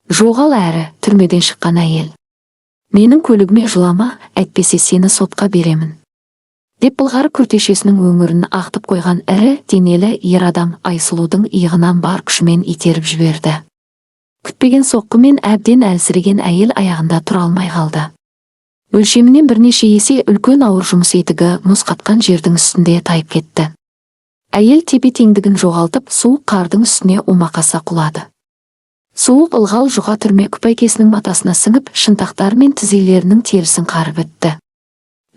Жоғал әрі, түрмеден шыққан әйел. Менің көлігіме жылама, әйтпесе сені сотқа беремін. Деп былғары күртешесінің өңірін ақтып қойған ірі денелі ер адам Айсұлудың иығынан бар күшімен итеріп жіберді. Күтпеген соққымен әбден әлсіреген әйел аяғында тұра алмай қалды. Өлшемінен бірнеше есе үлкен ауыр жұмыс етігі мұз қатқан жердің үстінде тайып кетті. Әйел тепе-теңдігін жоғалтып, суық қардың үстіне омақаса құлады. Суық ылғал жұқа түрме күпәйкесінің матасына сіңіп, шынтақтары мен тізелерінің терісін қарып өтті.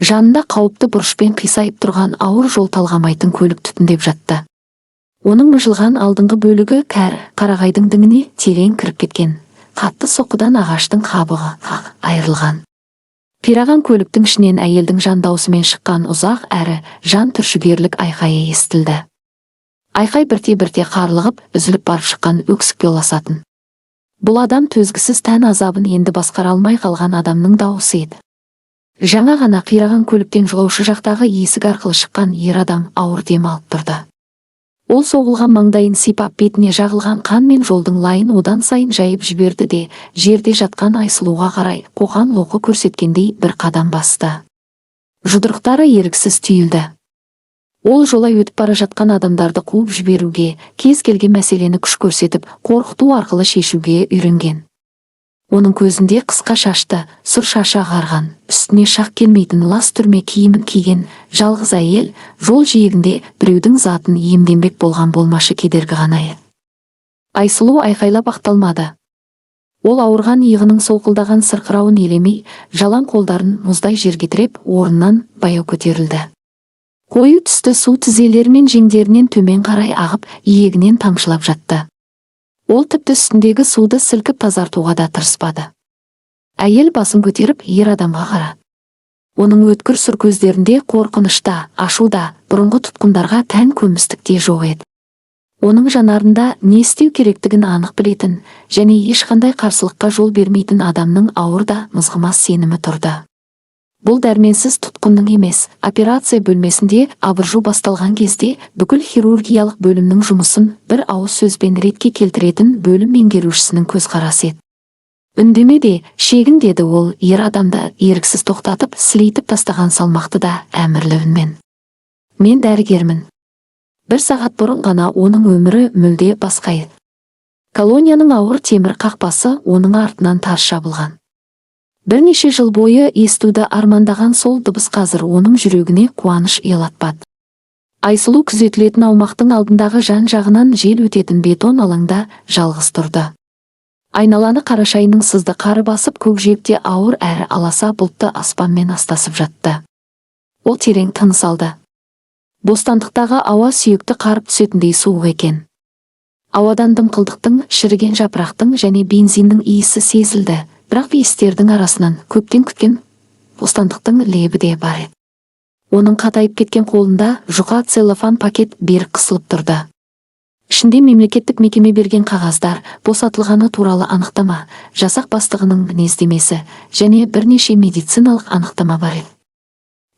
Жанында қауіпті бұрышпен қисайып тұрған ауыр жол талғамайтын көлік түтіндеп жатты. Оның мыжылған алдыңғы бөлігі қарағайдың діңіне терең кіріп кеткен. Қатты соққыдан ағаштың қабығы айырылған. Қираған көліктің ішінен әйелдің жан даусымен шыққан ұзақ әрі жан түршігерлік айқайы естілді. Айқай бірте-бірте қарлығып, үзіліп барып шыққан өксікке ұласатын. Бұл адам төзгісіз тән азабын енді басқара алмай қалған адамның дауысы еді. Жаңа ғана қираған көліктен жолаушы жақтағы есік арқылы шыққан ер адам ауыр дем алып тұрды. Ол соғылған маңдайын сипап бетіне жағылған қан мен жолдың лайын одан сайын жайып жіберді де, жерде жатқан Айсұлуға қарай қоқан-лоқы көрсеткендей бір қадам басты. Жұдырықтары еріксіз түйілді. Ол жолай өтіп бара жатқан адамдарды қуып жіберуге, кез келген мәселені күш көрсетіп, қорқыту арқылы шешуге үйренген. Оның көзінде қысқа шашты, сұр шашы ағарған, үстіне шақ келмейтін лас түрме киімін киген жалғыз әйел, жол жиегінде біреудің затын иемденбек болған болмашы кедергі ғана еді. Айсұлу айқайлап ақталмады. Ол ауырған иығының солқылдаған сырқырауын елемей, жалаң қолдарын мұздай жерге тіреп, орнынан баяу көтерілді. Қою түсті су тізелері мен жеңдерінен төмен қарай ағып, иегінен тамшылап жатты. Ол тіпті үстіндегі суды сілкіп тазартуға да тырыспады. Әйел басын көтеріп ер адамға қарады. Оның өткір сұр көздерінде қорқынышта, ашуда, бұрынғы тұтқындарға тән көмістікте жоқ еді. Оның жанарында не істеу керектігін анық білетін және ешқандай қарсылыққа жол бермейтін адамның ауыр да мызғымас сенімі тұрды. Бұл дәрменсіз тұтқынның емес, операция бөлмесінде абыржу басталған кезде бүкіл хирургиялық бөлімнің жұмысын бір ауыз сөзбен ретке келтіретін бөлім меңгерушісінің көзқарасы еді. Үндеме де, шегін деді ол ер адамды еріксіз тоқтатып, сілейтіп тастаған салмақты да әмірлі үнмен. Мен дәрігермін. Бір сағат бұрын ғана оның өмірі мүлде басқа еді. Колонияның ауыр темір қақпасы оның артынан тарс жабылған. Бірнеше жыл бойы естуді армандаған сол дыбыс қазір оның жүрегіне қуаныш ұялатпады. Айсұлу күзетілетін аумақтың алдындағы жан-жағынан жел өтетін бетон алаңда жалғыз тұрды. Айналаны қарашайының сызды қары басып, көкжиекте ауыр әрі аласа бұлтты аспанмен астасып жатты. Ол терең тыныс алды. Бостандықтағы ауа сүйекті қарып түсетіндей суық екен. Ауадан дымқылдықтың, шіріген жапырақтың және бензиннің иісі сезілді. Бірақ иістердің арасынан көптен күткен бостандықтың лебі де бар еді. Оның қатайып кеткен қолында жұқа целлофан пакет берік қысылып тұрды. Ішінде мемлекеттік мекеме берген қағаздар, босатылғаны туралы анықтама, жасақ бастығының мінездемесі және бірнеше медициналық анықтама бар еді.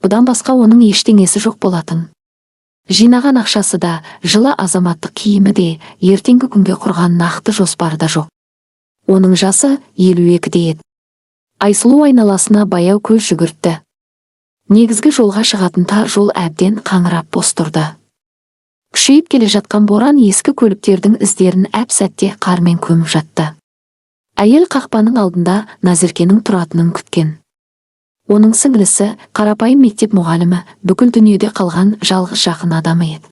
Бұдан басқа оның ештеңесі жоқ болатын. Жинаған ақшасы да, жылы азаматтық киімі де, ертеңгі күнге құрған нақты жоспары да жоқ. Оның жасы 52-де еді. Айсұлу айналасына баяу көз жүгіртті. Негізгі жолға шығатын тар жол әбден қаңырап бос тұрды. Күшейіп келе жатқан боран ескі көліктердің іздерін әп-сәтте қармен көміп жатты. Әйел қақпаның алдында Назеркенің тұратынын күткен. Оның сіңлісі, қарапайым мектеп мұғалімі, бүкіл дүниеде қалған жалғыз жақын адамы еді.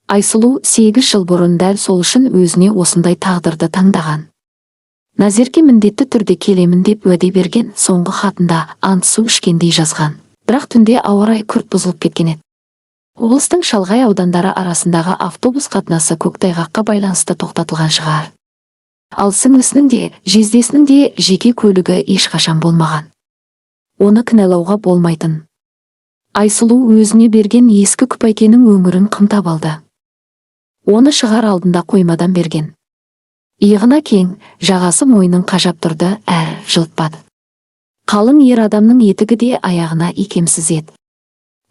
Айсұлу 8 жыл бұрын дәл сол үшін өзіне осындай тағдырды таңдаған. Назерке міндетті түрде келемін деп уәде берген, соңғы хатында ант су ішкендей жазған. Бірақ түнде ауа райы күрт бұзылып кеткен еді. Облыстың шалғай аудандары арасындағы автобус қатынасы көктайғаққа байланысты тоқтатылған шығар. Ал сіңлісінің де, жездесінің де жеке көлігі ешқашан болмаған. Оны кінәлауға болмайтын. Айсұлу өзіне берген ескі күпәйкенің өңірін қымтап алды. Оны шығар алдында қоймадан берген. Иығына кең, жағасы мойнын қажап тұрды, әрі жылтпады. Қалың ер адамның етігі де аяғына икемсіз еді.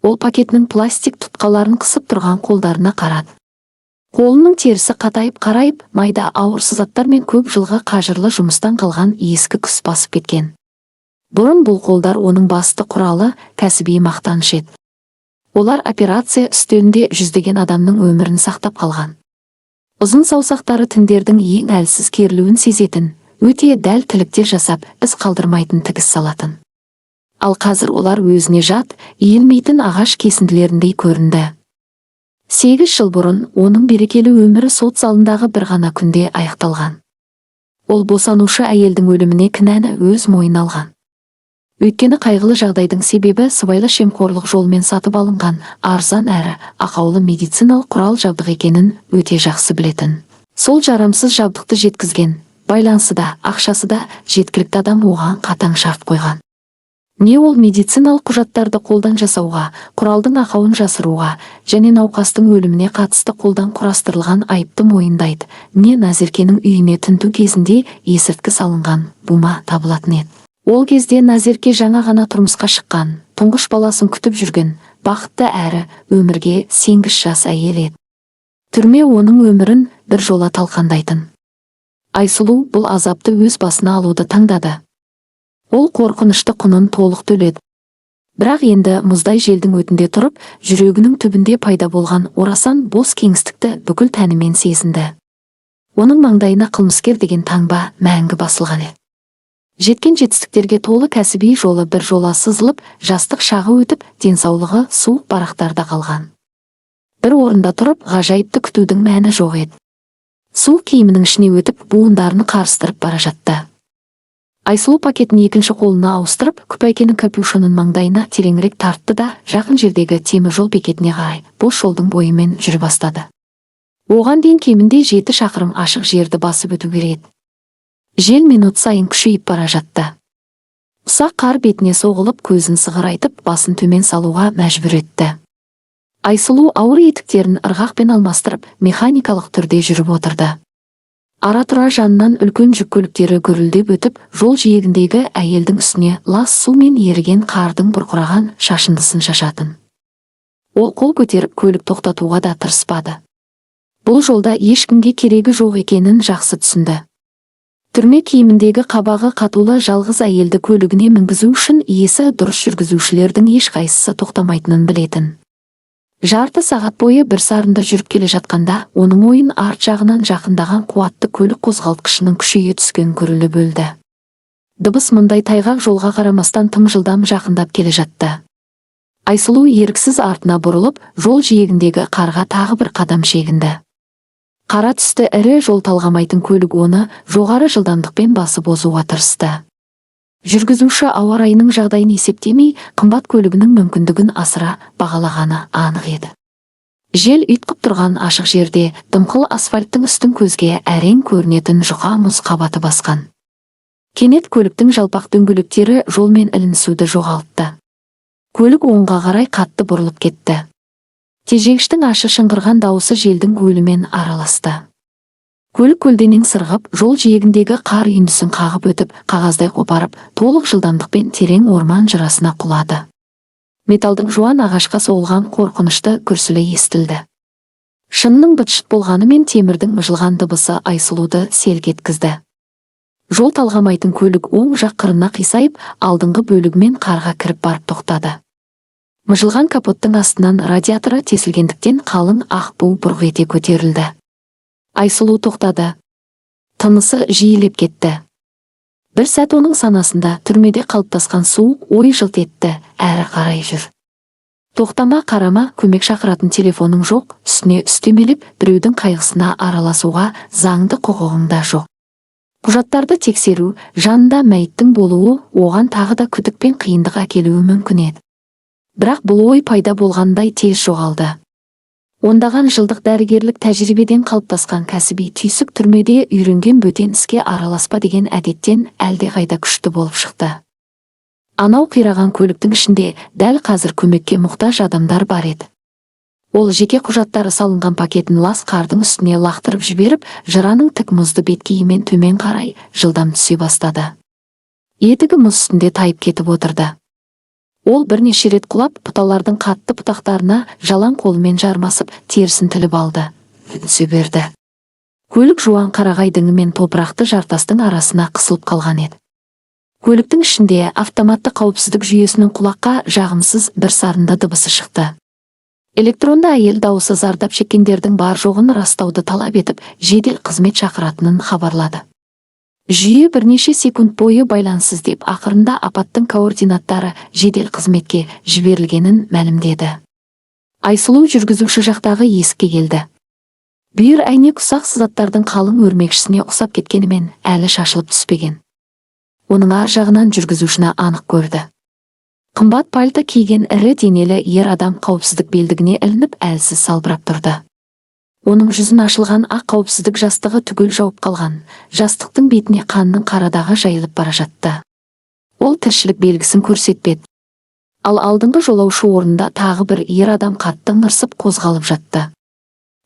Ол пакетінің пластик тұтқаларын қысып тұрған қолдарына қарады. Қолының терісі қатайып қарайып, майда ауыр сызаттар мен көп жылғы қажырлы жұмыстан қалған ескі күс басып кеткен. Бұрын бұл қолдар оның басты құралы, кәсіби мақтаныш еді. Олар операция үстелінде жүздеген адамның өмірін сақтап қалған. Ұзын саусақтары тіндердің ең әлсіз керілуін сезетін, өте дәл тіліктер жасап, із қалдырмайтын тігіс салатын. Ал қазір олар өзіне жат, иілмейтін ағаш кесінділеріндей көрінді. 8 жыл бұрын оның берекелі өмірі сот залындағы бір ғана күнде аяқталған. Ол босанушы әйелдің өліміне кінәні өз мойнына алған. Өйткені қайғылы жағдайдың себебі сыбайлас жемқорлық жолмен сатып алынған арзан әрі ақаулы медициналық құрал жабдық екенін өте жақсы білетін. Сол жарамсыз жабдықты жеткізген, байланысы да, ақшасы да жеткілікті адам оған қатаң шарт қойған. Не ол медициналық құжаттарды қолдан жасауға, құралдың ақауын жасыруға және науқастың өліміне қатысты қолдан құрастырылған айыпты мойындайды, не Назеркенің үйіне тінту кезінде есірткі салынған бума табылатын еді. Ол кезде Назерке жаңа ғана тұрмысқа шыққан, тұңғыш баласын күтіп жүрген, бақытты әрі өмірге сенгіш жас әйел еді. Түрме оның өмірін бір жола талқандайтын. Айсұлу бұл азапты өз басына алуды таңдады. Ол қорқынышты құнын толық төледі. Бірақ енді мұздай желдің өтінде тұрып, жүрегінің түбінде пайда болған орасан бос кеңістікті бүкіл тәнімен сезінді. Оның маңдайына қылмыскер деген таңба мәңгі басылған еді. Жеткен жетістіктерге толы кәсіби жолы бір жола сызылып, жастық шағы өтіп, денсаулығы суық барақтарда қалған. Бір орында тұрып, ғажайыпты күтудің мәні жоқ еді. Суық киімінің ішіне өтіп, буындарын қарыстырып бара жатты. Айсұлу пакетін екінші қолына ауыстырып, күпәйкенің капюшонын маңдайына тереңірек тартты да, жақын жердегі темір жол бекетіне қарай бос жолдың бойымен жүре бастады. Оған дейін кемінде 7 шақырым ашық жерді басып өту керек. Жел минут сайын күшейіп бара жатты. Ұсақ қар бетіне соғылып, көзін сығырайтып, басын төмен салуға мәжбүр етті. Айсұлу ауыр етіктерін ырғақпен алмастырып, механикалық түрде жүріп отырды. Ара-тұра жанынан үлкен жүк көліктері гүрілдеп өтіп, жол жиегіндегі әйелдің үстіне лас су мен еріген қардың бұрқыраған шашындысын шашатын. Ол қол көтеріп көлік тоқтатуға да тырыспады. Бұл жолда ешкімге керегі жоқ екенін жақсы түсінді. Түрме киіміндегі қабағы қатулы жалғыз әйелді көлігіне мінгізу үшін иесі дұрыс жүргізушілердің ешқайсысы тоқтамайтынын білетін. Жарты сағат бойы бір сарында жүріп келе жатқанда, оның ойын арт жағынан жақындаған қуатты көлік қозғалтқышының күшейе түскен гүрілі бөлді. Дыбыс мұндай тайғақ жолға қарамастан тым жылдам жақындап келе жатты. Айсұлу еріксіз артына бұрылып, жол жиегіндегі қарға тағы бір қадам шегінді. Қара түсті ірі жол талғамайтын көлік оны жоғары жылдамдықпен басып озуға тырысты. Жүргізуші ауа райының жағдайын есептемей, қымбат көлігінің мүмкіндігін асыра бағалағаны анық еді. Жел ұйтқып тұрған ашық жерде дымқыл асфальттың үстін көзге әрең көрінетін жұқа мұз қабаты басқан. Кенет көліктің жалпақ дөңгелектері жолмен ілінісуді жоғалтты. Көлік оңға қарай қатты бұрылып кетті. Тежегіштің ашы шыңғырған дауысы желдің гуілімен араласты. Көлік көлденең сырғып, жол жиегіндегі қар үйіндісін қағып өтіп, қағаздай қопарып, толық жылдамдықпен терең орман жырасына құлады. Металдың жуан ағашқа соғылған қорқынышты күрсілі естілді. Шынның быт-шыт болғанымен темірдің мыжылған дыбысы Айсұлуды селк еткізді. Жол талғамайтын көлік оң жақ қырына қисайып, алдыңғы бөлігімен қарға кіріп барып тоқтады. Мыжылған капоттың астынан радиаторы тесілгендіктен қалың ақ бу бұрқ ете көтерілді. Айсұлу тоқтады. Тынысы жиілеп кетті. Бір сәт оның санасында түрмеде қалыптасқан суық ой жылт етті, әрі қарай жүр. Тоқтама, қарама, көмек шақыратын телефоның жоқ, үстіне үстемелеп біреудің қайғысына араласуға заңды құқығың да жоқ. Құжаттарды тексеру, жанында мәйіттің болуы оған тағы да күдік пен қиындық әкелуі мүмкін еді. Бірақ бұл ой пайда болғандай тез жоғалды. Ондаған жылдық дәрігерлік тәжірибеден қалыптасқан кәсіби түйсік түрмеде үйренген бөтен іске араласпа деген әдеттен әлдеқайда күшті болып шықты. Анау қираған көліктің ішінде дәл қазір көмекке мұқтаж адамдар бар еді. Ол жеке құжаттары салынған пакетін лас қардың үстіне лақтырып жіберіп, жыраның тік мұзды беткейімен төмен қарай жылдам түсе бастады. Етігі мұз үстінде тайып кетіп отырды. Ол бірнеше рет құлап, бұталардың қатты бұтақтарына жалаң қолымен жармасып, терісін тіліп алды. түсе берді. Көлік жуан қарағай діңі мен топырақты жартастың арасына қысылып қалған еді. Көліктің ішінде автоматты қауіпсіздік жүйесінің құлаққа жағымсыз бір сарында дыбысы шықты. Электронды әйел дауысы зардап шеккендердің бар жоғын растауды талап етіп, жедел қызмет шақыратынын хабарлады. Жүйе бірнеше секунд бойы байланыссыз деп, ақырында апаттың координаттары жедел қызметке жіберілгенін мәлімдеді. Айсұлу жүргізуші жақтағы есікке келді. Бүйір әйнек ұсақ сызаттардың қалың өрмекшісіне ұқсап кеткенімен әлі шашылып түспеген. Оның ар жағынан жүргізушіні анық көрді. Қымбат пальто киген ірі денелі ер адам қауіпсіздік белдігіне ілініп әлсіз салбырап тұрды. Оның жүзін ашылған ақ қауіпсіздік жастығы түгел жауып қалған. Жастықтың бетіне қанның қарадағы жайылып бара жатты. Ол тіршілік белгісін көрсетпеді. Ал алдыңғы жолаушы орнында тағы бір ер адам қатты ыңырсып қозғалып жатты.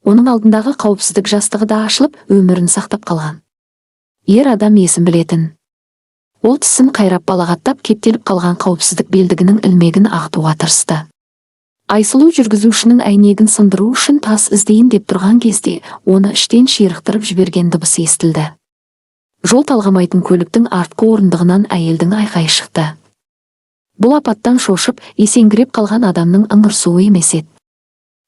Оның алдындағы қауіпсіздік жастығы да ашылып, өмірін сақтап қалған. Ер адам есін білетін. Ол тісін қайрап балағаттап кептеліп қалған қауіпсіздік белдігінің ілмегін ағытуға тырысты. Айсұлу жүргізушінің әйнегін сындыру үшін тас іздейін деп тұрған кезде, оны іштен ширықтырып жіберген дыбыс естілді. Жол талғамайтын көліктің артқы орындығынан әйелдің айқайы шықты. Бұл апаттан шошып, есеңгіреп қалған адамның ыңырсуы емес еді.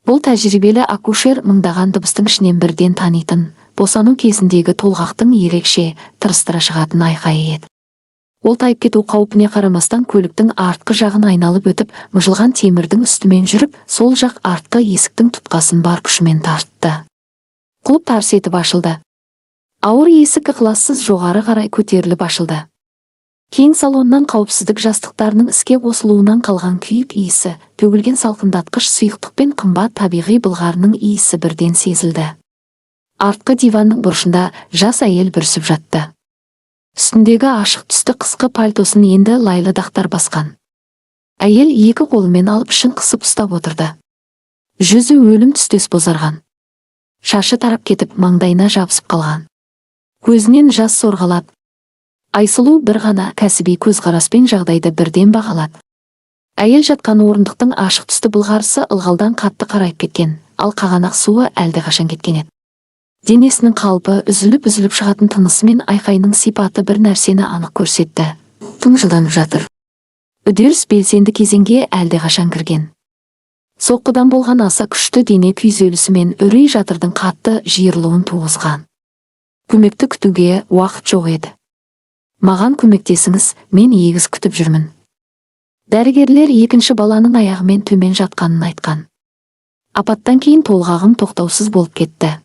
Бұл тәжірибелі акушер мыңдаған дыбыстың ішінен бірден танитын, босану кезіндегі толғақтың ерекше, тырыстыра шығатын айқайы еді. Ол тайып кету қаупіне қарамастан көліктің артқы жағын айналып өтіп, мыжылған темірдің үстімен жүріп, сол жақ артқы есіктің тұтқасын бар күшімен тартты. Құлып тарс етіп ашылды. Ауыр есік ықылассыз жоғары қарай көтеріліп ашылды. Кең салоннан қауіпсіздік жастықтарының іске қосылуынан қалған күйік иісі, төгілген салқындатқыш сұйықтық пен қымбат табиғи былғарының иісі бірден сезілді. Артқы диванның бұрышында жас әйел бүрісіп жатты. Үстіндегі ашық түсті қысқы пальтосын енді лайлы дақтар басқан. Әйел екі қолымен алып ішін қысып ұстап отырды. Жүзі өлім түстес бозарған. Шашы тарап кетіп, маңдайына жабысып қалған. Көзінен жас сорғалады. Айсұлу бір ғана кәсіби көзқараспен жағдайды бірден бағалады. Әйел жатқан орындықтың ашық түсті былғарысы ылғалдан қатты қарайып кеткен, ал қағанақ суы әлдеқашан кеткен еді. Денесінің қалпы, үзіліп-үзіліп шығатын тынысы мен айқайының сипаты бір нәрсені анық көрсетті. Тыңжылданып жатыр. Үдеріс белсенді кезеңге әлдеқашан кірген. Соққыдан болған аса күшті дене күйзелісі мен үрей жатырдың қатты жиырылуын туғызған. Көмекті күтуге уақыт жоқ еді. Маған көмектесіңіз, мен егіз күтіп жүрмін. Дәрігерлер екінші баланың аяғымен төмен жатқанын айтқан. Апаттан кейін толғағым тоқтаусыз болып кетті.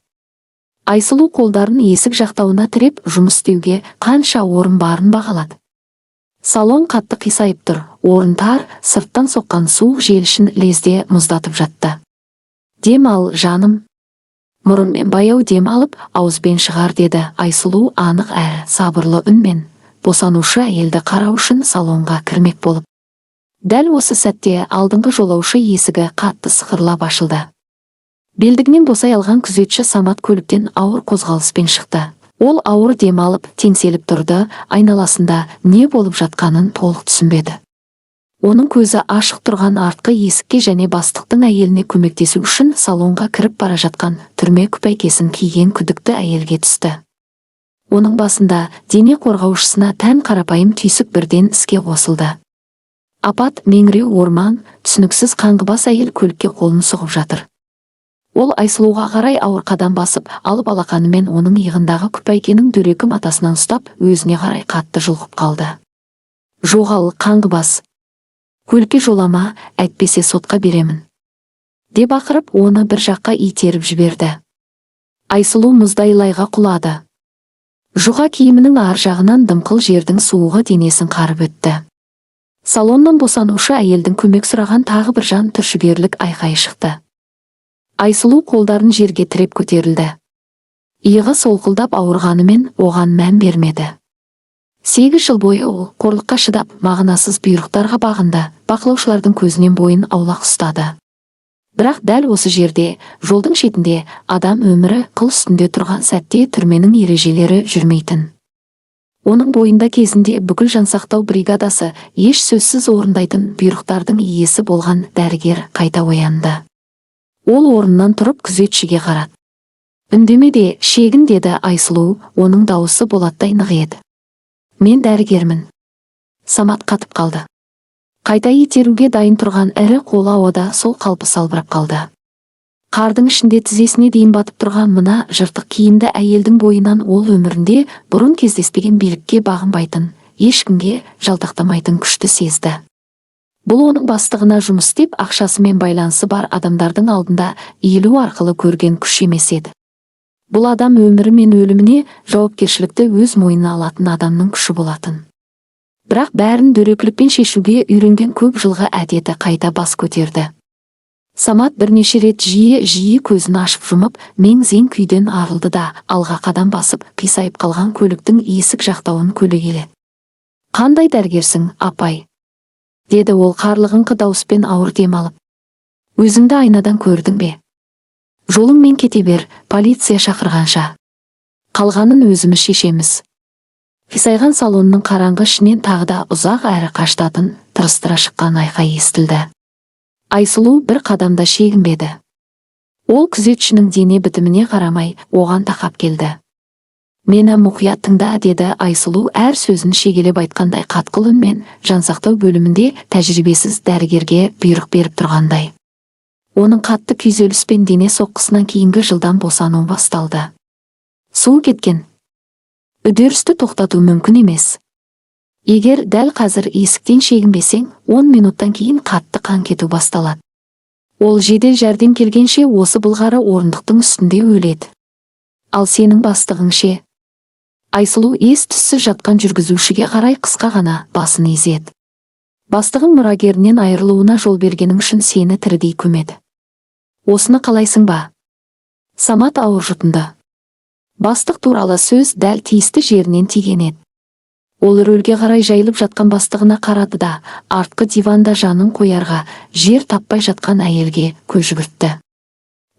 Айсұлу қолдарын есік жақтауына тіреп, жұмыс істеуге қанша орын барын бағалады. Салон қатты қисайып тұр, орын тар, сырттан соққан суық жел ішін лезде мұздатып жатты. Дем ал, жаным. Мұрынмен баяу дем алып, ауызбен шығар, деді Айсұлу анық әрі сабырлы үнмен. Босанушы әйелді қарау үшін салонға кірмек болып. Дәл осы сәтте алдыңғы жолаушы есігі қатты сықырлап ашылды. Белдігінен босай алған күзетші Самат көліктен ауыр қозғалыспен шықты. Ол ауыр дем алып, теңселіп тұрды, айналасында не болып жатқанын толық түсінбеді. Оның көзі ашық тұрған артқы есікке және бастықтың әйеліне көмектесу үшін салонға кіріп бара жатқан түрме күпәйкесін киген күдікті әйелге түсті. Оның басында дене қорғаушысына тән қарапайым түйсік бірден іске қосылды. Апат меңіреу орман, түсініксіз қаңғыбас әйел көлікке қолын сұғып жатыр. Ол Айсұлуға қарай ауыр қадам басып, алып алақанымен оның иығындағы күпәйкенің дөрекі матасынан ұстап, өзіне қарай қатты жұлқып қалды. Жоғал, қаңғыбас. Көлікке жолама, әйтпесе сотқа беремін. Деп ақырып, оны бір жаққа итеріп жіберді. Айсұлу мұздай лайға құлады. Жұқа киімінің ар жағынан дымқыл жердің суығы денесін қарып өтті. Салоннан босанушы әйелдің көмек сұраған тағы бір жан түршігерлік айқайы шықты. Айсұлу қолдарын жерге тіреп көтерілді. Иығы солқылдап ауырғанымен оған мән бермеді. 8 жыл бойы ол қорлыққа шыдап, мағынасыз бұйрықтарға бағынды, бақылаушылардың көзінен бойын аулақ ұстады. Бірақ дәл осы жерде, жолдың шетінде, адам өмірі қыл үстінде тұрған сәтте түрменің ережелері жүрмейтін. Оның бойында кезінде бүкіл жансақтау бригадасы еш сөзсіз орындайтын бұйрықтардың иесі болған дәрігер қайта оянды. Ол орнынан тұрып күзетшіге қарады. Үндемеде шегін деді Айсұлу, оның дауысы болаттай нық еді. Мен дәрігермін. Самат қатып қалды. Қайта итеруге дайын тұрған ірі қолы ауада сол қалпы салбырап қалды. Қардың ішінде тізесіне дейін батып тұрған мына жыртық киімді әйелдің бойынан ол өмірінде бұрын кездеспеген билікке бағынбайтын, ешкімге жалтақтамайтын күшті сезді. Бұл оның бастығына жұмыс істеп ақшасымен байланысы бар адамдардың алдында иілу арқылы көрген күш емес еді. Бұл адам өмірі мен өліміне жауапкершілікті өз мойнына алатын адамның күші болатын. Бірақ бәрін дөрекілікпен шешуге үйренген көп жылғы әдеті қайта бас көтерді. Самат бірнеше рет жиі көзін ашып жұмып, мең-зең күйден арылды да, алға қадам басып, қисайып қалған көліктің есік жақтауын көлегеледі. Қандай дәрігерсің, апай? Деді ол қарлығыңқы дауыспен ауыр дем алып. Өзіңді айнадан көрдің бе? Жолыңмен кете бер, полиция шақырғанша. Қалғанын өзіміз шешеміз. Қисайған салонның қараңғы ішінен тағы да ұзақ әрі қаштатын, тырыстыра шыққан айқай естілді. Айсұлу бір қадамда шегінбеді. Ол күзетшінің дене бітіміне қарамай, оған тақап келді. Мені мұқият тыңда, деді Айсұлу әр сөзін шегелеп айтқандай қатқыл үнмен, жансақтау бөлімінде тәжірибесіз дәрігерге бұйрық беріп тұрғандай. Оның қатты күйзеліспен дене соққысынан кейінгі жылдан босану басталды. Су кеткен. Үдерісті тоқтату мүмкін емес. Егер дәл қазір есіктен шегінбесең, 10 минуттан кейін қатты қан кету басталады. Ол жедел жәрдем келгенше осы былғары орындықтың үстінде өледі. Ал сенің бастығың ше? Айсұлу ес-түссіз жатқан жүргізушіге қарай қысқа ғана басын изеді. Бастығың мұрагерінен айырылуына жол бергенің үшін сені тірідей көмеді. Осыны қалайсың ба? Самат ауыр жұтынды. Бастық туралы сөз дәл тиісті жерінен тиген еді. Ол рөлге қарай жайылып жатқан бастығына қарады да, артқы диванда жанын қоярға, жер таппай жатқан әйелге көз жүгіртті.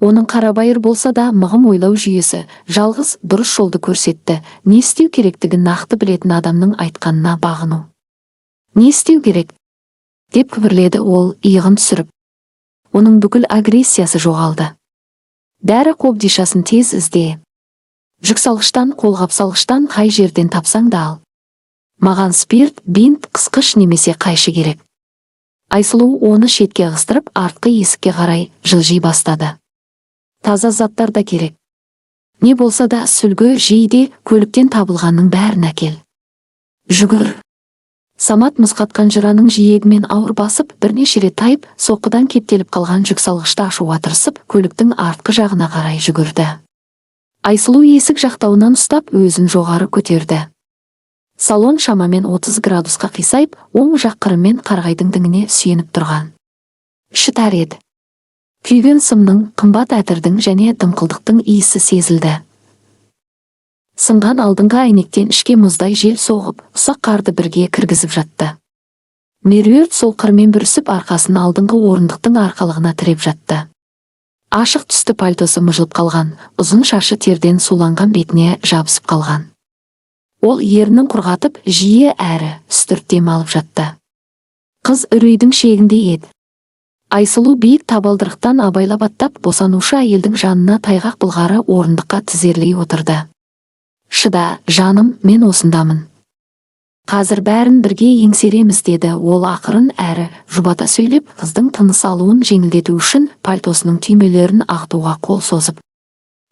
Оның қарабайыр болса да мығым ойлау жүйесі жалғыз дұрыс жолды көрсетті. Не істеу керектігін нақты білетін адамның айтқанына бағыну. Не істеу керек? Деп күбірледі ол, иығын түсіріп. Оның бүкіл агрессиясы жоғалды. Дәрі қобдишасын тез ізде. Жүксалғыштан, қолғапсалғыштан қай жерден тапсаң да ал. Маған спирт, бинт, қысқыш немесе қайшы керек. Айсұлу оны шетке ығыстырып, артқы есікке қарай жылжи бастады. Таза заттар да керек. Не болса да сүлгі, жейде, көліктен табылғанның бәрін әкел. Жүгір. Самат мұзқатқан жыраның жиегімен ауыр басып, бірнеше рет тайып, соққыдан кептеліп қалған жүксалғышты ашуға тырысып, көліктің артқы жағына қарай жүгірді. Айсұлу есік жақтауынан ұстап, өзін жоғары көтерді. Салон шамамен 30 градусқа қисайып, оң жақ қырымен қарғайдың діңіне сүйеніп тұрған. Іші тар еді. Күйген сымның, қымбат әтірдің және дымқылдықтың иісі сезілді. Сынған алдыңғы әйнектен ішке мұздай жел соғып, ұсақ қарды бірге кіргізіп жатты. Меруерт сол қырмен бүрісіп, арқасын алдыңғы орындықтың арқалығына тіреп жатты. Ашық түсті пальтосы мыжылып қалған, ұзын шашы терден суланған бетіне жабысып қалған. Ол ернін құрғатып, жиі әрі үстірт дем алып жатты. Қыз үрейдің шегінде еді. Айсұлу биік табалдырықтан абайлап аттап, босанушы әйелдің жанына тайғақ былғары орындыққа тізерлей отырды. Шыда, жаным, мен осындамын. Қазір бәрін бірге еңсереміз, деді ол ақырын әрі жұбата сөйлеп, қыздың тыныс алуын жеңілдету үшін пальтосының түймелерін ағытуға қол созып.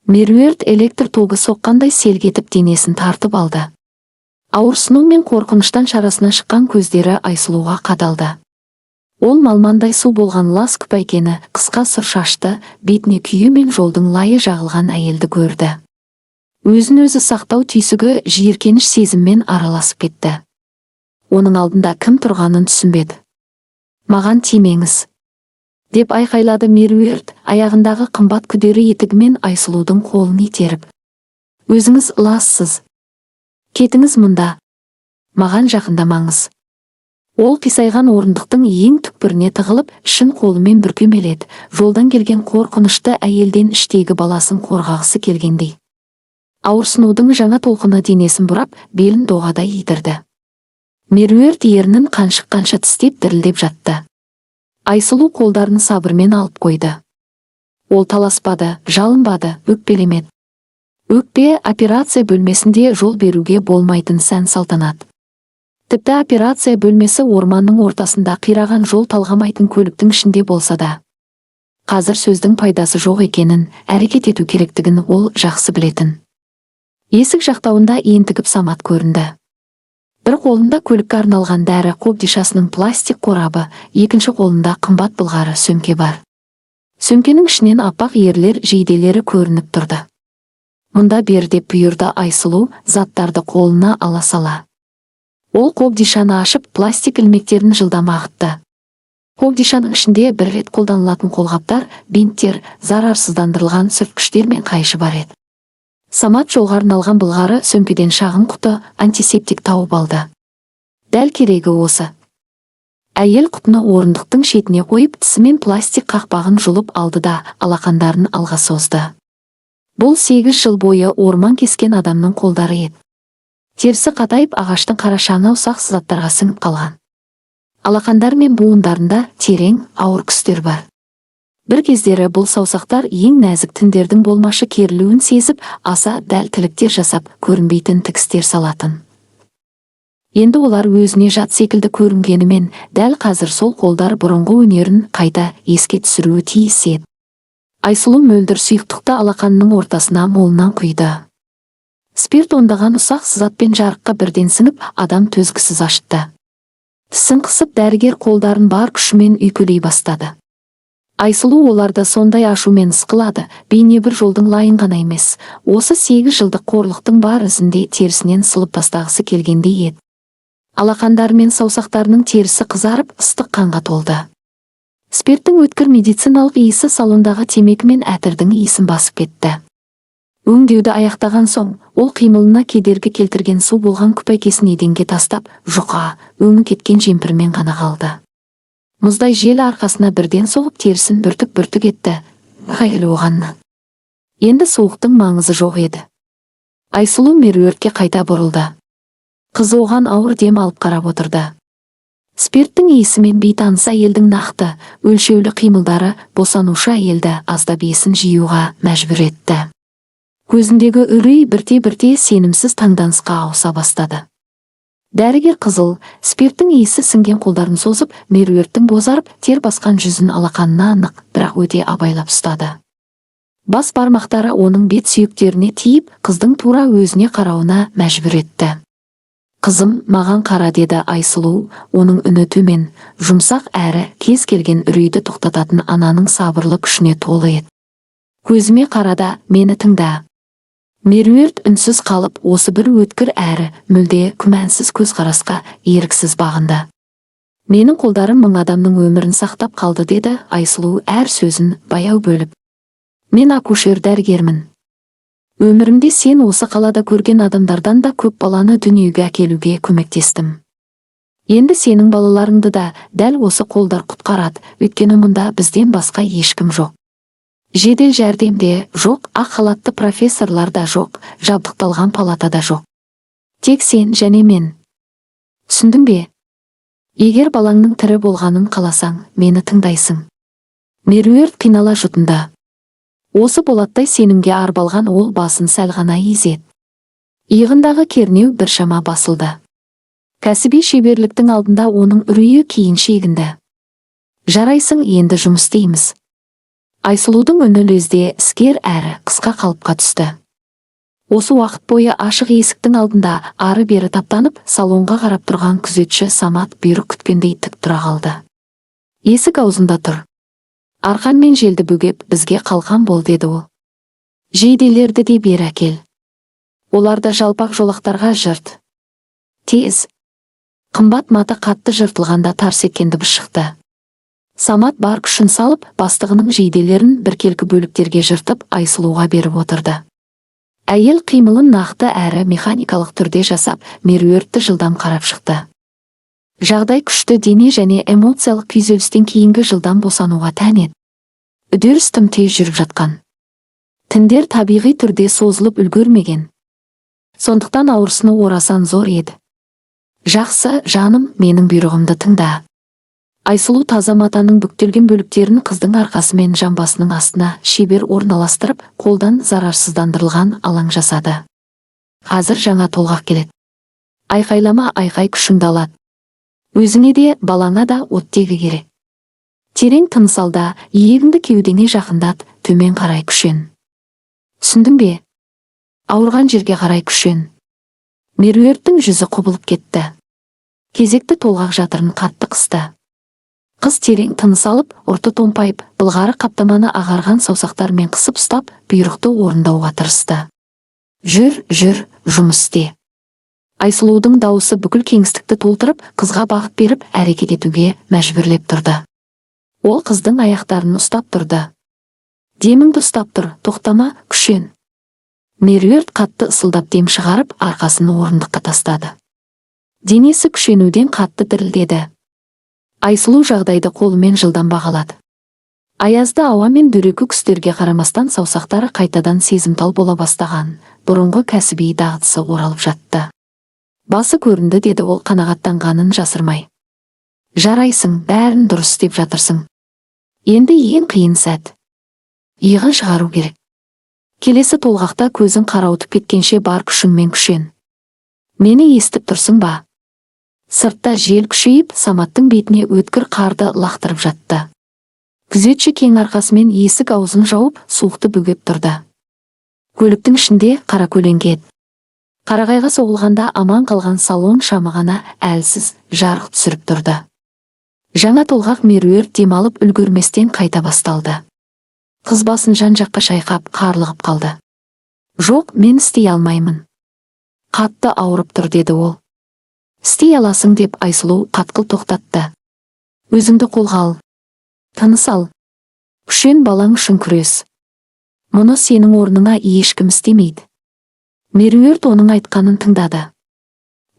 Меруерт электр тогы соққандай селк етіп денесін тартып алды. Ауырсыну мен қорқыныштан шарасына шыққан көздері Айсұлуға қадалды. Ол малмандай су болған лас күпәйкені, қысқа сұр шашты, бетіне күйі мен жолдың лайы жағылған әйелді көрді. Өзін өзі сақтау түйсігі жиіркеніш сезіммен араласып кетті. Оның алдында кім тұрғанын түсінбеді. Маған тимеңіз, деп айқайлады Меруерт, аяғындағы қымбат күдері етігімен Айсұлудың қолын итеріп. Өзіңіз лассыз. Кетіңіз мұнда. Маған жақындамаңыз. Ол қисайған орындықтың ең түкпіріне тығылып, ішін қолымен бүркемеледі, жолдан келген қорқынышты әйелден іштегі баласын қорғағысы келгендей. Ауырсынудың жаңа толқыны денесін бұрап, белін доғадай етірді. Меруерт ернін қаншық-қанша тістеп дірілдеп жатты. Айсұлу қолдарын сабырмен алып қойды. Ол таласпады, жалынбады, өкпелемеді. Өкпе операция бөлмесінде жол беруге болмайтын сән салтанат. Тіпті операция бөлмесі орманның ортасында қираған жол талғамайтын көліктің ішінде болса да. Қазір сөздің пайдасы жоқ екенін, әрекет ету керектігін ол жақсы білетін. Есік жақтауында ентігіп Самат көрінді. Бір қолында көлікке арналған дәрі қобдишасының пластик қорабы, екінші қолында қымбат былғары сөмке бар. Сөмкенің ішінен аппақ ерлер жейделері көрініп тұрды. Мұнда бер деп бұйырды Айсұлу, заттарды қолына ала сала. Ол қобдишаны ашып, пластик ілмектерін жылдам ағытты. Қобдишаның ішінде бір рет қолданылатын қолғаптар, бинттер, зарарсыздандырылған сүрткіштер мен қайшы бар еді. Самат жолға арналған былғары сөмкеден шағын құты антисептик тауып алды. Дәл керегі осы. Әйел құтыны орындықтың шетіне қойып, тісімен пластик қақпағын жұлып алды да алақандарын алға созды. Бұл 8 жыл бойы орман кескен адамның қолдары еді. Терісі қатайып, ағаштың қарашаңы ұсақ сызаттарға сіңіп қалған. Алақандар мен буындарында терең, ауыр күстер бар. Бір кездері бұл саусақтар ең нәзік тіндердің болмашы керілуін сезіп, аса дәл тіліктер жасап, көрінбейтін тігістер салатын. Енді олар өзіне жат секілді көрінгенімен, дәл қазір сол қолдар бұрынғы өнерін қайта еске түсіруі тиіс еді. Айсұлу мөлдір сұйықтықты алақанның ортасына молынан құйды. Спирт ондаған ұсақ сызатпен жарыққа бірден сіңіп, адам төзгісіз ашытты. Тісін қысып, дәрігер қолдарын бар күшімен үйкелей бастады. Айсұлу оларды сондай ашумен сықылады, бейне бір жолдың лайын ғана емес, осы 8 жылдық қорлықтың бар ізінде терісінен сылып тастағысы келгендей еді. Алақандары мен саусақтарының терісі қызарып, ыстық қанға толды. Спирттің өткір медициналық иісі салондағы темекі мен әтірдің иісін басып кетті. Өңдеуді аяқтаған соң, ол қимылына кедергі келтірген су болған күпәйкесін еденге тастап, жұқа, өңі кеткен жемпірмен ғана қалды. Мұздай жел арқасына бірден соғып, терісін бүртік етті. Қайғылы оғаннан. Енді суықтың маңызы жоқ еді. Айсұлу меруертке қайта бұрылды. Қызы оған ауыр дем алып қарап отырды. Спирттің иісімен бейтаныс әйелдің нақты, өлшеулі қимылдары босанушы әйелді аздап есін жиюға мәжбүр етті. Көзіндегі үрей бірте-бірте сенімсіз таңданысқа ауыса бастады. Дәрігер қызыл, спирттің иісі сіңген қолдарын созып, меруерттің бозарып, тер басқан жүзін алақанына анық, бірақ өте абайлап ұстады. Бас бармақтары оның бет сүйектеріне тиіп, қыздың тура өзіне қарауына мәжбүр етті. Қызым, маған қара, деді Айсұлу, оның үні төмен, жұмсақ әрі кез келген үрейді тоқтататын ананың сабырлы күшіне толы еді. Көзіме қарада, мені тыңда. Меруерт үнсіз қалып, осы бір өткір әрі мүлде күмәнсіз көзқарасқа еріксіз бағынды. Менің қолдарым мың адамның өмірін сақтап қалды, деді Айсұлу әр сөзін баяу бөліп. Мен акушер дәрігермін. Өмірімде сен осы қалада көрген адамдардан да көп баланы дүниеге әкелуге көмектестім. Енді сенің балаларыңды да дәл осы қолдар құтқарады, өйткені мұнда бізден басқа ешкім жоқ. Жедел жәрдемде жоқ, ақ халатты профессорлар да жоқ, жабдықталған палата да жоқ. Тек сен және мен. Түсіндің бе? Егер балаңның тірі болғанын қаласаң, мені тыңдайсың. Меруерт қинала жұтынды. Осы болаттай сенімге арбалған ол басын сәл ғана изеді. Иығындағы кернеу біршама басылды. Кәсіби шеберліктің алдында оның үрейі кейін шегінді. Жарайсың, енді жұмыс істейміз. Айсұлудың үні лезде іскер әрі қысқа қалыпқа түсті. Осы уақыт бойы ашық есіктің алдында ары-бері таптанып, салонға қарап тұрған күзетші Самат бұйрық күткендей тік тұра қалды. Есік аузында тұр. Арқан мен желді бөгеп, бізге қалқан бол, деді ол. Жейделерді де бер әкел. Оларды жалпақ жолақтарға жырт. Тез. Қымбат маты қатты жыртылғанда тарс еткен дыбыс шықты. Самат бар күшін салып, бастығының жейделерін біркелкі бөліктерге жыртып, Айсұлуға беріп отырды. Әйел қимылын нақты әрі механикалық түрде жасап, Меруертті жылдам қарап шықты. Жағдай күшті дене және эмоциялық күйзелістен кейінгі жылдам босануға тән еді. Үдеріс тым тез жүріп жатқан. Тіндер табиғи түрде созылып үлгермеген. Сондықтан ауырсыну орасан зор еді. Жақсы, жаным, менің бұйрығымды тыңда. Айсұлу таза матаның бүктелген бөліктерін қыздың арқасы мен жамбасының астына шебер орналастырып, қолдан зарарсыздандырылған алаң жасады. Қазір жаңа толғақ келеді. Айқайлама, айқай күшіңді алады. Өзіңе де, балаңа да оттегі керек. Терең тыныс ал да, иегіңді кеудеңе жақындат, төмен қарай күшен. Түсіндің бе? Ауырған жерге қарай күшен. Меруерттің жүзі құбылып кетті. Кезекті толғақ жатырын қатты қысты. Қыз терең тыныс алып, ұрты томпайып, былғары қаптаманы ағарған саусақтармен қысып ұстап, бұйрықты орындауға тырысты. Жүр, жұмыс істе. Айсұлудың дауысы бүкіл кеңістікті толтырып, қызға бағыт беріп, әрекет етуге мәжбүрлеп тұрды. Ол қыздың аяқтарын ұстап тұрды. Деміңді ұстап тұр, тоқтама, күшен. Меруерт қатты ысылдап дем шығарып, арқасын орындыққа тастады. Денесі күшенуден қатты дірілдеді. Айсұлу жағдайды қолымен жылдам бағалады. Аязды ауа мен дөрекі күстерге қарамастан саусақтары қайтадан сезімтал бола бастаған, бұрынғы кәсіби дағдысы оралып жатты. Басы көрінді, деді ол қанағаттанғанын жасырмай. Жарайсың, бәрін дұрыс істеп жатырсың. Енді ең қиын сәт. Иығын шығару керек. Келесі толғақта көзің қарауытып кеткенше бар күшіңмен күшен. Мені естіп тұрсың ба? Сыртта жел күшейіп, Саматтың бетіне өткір қарды лақтырып жатты. Күзетші кең арқасымен есік аузын жауып, суықты бөгеп тұрды. Көліктің ішінде қара көлеңке. Қарағайға соғылғанда аман қалған салон шамы ғана әлсіз жарық түсіріп тұрды. Жаңа толғақ Меруерт демалып үлгерместен қайта басталды. Қыз басын жан-жаққа шайқап, қарлығып қалды. Жоқ, мен істей алмаймын. Қатты ауырып тұр, деді ол. Істей аласың, деп Айсұлу қатқыл тоқтатты. Өзіңді қолға ал. Тыныс ал. Күшен, балаң үшін күрес. Мұны сенің орныңа ешкім істемейді. Меруерт оның айтқанын тыңдады.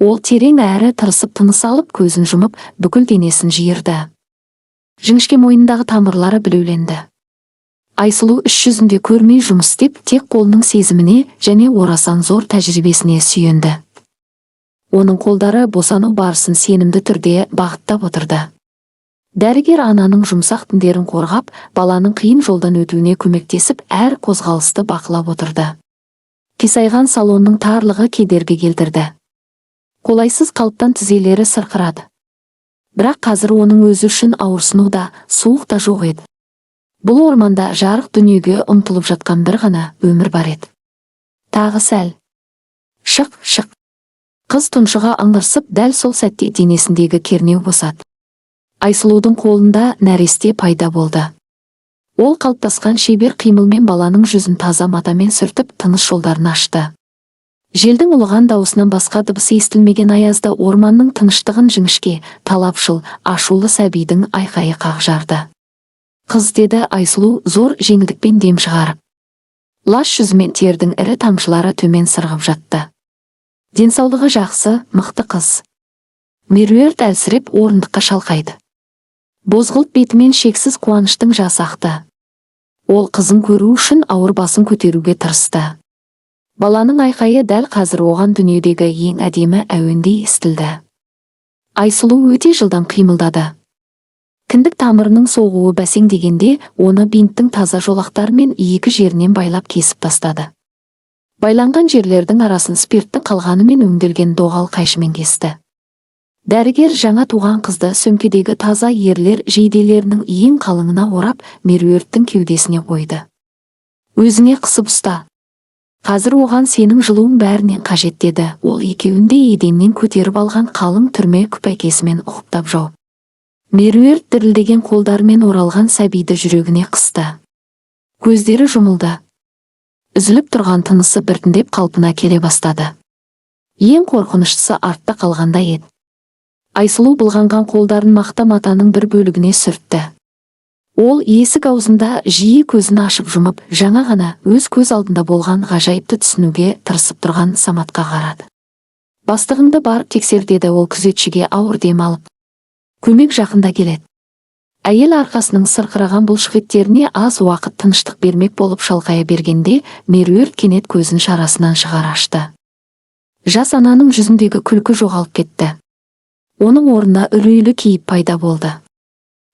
Ол терең әрі тырысып тыныс алып, көзін жұмып, бүкіл денесін жиырды. Жіңішке мойнындағы тамырлары білеуленді. Айсұлу іс жүзінде көрмей жұмыс істеп, тек қолының сезіміне және орасан зор тәжірибесіне сүйенді. Оның қолдары босану барысын сенімді түрде бағыттап отырды. Дәрігер ананың жұмсақ тіндерін қорғап, баланың қиын жолдан өтуіне көмектесіп, әр қозғалысты бақылап отырды. Қисайған салонның тарлығы кедергі келтірді. Қолайсыз қалыптан тізелері сырқырады. Бірақ қазір оның өзі үшін ауырсыну да, суық та жоқ еді. Бұл орманда жарық дүниеге ұмтылып жатқан бір ғана өмір бар еді. Тағы сәл. Шық. Қыз тұншыға ыңырсып, дәл сол сәтте денесіндегі кернеу босады. Айсұлудың қолында нәресте пайда болды. Ол қалыптасқан шебер қимылмен баланың жүзін таза матамен сүртіп, тыныс жолдарын ашты. Желдің ұлыған дауысынан басқа дыбыс естілмеген аязда орманның тыныштығын жіңішке, талапшыл, ашулы сәбидің айқайы қақжарды. Қыз, деді Айсұлу зор жеңілдікпен дем шығарып. Лас жүзімен тердің ірі тамшылары төмен сырғып жатты. Денсаулығы жақсы, мықты қыз. Меруерт әлсіреп орындыққа шалқайды. Бозғылт бетімен шексіз қуаныштың жасы ақты. Ол қызын көру үшін ауыр басын көтеруге тырысты. Баланың айқайы дәл қазір оған дүниедегі ең әдемі әуендей естілді. Айсұлу өте жылдам қимылдады. Кіндік тамырының соғуы бәсеңдегенде, оны бинттің таза жолақтарымен екі жерінен байлап кесіп тастады. Байланған жерлердің арасын спирттің қалғанымен өңделген доғал қайшымен кесті. Дәрігер жаңа туған қызды сөмкедегі таза ерлер жейделерінің ең қалыңына орап, Меруерттің кеудесіне қойды. Өзіне қысып ұста. Қазір оған сенің жылуың бәрінен қажет, деді. Ол екеуін де еденнен көтеріп алған қалың түрме күпәйкесімен ұқыптап жауып. Меруерт дірілдеген қолдарымен оралған сәбиді жүрегіне қысты. Көздері жұмылды. Үзіліп тұрған тынысы біртіндеп қалпына келе бастады. Ең қорқыныштысы артта қалғандай еді. Айсұлу былғанған қолдарын мақта матаның бір бөлігіне сүртті. Ол есік аузында жиі көзін ашып жұмып, жаңа ғана өз көз алдында болған ғажайыпты түсінуге тырысып тұрған Саматқа қарады. Бастығыңды барып тексер, деді ол күзетшіге ауыр дем алып. Көмек жақында келеді. Әйел арқасының сырқыраған бұлшық еттеріне аз уақыт тыныштық бермек болып шалқая бергенде, Меруерт кенет көзін шарасынан шығара ашты. Жас ананың жүзіндегі күлкі жоғалып кетті. Оның орнына үрейлі кейіп пайда болды.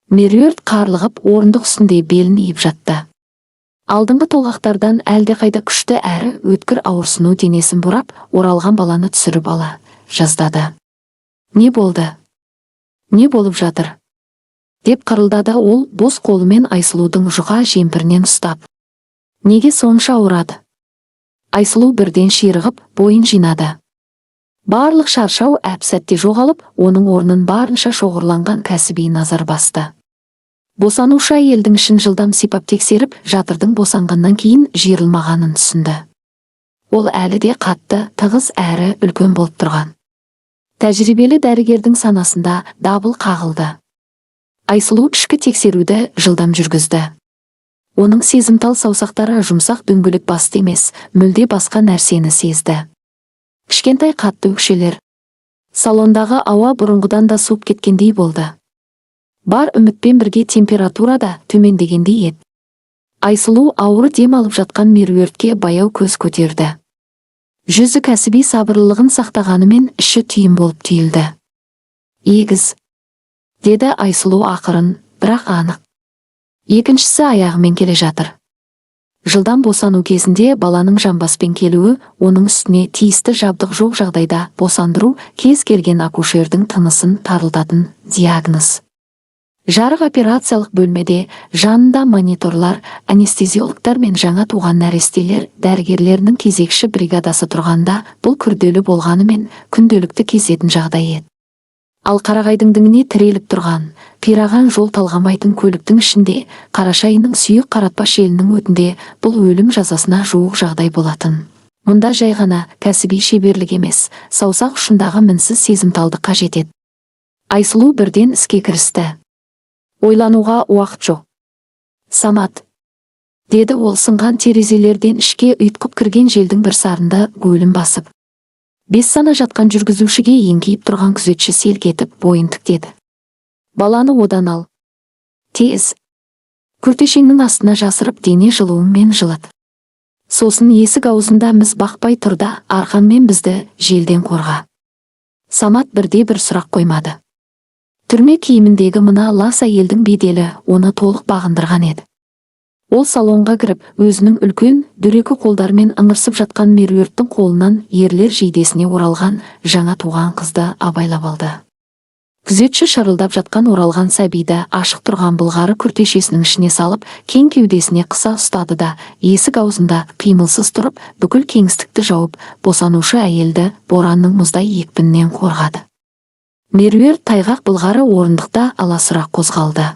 Меруерт қарлығып орындық үстінде белін иіп жатты. Алдыңғы толғақтардан әлдеқайда күшті әрі өткір ауырсыну денесін бұрап, оралған баланы түсіріп ала жаздады. Не болды? Не болып жатыр? Деп қырылдады ол бос қолымен Айсұлудың жұқа жемпірінен ұстап. Неге сонша ауырады? Айсұлу бірден ширығып, бойын жинады. Барлық шаршау әп-сәтте жоғалып, оның орнын барынша шоғырланған кәсіби назар басты. Босанушы әйелдің ішін жылдам сипап тексеріп, жатырдың босанғаннан кейін жиырылмағанын түсінді. Ол әлі де қатты, тығыз әрі үлкен болып тұрған. Тәжірибелі дәрігердің санасында дабыл қағылды. Айсұлу ішкі тексеруді жылдам жүргізді. Оның сезімтал саусақтары жұмсақ дөңгелек басты емес, мүлде басқа нәрсені сезді. Кішкентай қатты өкшелер. Салондағы ауа бұрынғыдан да суып кеткендей болды. Бар үмітпен бірге температура да төмендегендей еді. Айсұлу ауыр дем алып жатқан Меруертке баяу көз көтерді. Жүзі кәсіби сабырлылығын сақтағанымен іші түйін болып түйілді. Егіз, деді Айсұлу ақырын, бірақ анық. Екіншісі аяғымен келе жатыр. Жылдан босану кезінде баланың жамбаспен келуі, оның үстіне тиісті жабдық жоқ жағдайда босандыру кез келген акушердің тынысын тарылтатын диагноз. Жарық операциялық бөлмеде жанында мониторлар, анестезиологтар мен жаңа туған нәрестелер дәрігерлерінің кезекші бригадасы тұрғанда бұл күрделі болғанымен күнделікті кезетін жағдай еді. Ал қарағайдың діңіне тіреліп тұрған, қираған жол талғамайтын көліктің ішінде, Қарашайының сүйек қаратпа желінің өтінде бұл өлім жазасына жуық жағдай болатын. Мұнда жай ғана кәсіби шеберлік емес, саусақ ұшындағы мінсіз сезімталдық қажет еді. Айсұлу бірден іске кірісті. Ойлануға уақыт жоқ. Самат, деді ол сынған терезелерден ішке ұйтқып кірген желдің бір сарында гөлін басып. Бес сана жатқан жүргізушіге еңкейіп тұрған күзетші селк етіп бойын тіктеді. Баланы одан ал. Тез. Күртешеңнің астына жасырып дене жылуымен жылат. Сосын есік аузында міз бақпай тұрда, арқанмен бізді желден қорға. Самат бірде бір сұрақ қоймады. Түрме киіміндегі мына лас әйелдің беделі оны толық бағындырған еді. Ол салонға кіріп, өзінің үлкен, дөрекі қолдармен ыңырсып жатқан Меруерттің қолынан ерлер жейдесіне оралған жаңа туған қызды абайлап алды. Күзетші шырылдап жатқан оралған сәбиді ашық тұрған былғары күртешесінің ішіне салып, кең кеудесіне қыса ұстады да, есік аузында қимылсыз тұрып, бүкіл кеңістікті жауып, босанушы әйелді боранның мұздай екпінінен қорғады. Меруерт тайғақ былғары орындықта аласұрақ қозғалды.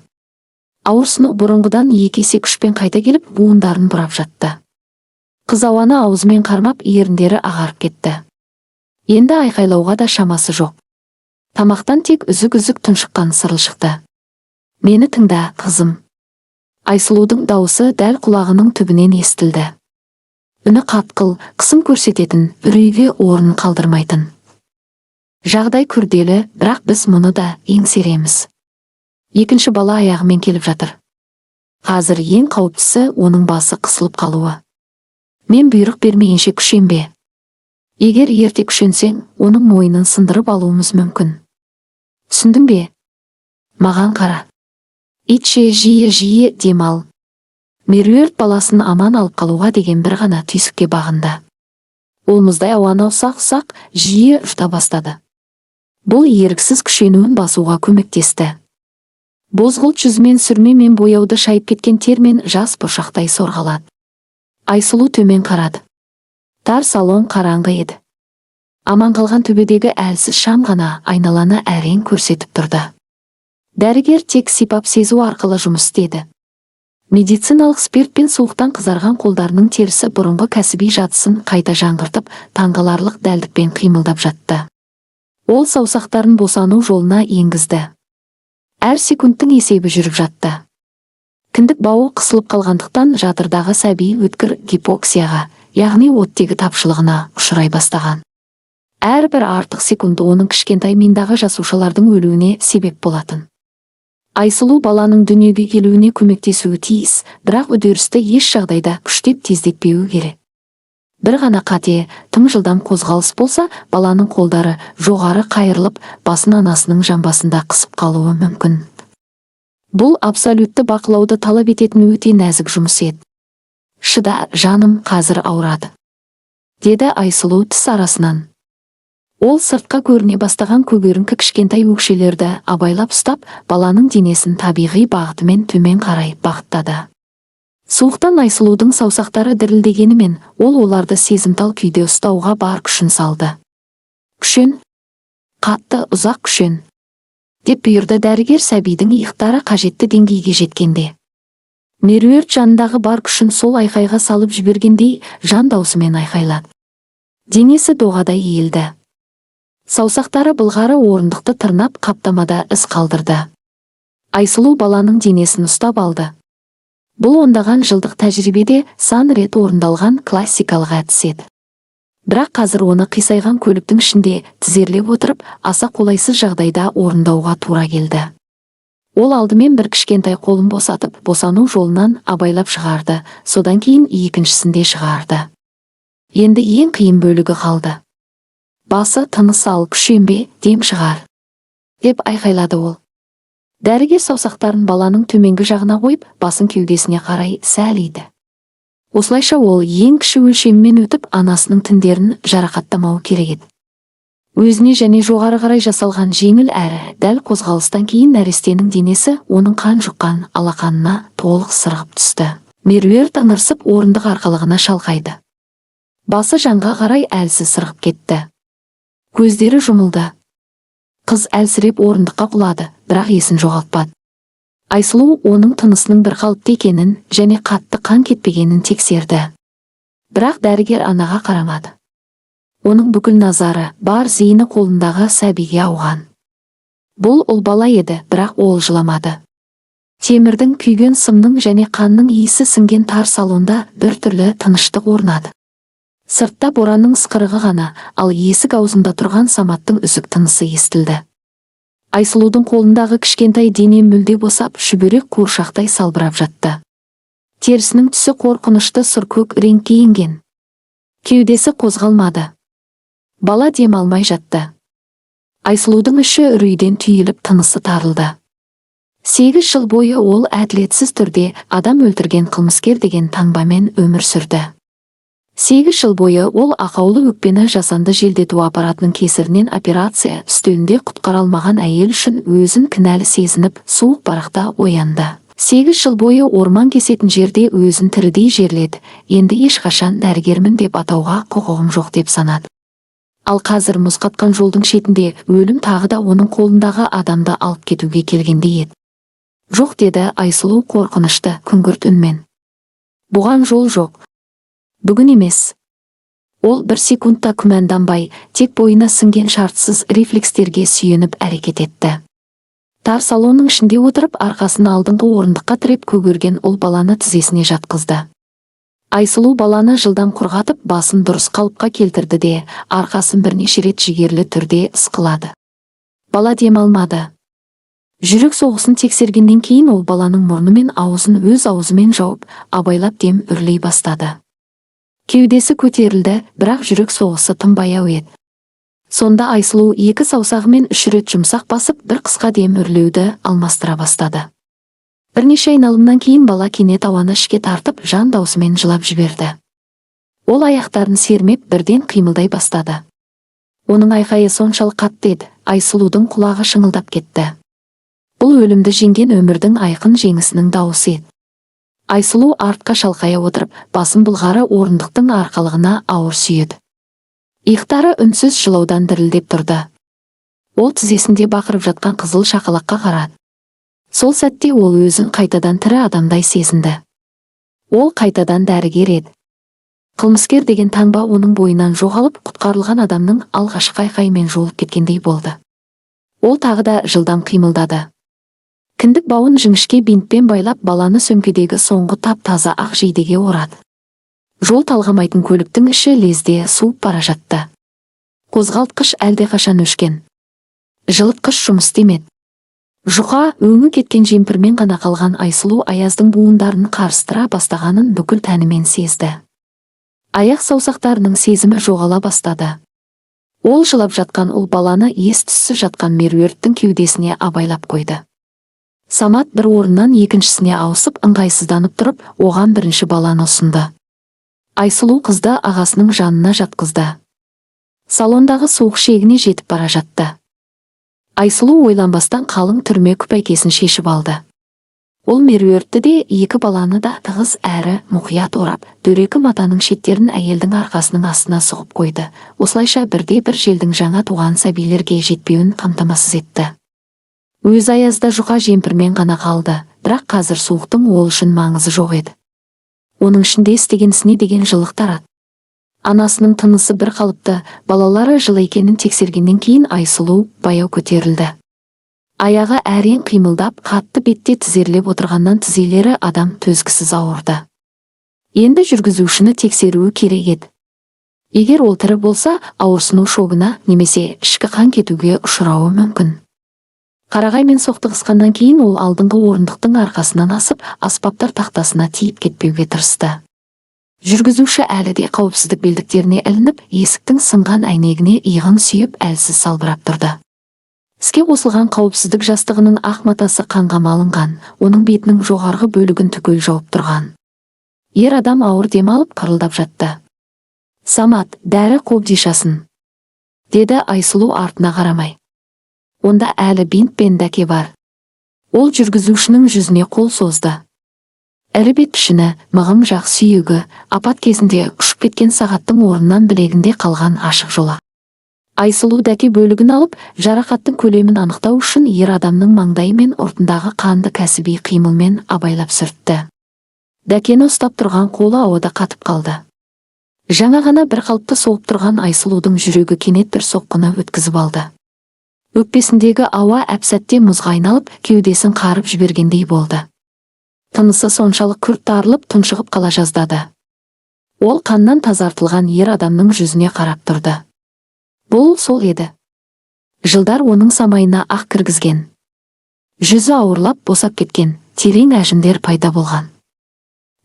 Ауырсыну бұрынғыдан екі есе күшпен қайта келіп, буындарын бұрап жатты. Қыз ауаны аузымен қармап, еріндері ағарып кетті. Енді айқайлауға да шамасы жоқ. Тамақтан тек үзік-үзік тұншыққан сырыл шықты. Мені тыңда, қызым. Айсұлудың дауысы дәл құлағының түбінен естілді. Үні қатқыл, қысым көрсететін, үрейге орын қалдырмайтын. Жағдай күрделі, бірақ біз мұны да еңсереміз. Екінші бала аяғымен келіп жатыр. Қазір ең қауіптісі оның басы қысылып қалуы. Мен бұйрық бермейінше күшенбе. Егер ерте күшенсең, оның мойнын сындырып алуымыз мүмкін. Түсіндің бе? Маған қара. Итше жиі демал. Меруерт баласын аман алып қалуға деген бір ғана түйсікке бағынды. Ол мұздай ауаны ұсақ-ұсақ жиі жұта бастады. Бұл еріксіз күшенуін басуға көмектесті. Бозғылт жүзімен сүрме мен бояуды шайып кеткен термен жас бұршақтай сорғалады. Айсұлу төмен қарады. Тар салон қараңғы еді. Аман қалған төбедегі әлсіз шам ғана айналаны әрең көрсетіп тұрды. Дәрігер тек сипап сезу арқылы жұмыс істеді. Медициналық спирт пен суықтан қызарған қолдарының терісі бұрынғы кәсіби жатысын қайта жаңғыртып, таңғаларлық дәлдікпен қимылдап жатты. Ол саусақтарын босану жолына енгізді. Әр секундтың есебі жүріп жатты. Кіндік бауы қысылып қалғандықтан жатырдағы сәби өткір гипоксияға, яғни оттегі тапшылығына ұшырай бастаған. Әрбір артық секунды оның кішкентай миындағы жасушалардың өлуіне себеп болатын. Айсұлу баланың дүниеге келуіне көмектесуі тиіс, бірақ үдерісті еш жағдайда күштеп тездетпеуі керек. Бір ғана қате, тым жылдам қозғалыс болса, баланың қолдары жоғары қайырылып, басын анасының жамбасында қысып қалуы мүмкін. Бұл абсолютті бақылауды талап ететін өте нәзік жұмыс еді. Шыда, жаным, қазір ауырады, деді Айсұлу тіс арасынан. Ол сыртқа көріне бастаған көгеріңкі кішкентай өкшелерді абайлап ұстап, баланың денесін табиғи бағытымен төмен қарай бағыттады. Суықтан Айсұлудың саусақтары дірілдегенімен, ол оларды сезімтал күйде ұстауға бар күшін салды. Күшен, қатты, ұзақ күшен, деп бұйырды дәрігер сәбидің иықтары қажетті деңгейге жеткенде. Меруерт жанындағы бар күшін сол айқайға салып жібергендей жан даусымен айқайлады. Денесі доғадай иілді. Саусақтары былғары орындықты тырнап қаптамада із қалдырды. Айсұлу баланың денесін ұстап алды. Бұл ондаған жылдық тәжірибеде сан рет орындалған классикалық әдіс еді. Бірақ қазір оны қисайған көліктің ішінде тізерлеп отырып, аса қолайсыз жағдайда орындауға тура келді. Ол алдымен бір кішкентай қолын босатып, босану жолынан абайлап шығарды, содан кейін екіншісінде шығарды. Енді ең қиын бөлігі қалды. Басы, тынысы ал, күшенбе, дем шығар, деп айқайлады ол. Дәрігер саусақтарын баланың төменгі жағына қойып, басын кеудесіне қарай сәл иді. Осылайша ол ең кіші өлшемімен өтіп, анасының тіндерін жарақаттамауы керек еді. Өзіне және жоғары қарай жасалған жеңіл әрі дәл қозғалыстан кейін нәрестенің денесі оның қан жұққан алақанына толық сырғып түсті. Меруерт ыңырсып орындық арқалығына шалқайды. Басы жанға қарай әлсіз сырғып кетті. Көздері жұмылды. Қыз әлсіреп орындыққа құлады, бірақ есін жоғалтпады. Айсұлу оның тынысының бір қалыпты екенін және қатты қан кетпегенін тексерді. Бірақ дәрігер анаға қарамады. Оның бүкіл назары, бар зейіні қолындағы сәбиге ауған. Бұл ұл бала еді, бірақ ол жыламады. Темірдің, күйген сымның және қанның иісі сіңген тар салонда бір түрлі тыныштық орнады. Сыртта боранның ысқырығы ғана, ал есік аузында тұрған Саматтың үзік тынысы естілді. Айсұлудың қолындағы кішкентай дене мүлде босап, шүберек қуыршақтай салбырап жатты. Терісінің түсі қорқынышты сұр көк реңкке енген. Кеудесі қозғалмады. Бала дем алмай жатты. Айсұлудың іші үрейден түйіліп, тынысы тарылды. 8 жыл бойы ол әділетсіз түрде адам өлтірген қылмыскер деген таңбамен өмір сүрді. 8 жыл бойы ол ақаулы өкпені жасанды желдету аппаратының кесірінен операция үстелінде құтқара алмаған әйел үшін өзін кінәлі сезініп, суық барақта оянды. 8 жыл бойы орман кесетін жерде өзін тірідей жерледі. Енді ешқашан дәрігермін деп атауға құқығым жоқ деп санады. Ал қазір мұз қатқан жолдың шетінде өлім тағы да оның қолындағы адамды алып кетуге келгендей еді. Жоқ, деді Айсұлу қорқынышты, күңгірт үнмен. Бұған жол жоқ. Бүгін емес. Ол бір секундта күмәнданбай, тек бойына сіңген шартсыз рефлекстерге сүйеніп әрекет етті. Тар салонның ішінде отырып, арқасын алдыңғы орындыққа тіреп көгерген ол баланы тізесіне жатқызды. Айсұлу баланы жылдам құрғатып, басын дұрыс қалыпқа келтірді де, арқасын бірнеше рет жігерлі түрде ысқылады. Бала дем алмады. Жүрек соғысын тексергеннен кейін ол баланың мұрны мен аузын өз аузымен жауып, абайлап дем үрлей бастады. Кеудесі көтерілді, бірақ жүрек соғысы тым баяу еді. Сонда Айсұлу 2 саусағымен 3 рет жұмсақ басып, бір қысқа дем үрлеуді алмастыра бастады. Бірнеше айналымнан кейін бала кенет ауаны ішке тартып, жан даусымен жылап жіберді. Ол аяқтарын сермеп бірден қимылдай бастады. Оның айқайы соншалық қатты еді, Айсұлудың құлағы шыңылдап кетті. Бұл өлімді жеңген өмірдің айқын жеңісінің дауысы еді. Айсұлу артқа шалқая отырып, басын былғары орындықтың арқалығына ауыр сүйеді. Иықтары үнсіз жылаудан дірілдеп тұрды. Ол тізесінде бақырып жатқан қызыл шақалаққа қарады. Сол сәтте ол өзін қайтадан тірі адамдай сезінді. Ол қайтадан дәрігер еді. Қылмыскер деген таңба оның бойынан жоғалып, құтқарылған адамның алғашқы айқайымен жолып кеткендей болды. Ол тағы да жылдам қимылдады. Кіндік бауын жіңішке бинтпен байлап, баланы сөмкедегі соңғы тап-таза ақ жейдеге орады. Жол талғамайтын көліктің іші лезде суып бара жатты. Қозғалтқыш әлдеқашан өшкен. Жылытқыш жұмыс істемеді. Жұқа, өңі кеткен жемпірмен ғана қалған Айсұлу аяздың буындарын қарыстыра бастағанын бүкіл тәнімен сезді. Аяқ саусақтарының сезімі жоғала бастады. Ол жылап жатқан ұл баланы ес-түссіз жатқан Меруерттің кеудесіне абайлап қойды. Самат бір орыннан екіншісіне ауысып ыңғайсызданып тұрып, оған бірінші баланы ұсынды. Айсұлу қызды ағасының жанына жатқызды. Салондағы суық шегіне жетіп бара жатты. Айсұлу ойланбастан қалың түрме күпәйкесін шешіп алды. Ол меруертті де екі баланы да тығыз әрі мұқият орап, дөрекі матаның шеттерін әйелдің арқасының астына сұғып қойды. Осылайша бірде-бір желдің жаңа туған сәбилерге жетпеуін қамтамасыз етті. Өз аязда жұқа жемпірмен ғана қалды, бірақ қазір суықтың ол үшін маңызы жоқ еді. Оның ішінде істегенісіне деген жылық тарады. Анасының тынысы бір қалыпты, балалары жылы екенін тексергеннен кейін Айсұлу баяу көтерілді. Аяғы әрең қимылдап, қатты бетте тізерлеп отырғаннан тізелері адам төзгісіз ауырды. Енді жүргізушіні тексеруі керек еді. Егер ол тірі болса, ауырсыну шогына немесе ішкі қан кетуге ұшырауы мүмкін. Қарағаймен соқтығысқаннан кейін ол алдыңғы орындықтың арқасынан асып, аспаптар тақтасына тиіп кетпеуге тырысты. Жүргізуші әлі де қауіпсіздік белдіктеріне ілініп, есіктің сынған әйнегіне иығын сүйеп әлсіз салбырап тұрды. Іске қосылған қауіпсіздік жастығының ақ матасы қанға малынған, оның бетінің жоғарғы бөлігін түгел жауып тұрған. Ер адам ауыр дем алып қырылдап жатты. «Самат, дәрі қобдишасын», деді Айсұлу артына қарамай. «Онда әлі бинт пен дәке бар». Ол жүргізушінің жүзіне қол созды. Ірі бет пішіні, мығым жақ сүйегі, апат кезінде ұшып кеткен сағаттың орнынан білегінде қалған ашық жолақ. Айсұлу дәке бөлігін алып, жарақаттың көлемін анықтау үшін ер адамның маңдайы мен ұртындағы қанды кәсіби қимылмен абайлап сүртті. Дәкені ұстап тұрған қолы ауада қатып қалды. Жаңа ғана бір қалыпты соғып тұрған Айсұлудың жүрегі кенет бір соққыны өткізіп алды. Өкпесіндегі ауа әп-сәтте мұзға айналып, кеудесін қарып жібергендей болды. Тынысы соншалық күрт тарылып, тұншығып қала жаздады. Ол қаннан тазартылған ер адамның жүзіне қарап тұрды. Бұл сол еді. Жылдар оның самайына ақ кіргізген. Жүзі ауырлап босап кеткен, терең әжімдер пайда болған.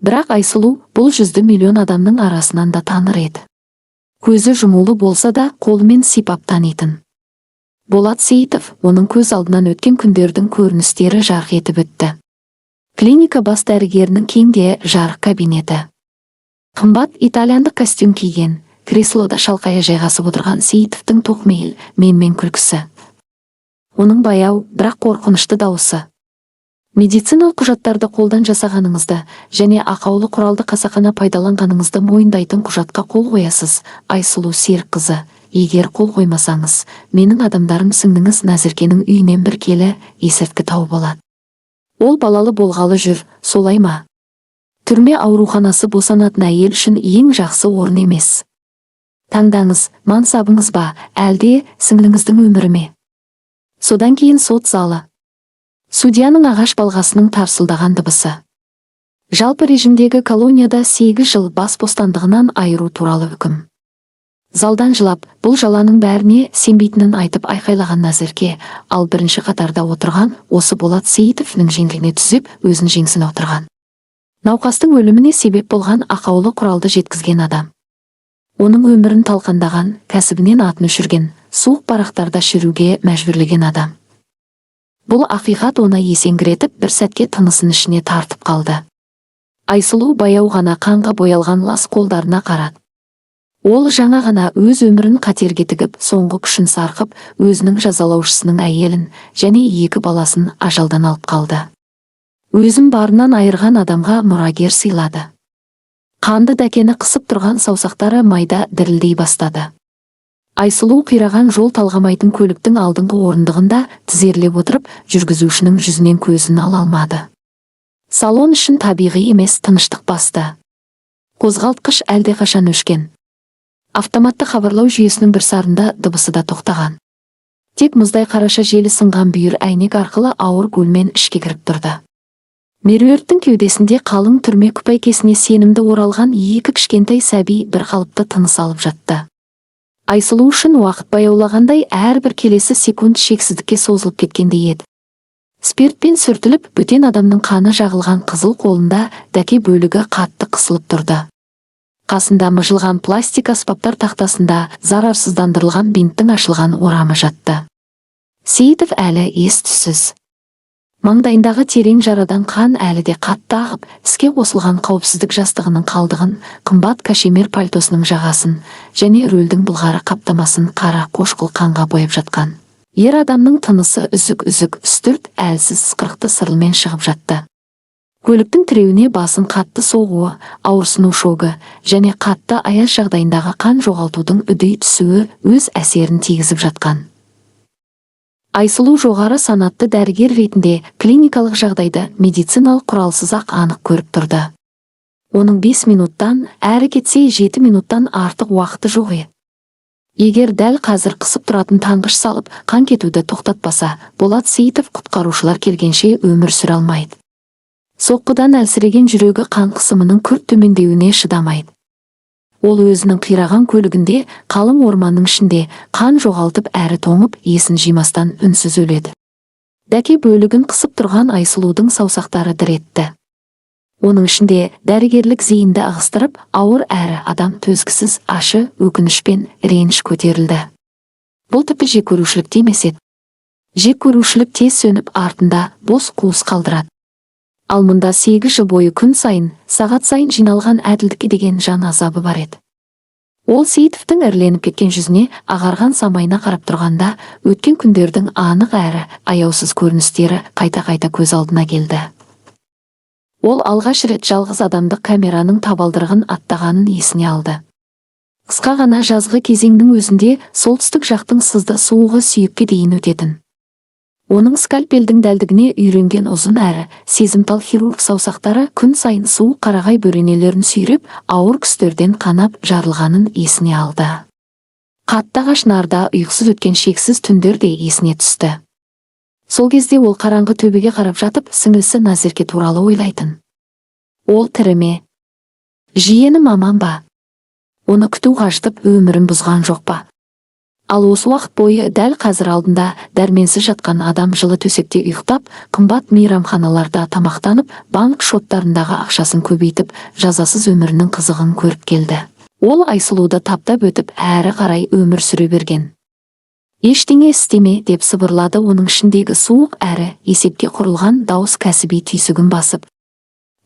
Бірақ Айсұлу бұл жүзді миллион адамның арасынан да таныр еді. Көзі жұмулы болса да қолымен сипап танитын. Болат Сейітов, оның көз алдынан өткен күндердің көріністері жарқ етіп өтті. Клиника бас дәрігерінің кеңде жарық кабинеті. Қымбат итальяндық костюм киген, креслода шалқая жайғасып отырған Сейітовтің тоқмейіл, менмен күлкісі. Оның баяу, бірақ қорқынышты дауысы. Медициналық құжаттарды қолдан жасағаныңызды және ақаулы құралды қасақана пайдаланғаныңызды мойындайтын құжатқа қол қоясыз, Айсұлу Серікқызы. Егер қол қоймасаңыз, менің адамдарым сіңліңіз Нәзіркенің үйінен бір келі есірткі тауып алады. Ол балалы болғалы жүр, солай ма? Түрме ауруханасы босанатын әйел үшін ең жақсы орын емес. Таңдаңыз, мансабыңыз ба, әлде сіңліңіздің өмірі ме? Содан кейін сот залы. Судьяның ағаш балғасының тарсылдаған дыбысы. Жалпы режимдегі колонияда 8 жыл бас бостандығынан айыру туралы үкім. Залдан жылап, бұл жаланың бәріне сенбейтінін айтып айқайлаған Нәзірке, ал бірінші қатарда отырған осы Болат Сейітовның жеңгіне түзеп, өзін жеңсін отырған. Науқастың өліміне себеп болған ақаулы құралды жеткізген адам. Оның өмірін талқандаған, кәсібінен атын өшірген, суық барақтарда шіруге мәжбүрлеген адам. Бұл ақиқат оны есеңгіретіп, бір сәтке тынысын ішіне тартып қалды. Айсұлу баяу ғана қанға боялған лас қолдарына қарады. Ол жаңа ғана өз өмірін қатерге тігіп, соңғы күшін сарқып, өзінің жазалаушысының әйелін және 2 баласын ажалдан алып қалды. Өзін барынан айырған адамға мұрагер сыйлады. Қанды дәкені қысып тұрған саусақтары майда дірілдей бастады. Айсұлу қираған жол талғамайтын көліктің алдыңғы орындығында тізерлеп отырып, жүргізушінің жүзінен көзін ала алмады. Салон үшін табиғи емес тыныштық басты. Қозғалтқыш әлдеқашан өшкен. Автоматты хабарлау жүйесінің бір сарында дыбысы да тоқтаған. Тек мұздай қараша желі сынған бүйір әйнек арқылы ауыр гүлмен ішке кіріп тұрды. Меруерттің кеудесінде қалың түрме күпәйкесіне сенімді оралған 2 кішкентай сәби бір қалыпты тыныс алып жатты. Айсұлу үшін уақыт баяулағандай әрбір келесі секунд шексіздікке созылып кеткендей еді. Спиртпен сүртіліп, бөтен адамның қаны жағылған қызыл қолында дәке бөлігі қатты қысылып тұрды. Қасында мыжылған пластик аспаптар тақтасында зарарсыздандырылған бинттің ашылған орамы жатты. Сейітов әлі ес-түссіз. Маңдайындағы терең жарадан қан әлі де қатты ағып, іске қосылған қауіпсіздік жастығының қалдығын, қымбат кашемир пальтосының жағасын және рөлдің былғары қаптамасын қара қошқыл қанға бояп жатқан. Ер адамның тынысы үзік-үзік, үстірт әлсіз ысқырықты сырылмен шығып жатты. Көліктің тіреуіне басын қатты соғуы, ауырсыну шоғы және қатты аяз жағдайындағы қан жоғалтудың үдей түсуі өз әсерін тигізіп жатқан. Айсұлу жоғары санатты дәрігер ретінде клиникалық жағдайды медициналық құралсыз-ақ анық көріп тұрды. Оның 5 минуттан, әрі кетсе 7 минуттан артық уақыты жоқ еді. Егер дәл қазір қысып тұратын таңғыш салып, қан кетуді тоқтатпаса, Болат Сейітов құтқарушылар келгенше өмір сүре алмайды. Соққыдан әлсіреген жүрегі қан қысымының күрт төмендеуіне шыдамайды. Ол өзінің қираған көлігінде, қалың орманның ішінде қан жоғалтып әрі тоңып, есін жимастан үнсіз өледі. Дәке бөлігін қысып тұрған Айсұлудың саусақтары дір етті. Оның ішінде дәрігерлік зейінді ығыстырып, ауыр әрі адам төзгісіз ашы, өкініш пен реніш көтерілді. Бұл тіпті жек көрушілік емес еді. Жек көрушілік тез сөніп, артында бос қуыс қалдырады. Ал мұнда 8 жыл бойы күн сайын, сағат сайын жиналған әділдікке деген жан азабы бар еді. Ол Сейітовтің ірленіп кеткен жүзіне, ағарған самайына қарап тұрғанда, өткен күндердің анық әрі аяусыз көріністері қайта-қайта көз алдына келді. Ол алғаш рет жалғыз адамдық камераның табалдырығын аттағанын есіне алды. Қысқа ғана жазғы кезеңнің өзінде солтүстік жақтың сызды суығы сүйекке дейін өтетін. Оның скальпельдің дәлдігіне үйренген ұзын әрі сезімтал хирург саусақтары күн сайын суық қарағай бөренелерін сүйреп, ауыр күстерден қанап жарылғанын есіне алды. Қатты ағаш нарда ұйқысыз өткен шексіз түндер де есіне түсті. Сол кезде ол қараңғы төбеге қарап жатып, сіңілісі Назерке туралы ойлайтын. Ол тірі ме? Жиенім аман ба? Оны күту қажытып өмірін бұзған жоқ па? Ал осы уақыт бойы дәл қазір алдында дәрменсіз жатқан адам жылы төсекте ұйықтап, қымбат мейрамханаларда тамақтанып, банк шоттарындағы ақшасын көбейтіп, жазасыз өмірінің қызығын көріп келді. Ол Айсұлуды таптап өтіп, әрі қарай өмір сүре берген. Ештеңе істеме, деп сыбырлады оның ішіндегі суық әрі есепке құрылған дауыс кәсіби түйсігін басып.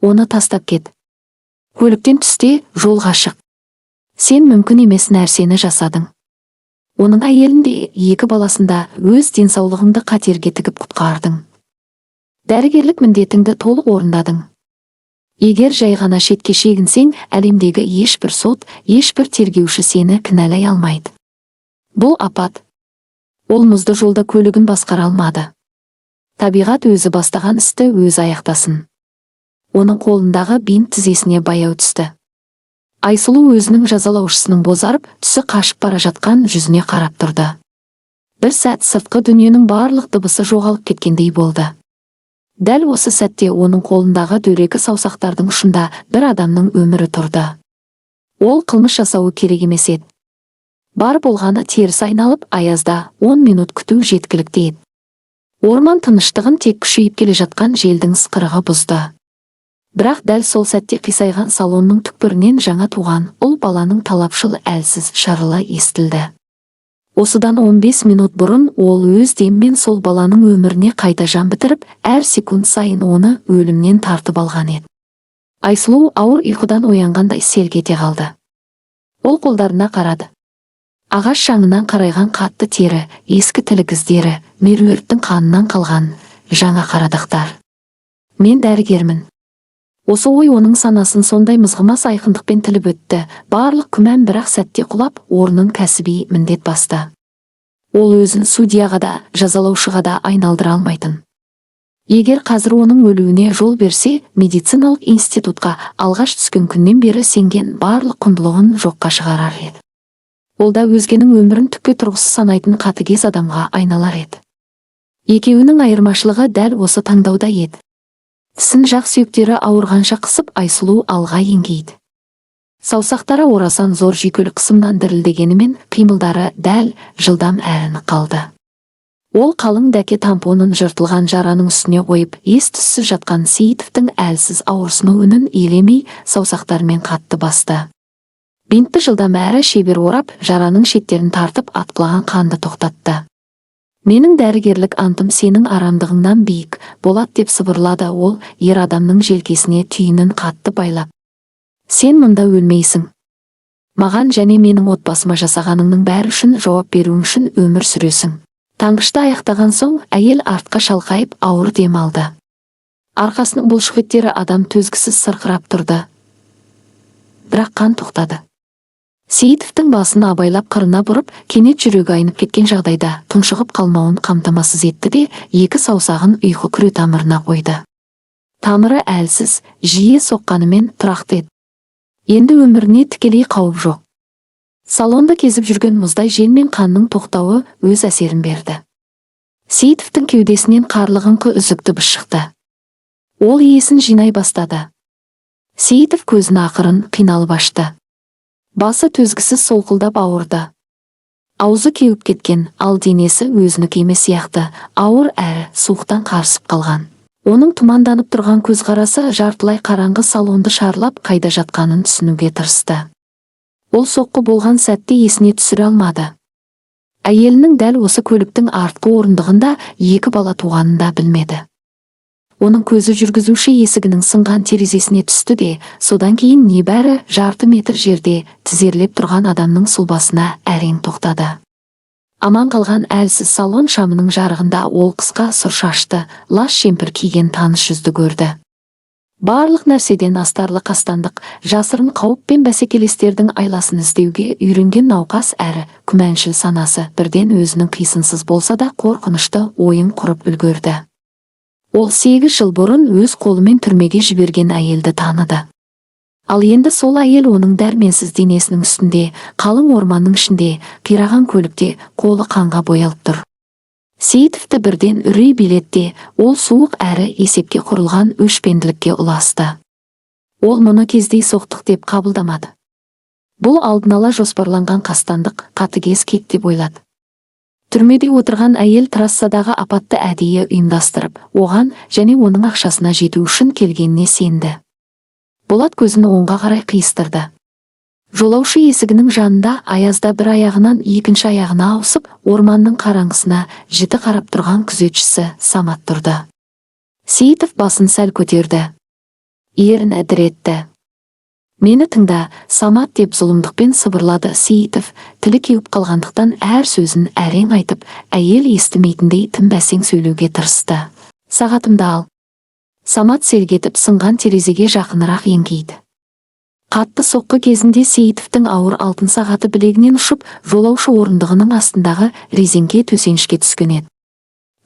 Оны тастап кет. Көліктен түсте, жолға шық. Сен мүмкін емес нәрсені жасадың. Оның әйелінде 2 баласында өз денсаулығыңды қатерге тігіп құтқардың. Дәрігерлік міндетіңді толық орындадың. Егер жай ғана шетке шегінсең, әлемдегі ешбір сот, ешбір тергеуші сені кінәлай алмайды. Бұл апат. Ол мұзды жолда көлігін басқара алмады. Табиғат өзі бастаған істі өзі аяқтасын. Оның қолындағы бинт тізесіне баяу түсті. Айсұлу өзінің жазалаушысының бозарып, түсі қашып бара жатқан жүзіне қарап тұрды. Бір сәт сыртқы дүниенің барлық дыбысы жоғалып кеткендей болды. Дәл осы сәтте оның қолындағы дөрекі саусақтардың ұшында бір адамның өмірі тұрды. Ол қылмыс жасауы керек емес еді. Бар болғаны теріс айналып, аязда 10 минут күту жеткілікті еді. Орман тыныштығын тек күшейіп келе жатқан желдің сықырығы бұзды. Бірақ дәл сол сәтте қисайған салонның түкпірінен жаңа туған ұл баланың талапшыл әлсіз шарылы естілді. Осыдан 15 минут бұрын ол өз деммен сол баланың өміріне қайта жан бітіріп, әр секунд сайын оны өлімнен тартып алған еді. Айсұлу ауыр ұйқыдан оянғандай селк ете қалды. Ол қолдарына қарады. Ағаш шаңынан қарайған қатты тері, ескі тілік іздері, меруерттің қанынан қалған жаңа қарадықтар. Мен дәрігермін. Осы ой оның санасын сондай мызғымас айқындықпен тіліп өтті. Барлық күмән бірақ сәтте құлап, орнын кәсіби міндет басты. Ол өзін судьяға да, жазалаушыға да айналдыра алмайтын. Егер қазір оның өлуіне жол берсе, медициналық институтқа алғаш түскен күннен бері сенген барлық құндылығын жоққа шығарар еді. Ол да өзгенің өмірін түкке тұрғысыз санайтын қатыгез адамға айналар еді. Екеуінің айырмашылығы дәл осы таңдауда еді. Тісін жақ сүйектері ауырғанша қысып, Айсұлу алға еңгейді. Саусақтары орасан зор жүйкелік қысымнан дірілдегенімен, қимылдары дәл, жылдам әрі қалды. Ол қалың дәке тампонын жыртылған жараның үстіне қойып, ес-түссіз жатқан Сейітовтің әлсіз ауырсыну үнін елемей, саусақтарымен қатты басты. Бинтті жылдам әрі шебер орап, жараның шеттерін тартып, атқылаған қанды тоқтатты. Менің дәрігерлік антым сенің арамдығыңнан биік болат деп сыбырлады ол, ер адамның желкесіне түйінін қатты байлап. Сен мұнда өлмейсің. Маған және менің отбасыма жасағаныңның бәрі үшін жауап беруің үшін өмір сүресің. Таңғышты аяқтаған соң, әйел артқа шалқайып ауыр дем алды. Арқасының бұлшықеттері адам төзгісіз сырқырап тұрды. Бірақ қан тоқтады. Сейітовтің басын абайлап қырына бұрып, кенет жүрегі айнып кеткен жағдайда тұншығып қалмауын қамтамасыз етті де, екі саусағын ұйқы күре тамырына қойды. Тамыры әлсіз, жиі соққанымен тұрақты еді. Енді өміріне тікелей қауіп жоқ. Салонда кезіп жүрген мұздай жел мен қанның тоқтауы өз әсерін берді. Сейітовтің кеудесінен қарлығыңқы үзік дыбыс шықты. Ол иесін жинай бастады. Сейітов көзін ақырын қиналып ашты. Басы төзгісіз солқылдап ауырды. Аузы кеуіп кеткен, ал денесі өзінікі емес сияқты, ауыр әрі суықтан қарысып қалған. Оның тұманданып тұрған көзқарасы жартылай қараңғы салонды шарлап қайда жатқанын түсінуге тырысты. Ол соққы болған сәтте есіне түсіре алмады. Әйелінің дәл осы көліктің артқы орындығында екі бала туғанын да білмеді. Оның көзі жүргізуші есігінің сынған терезесіне түсті де, содан кейін небәрі жарты метр жерде тізерлеп тұрған адамның сұлбасына әрең тоқтады. Аман қалған әлсіз салон шамының жарығында ол қысқа сұр шашты, лас шемпір киген таныс жүзді көрді. Барлық нәрседен астарлы қастандық, жасырын қауіп пен бәсекелестердің айласын іздеуге үйренген науқас әрі күмәншіл санасы бірден өзінің қисынсыз болса да қорқынышты ойын құрып үлгерді. Ол 8 жыл бұрын өз қолымен түрмеге жіберген әйелді таныды. Ал енді сол әйел оның дәрменсіз денесінің үстінде, қалың орманның ішінде, қираған көлікте қолы қанға боялып тұр. Сейітовті бірден үрей билетте, ол суық әрі есепке құрылған өшпенділікке ұласты. Ол мұны кездей соқтық деп қабылдамады. Бұл алдын ала жоспарланған қастандық, қатыгез кек деп ойлады. Түрмеде отырған әйел трассадағы апатты әдейі ұйымдастырып, оған және оның ақшасына жету үшін келгеніне сенді. Болат көзін оңға қарай қиыстырды. Жолаушы есігінің жанында аязда бір аяғынан екінші аяғына ауысып, орманның қараңғысына жіті қарап тұрған күзетшісі Самат тұрды. Сейітов басын сәл көтерді. Ерін әдіретті. Мені тыңда, Самат деп зұлымдықпен сыбырлады Сейітов, тілі кеуіп қалғандықтан әр сөзін әрең айтып, әйел естімейтіндей тым бәсең сөйлеуге тырысты. Сағатымды ал. Самат селгетіп сынған терезеге жақынырақ еңкейді. Қатты соққы кезінде Сейітовтің ауыр алтын сағаты білегінен ұшып, жолаушы орындығының астындағы резеңке төсенішке түскен еді.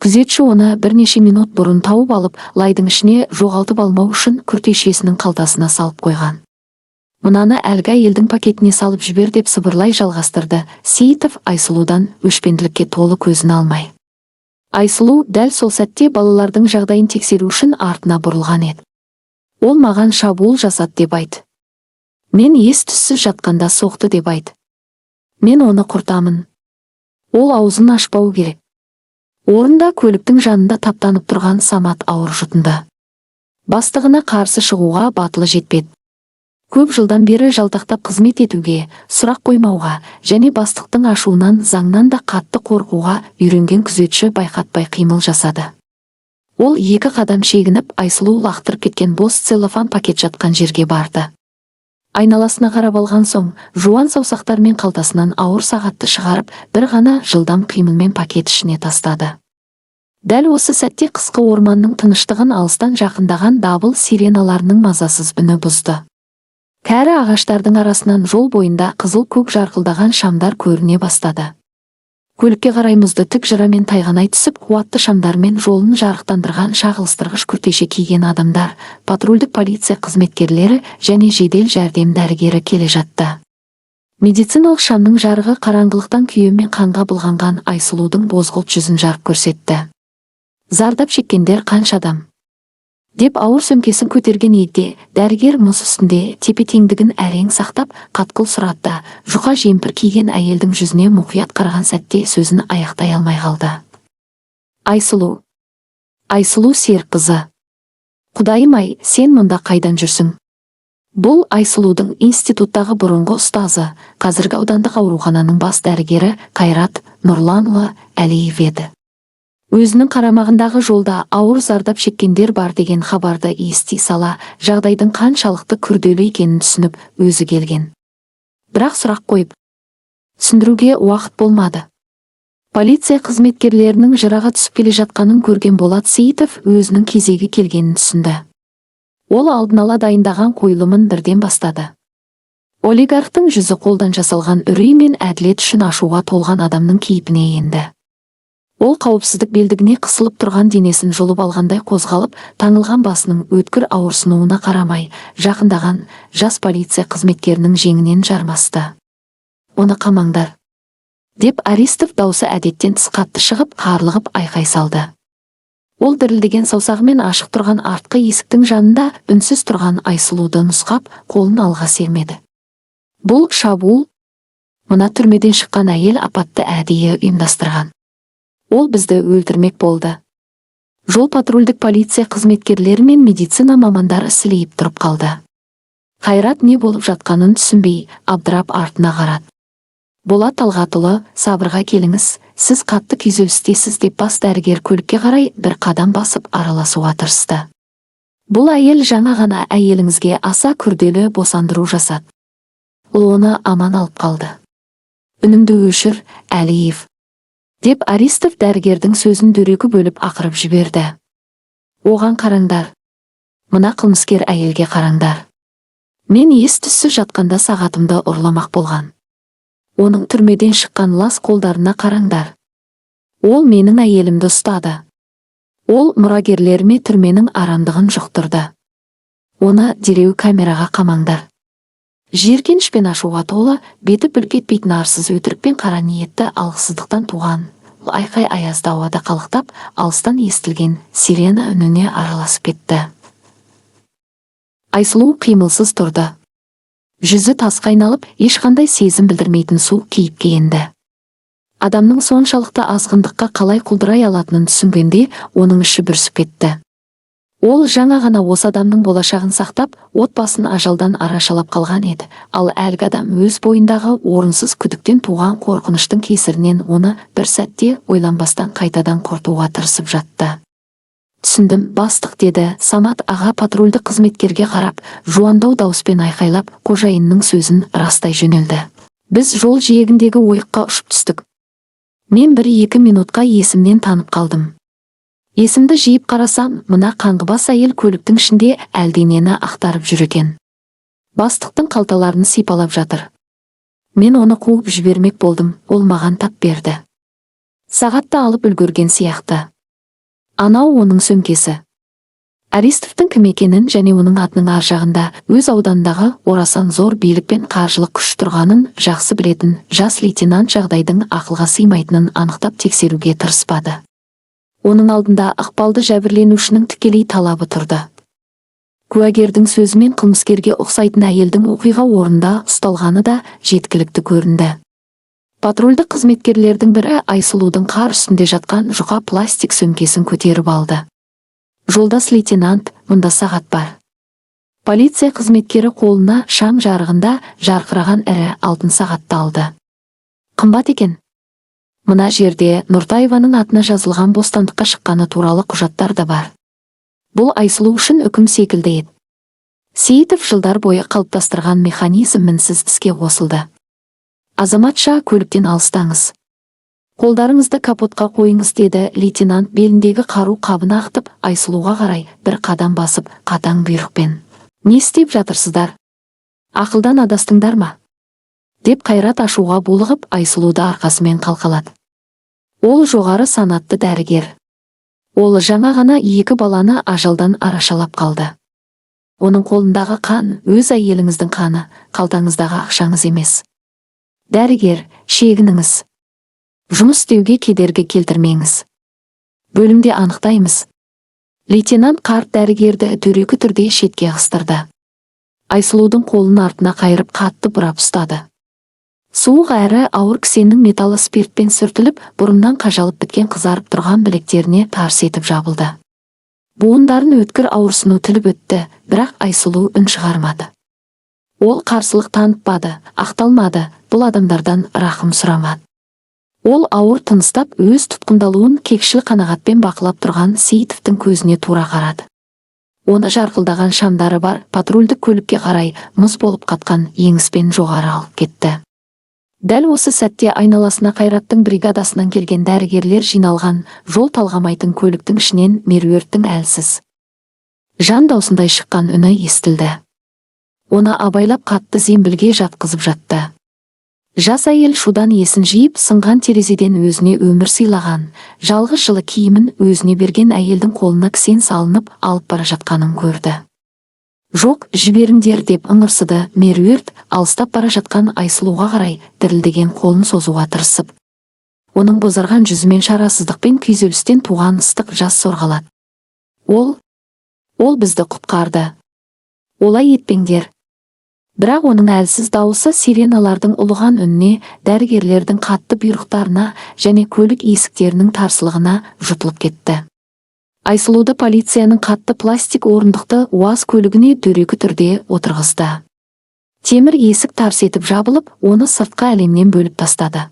Күзетші оны бірнеше минут бұрын тауып алып, лайдың ішіне жоғалтып алмау үшін күртешесінің қалтасына салып қойған. Мұнаны әлгі әйелдің пакетіне салып жібер деп сыбырлай жалғастырды. Сейітов Айсұлудан өшпенділікке толы көзін алмай. Айсұлу дәл сол сәтте балалардың жағдайын тексеру үшін артына бұрылған еді. Ол маған шабуыл жасады деп айт. Мен ес-түссіз жатқанда соқты деп айт. Мен оны құртамын. Ол аузын ашпау керек. Орында көліктің жанында таптанып тұрған Самат ауыр жұтынды. Бастығына қарсы шығуға батылы жетпеді. Көп жылдан бері жалтақтап қызмет етуге, сұрақ қоймауға және бастықтың ашуынан заңнан да қатты қорқуға үйренген күзетші байқатпай қимыл жасады. Ол 2 қадам шегініп, Айсұлу лақтырып кеткен бос целлофан пакет жатқан жерге барды. Айналасына қарап алған соң, жуан саусақтармен қалтасынан ауыр сағатты шығарып, бір ғана жылдам қимылмен пакет ішіне тастады. Дәл осы сәтте қысқы орманның тыныштығын алыстан жақындаған дабыл сиреналарының мазасыз үні бұзды. Кәрі ағаштардың арасынан жол бойында қызыл-көк жарқылдаған шамдар көріне бастады. Көлікке қарай мұзды тік жырамен тайғанай түсіп, қуатты шамдармен жолын жарықтандырған шағылыстырғыш күртеше киген адамдар, патрульдік полиция қызметкерлері және жедел жәрдем дәрігері келе жатты. Медициналық шамның жарығы қараңғылықтан күйе мен қанға былғанған Айсұлудың бозғылт жүзін жарық көрсетті. Зардап шеккендер қанша адам? Деп ауыр сөмкесін көтерген еді, дәрігер мұз үстінде тепе-теңдігін әрең сақтап, қатқыл сұратты. Жұқа жемпір киген әйелдің жүзіне мұқият қараған сәтте сөзін аяқтай алмай қалды. Айсұлу. Айсұлу Серікқызы. Құдайым-ай, сен мұнда қайдан жүрсің? Бұл Айсұлудың институттағы бұрынғы ұстазы, қазіргі аудандық аурухананың бас дәрігері Қайрат Нұрланұлы Әлиев еді. Өзінің қарамағындағы жолда ауыр зардап шеккендер бар деген хабарды ести сала, жағдайдың қаншалықты күрделі екенін түсініп, өзі келген. Бірақ сұрақ қойып, түсіндіруге уақыт болмады. Полиция қызметкерлерінің жыраға түсіп келе жатқанын көрген Болат Сейітов өзінің кезегі келгенін түсінді. Ол алдын ала дайындаған қойылымын бірден бастады. Олигархтың жүзі қолдан жасалған үрей мен әділет үшін ашуға толған адамның кейпіне енді. Ол қауіпсіздік белдігіне қысылып тұрған денесін жұлып алғандай қозғалып, таңылған басының өткір ауырсынуына қарамай, жақындаған жас полиция қызметкерінің жеңінен жармасты. Оны қамаңдар, деп Аристов даусы әдеттен тыс қатты шығып, қарлығып айқай салды. Ол дірілдеген саусағымен ашық тұрған артқы есіктің жанында үнсіз тұрған Айсұлуды нұсқап, қолын алға сермеді. Бұл шабуыл, мына түрмеден шыққан әйел апатты әдейі ұйымдастырған. Ол бізді өлтірмек болды. Жол патрульдік полиция қызметкерлері мен медицина мамандары сілейіп тұрып қалды. Қайрат не болып жатқанын түсінбей, абдырап артына қарады. Болат Талғатұлы, сабырға келіңіз, сіз қатты күйзелістесіз деп бас дәрігер көлікке қарай бір қадам басып араласуға тырысты. Бұл әйел жаңа ғана әйеліңізге аса күрделі босандыру жасады. Ол оны аман алып қалды. Үніңді өшір, Әлиев, деп Аристов дәрігердің сөзін дөрекі бөліп ақырып жіберді. Оған қараңдар. Мына қылмыскер әйелге қараңдар. Мен ес-түссіз жатқанда сағатымды ұрламақ болған. Оның түрмеден шыққан лас қолдарына қараңдар. Ол менің әйелімді ұстады. Ол мұрагерлеріме түрменің арамдығын жұқтырды. Оны дереу камераға қамаңдар. Жиіркеніш пен ашуға толы, беті бүлк етпейтін арсыз өтірік пен қара ниетті алғысыздықтан туған айқай аязда ауада қалықтап, алыстан естілген сирена үніне араласып кетті. Айсұлу қимылсыз тұрды. Жүзі тасқа айналып, ешқандай сезім білдірмейтін суық кейіпке енді. Адамның соншалықты азғындыққа қалай құлдырай алатынын түсінгенде, оның іші бүрісіп кетті. Ол жаңа ғана осы адамның болашағын сақтап, отбасын ажалдан арашалап қалған еді, ал әлгі адам өз бойындағы орынсыз күдіктен туған қорқыныштың кесірінен оны бір сәтте ойланбастан қайтадан құртуға тырысып жатты. Түсіндім, бастық, деді Самат аға патрульді қызметкерге қарап, жуандау дауыспен айқайлап, қожайынның сөзін растай жөнелді. Біз жол жиегіндегі ойыққа ұшып түстік. Мен 1-2 минутқа есімнен танып қалдым. Есімді жиып қарасам, мына қаңғыбас әйел көліктің ішінде әлденені ақтарып жүр екен. Бастықтың қалталарын сипалап жатыр. Мен оны қуып жібермек болдым, ол маған тап берді. Сағатты алып үлгерген сияқты. Анау оның сөмкесі. Аристовтың кім екенін және оның атының ар жағында өз аудандағы орасан зор билік пен қаржылық күш тұрғанын жақсы білетін жас лейтенант жағдайдың ақылға сыймайтынын анықтап тексеруге тырыспады. Оның алдында ықпалды жәбірленушінің тікелей талабы тұрды. Куәгердің сөзімен қылмыскерге ұқсайтын әйелдің оқиға орнында ұсталғаны да жеткілікті көрінді. Патрульдік қызметкерлердің бірі Айсұлудың қар үстінде жатқан жұқа пластик сөмкесін көтеріп алды. Жолдас лейтенант, мұнда сағат бар. Полиция қызметкері қолына шам жарығында жарқыраған ірі алтын сағатты алды. Қымбат екен. Мына жерде Нұртаеваның атына жазылған бостандыққа шыққаны туралы құжаттар да бар. Бұл Айсұлу үшін үкім секілді еді. Сейітов жылдар бойы қалыптастырған механизм мінсіз іске қосылды. Азаматша көліктен алыстаңыз. Қолдарыңызды капотқа қойыңыз, деді лейтенант беліндегі қару қабын ақтып, Айсұлуға қарай бір қадам басып, қатаң бұйрықпен. Не істеп жатырсыздар? Ақылдан адастыңдар ма? Деп Қайрат ашуға булығып, Айсұлуды арқасымен қалқалады. Ол жоғары санатты дәрігер. Ол жаңа ғана 2 баланы ажалдан арашалап қалды. Оның қолындағы қан, өз әйеліңіздің қаны, қалтаңыздағы ақшаңыз емес. Дәрігер, шегініңіз. Жұмыс істеуге кедергі келтірмеңіз. Бөлімде анықтаймыз. Лейтенант қарт дәрігерді дөрекі түрде шетке ығыстырды. Айсұлудың қолын артына қайырып қатты бұрап ұстады. Суық әрі ауыр кісеннің металы спиртпен сүртіліп, бұрыннан қажалып біткен қызарып тұрған білектеріне тарс етіп жабылды. Буындарын өткір ауырсыну тіліп өтті, бірақ Айсұлу үн шығармады. Ол қарсылық танытпады, ақталмады, бұл адамдардан рахым сұрамады. Ол ауыр тыныстап, өз тұтқындалуын кекшіл қанағатпен бақылап тұрған Сейітовтің көзіне тура қарады. Оны жарқылдаған шамдары бар патрульдік көлікке қарай мұз болып қатқан еңіспен жоғары алып кетті. Дәл осы сәтте айналасына Қайраттың бригадасынан келген дәрігерлер жиналған, жол талғамайтын көліктің ішінен Меруерттің әлсіз жан даусындай шыққан үні естілді. Оны абайлап қатты зембілге жатқызып жатты. Жас әйел шудан есін жиып, сынған терезеден өзіне өмір сыйлаған, жалғыз жылы киімін өзіне берген әйелдің қолына кісен салынып алып бара жатқанын көрді. Жоқ, жіберіңдер деп ыңырсыды Меруерт, алыстап бара жатқан Айсұлуға қарай дірілдеген қолын созуға тырысып. Оның бозарған жүзімен шарасыздықпен күйзелістен туған ыстық жас сорғалады. Ол бізді құтқарды. Олай етпеңдер. Бірақ оның әлсіз дауысы сиреналардың ұлыған үніне, дәрігерлердің қатты бұйрықтарына және көлік есіктерінің тарсылығына жұтылып кетті. Айсұлуды полицияның қатты пластик орындықты УАЗ көлігіне дөрекі түрде отырғызды. Темір есік тарс етіп жабылып, оны сыртқы әлемнен бөліп тастады.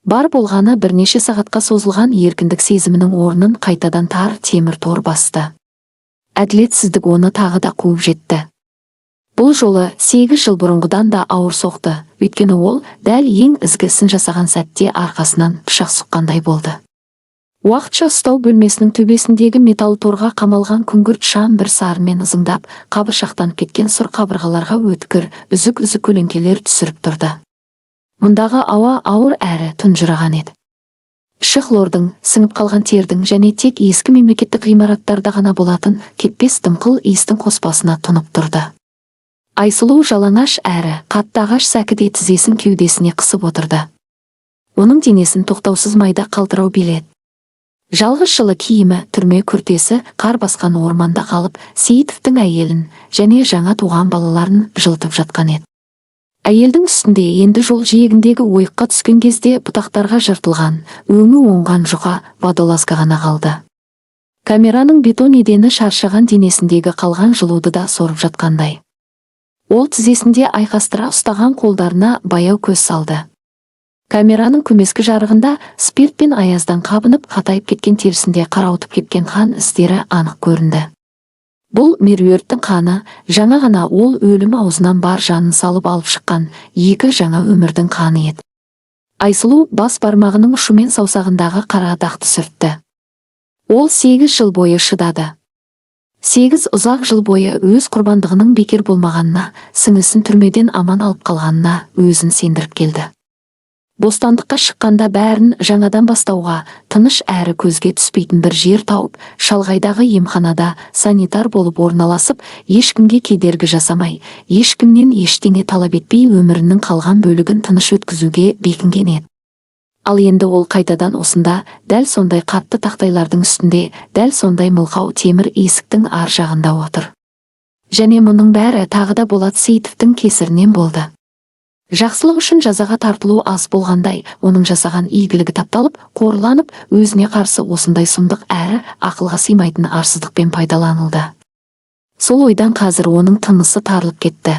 Бар болғаны бірнеше сағатқа созылған еркіндік сезімінің орнын қайтадан тар темір тор басты. Әділетсіздік оны тағы да қуып жетті. Бұл жолы 8 жыл бұрынғыдан да ауыр соқты, өйткені ол дәл ең ізгі ісін жасаған сәтте арқасынан пышақ сұққандай болды. Уақытша ұстау бөлмесінің төбесіндегі металл торға қамалған күңгірт шам бір сарымен ызыңдап, қабыршақтанып кеткен сұр қабырғаларға өткір, үзік-үзік көлеңкелер түсіріп тұрды. Мұндағы ауа ауыр әрі тұнжыраған еді. Іші хлордың, сіңіп қалған тердің және тек ескі мемлекеттік ғимараттарда ғана болатын кетпес дымқыл иістің қоспасына тұнып тұрды. Айсұлу жалаңаш әрі қатты ағаш сәкіде тізесін кеудесіне қысып отырды. Оның денесін тоқтаусыз майда қалтырау биледі. Жалғыз жылы киімі, түрме күртесі қар басқан орманда қалып, Сейітовтің әйелін және жаңа туған балаларын жылытып жатқан еді. Әйелдің үстінде енді жол жиегіндегі ойыққа түскен кезде бұтақтарға жыртылған, өңі оңған жұқа водолазка ғана қалды. Камераның бетон едені шаршаған денесіндегі қалған жылуды да сорып жатқандай. Ол тізесінде айқастыра ұстаған қолдарына баяу көз салды. Камераның көмескі жарығында спирт пен аяздан қабынып, қатайып кеткен терісінде қарауытып кеткен қан іздері анық көрінді. Бұл Меруерттің қаны, жаңа ғана ол өлім аузынан бар жанын салып алып шыққан екі жаңа өмірдің қаны еді. Айсұлу бас бармағының ұшымен саусағындағы қара дақты сүртті. Ол 8 жыл бойы шыдады. 8 ұзақ жыл бойы өз құрбандығының бекер болмағанына, сіңісін түрмеден аман алып қалғанына өзін сендіріп келді. Бостандыққа шыққанда бәрін жаңадан бастауға, тыныш әрі көзге түспейтін бір жер тауып, шалғайдағы емханада санитар болып орналасып, ешкімге кедергі жасамай, ешкімнен ештеңе талап етпей өмірінің қалған бөлігін тыныш өткізуге бекінген еді. Ал енді ол қайтадан осында, дәл сондай қатты тақтайлардың үстінде, дәл сондай мылқау темір есіктің ар жағында отыр. Және мұның бәрі тағы да Болат Сейітовтің кесірінен болды. Жақсылық үшін жазаға тартылу аз болғандай, оның жасаған игілігі тапталып, қорланып, өзіне қарсы осындай сұмдық әрі ақылға сыймайтын арсыздықпен пайдаланылды. Сол ойдан қазір оның тынысы тарылып кетті.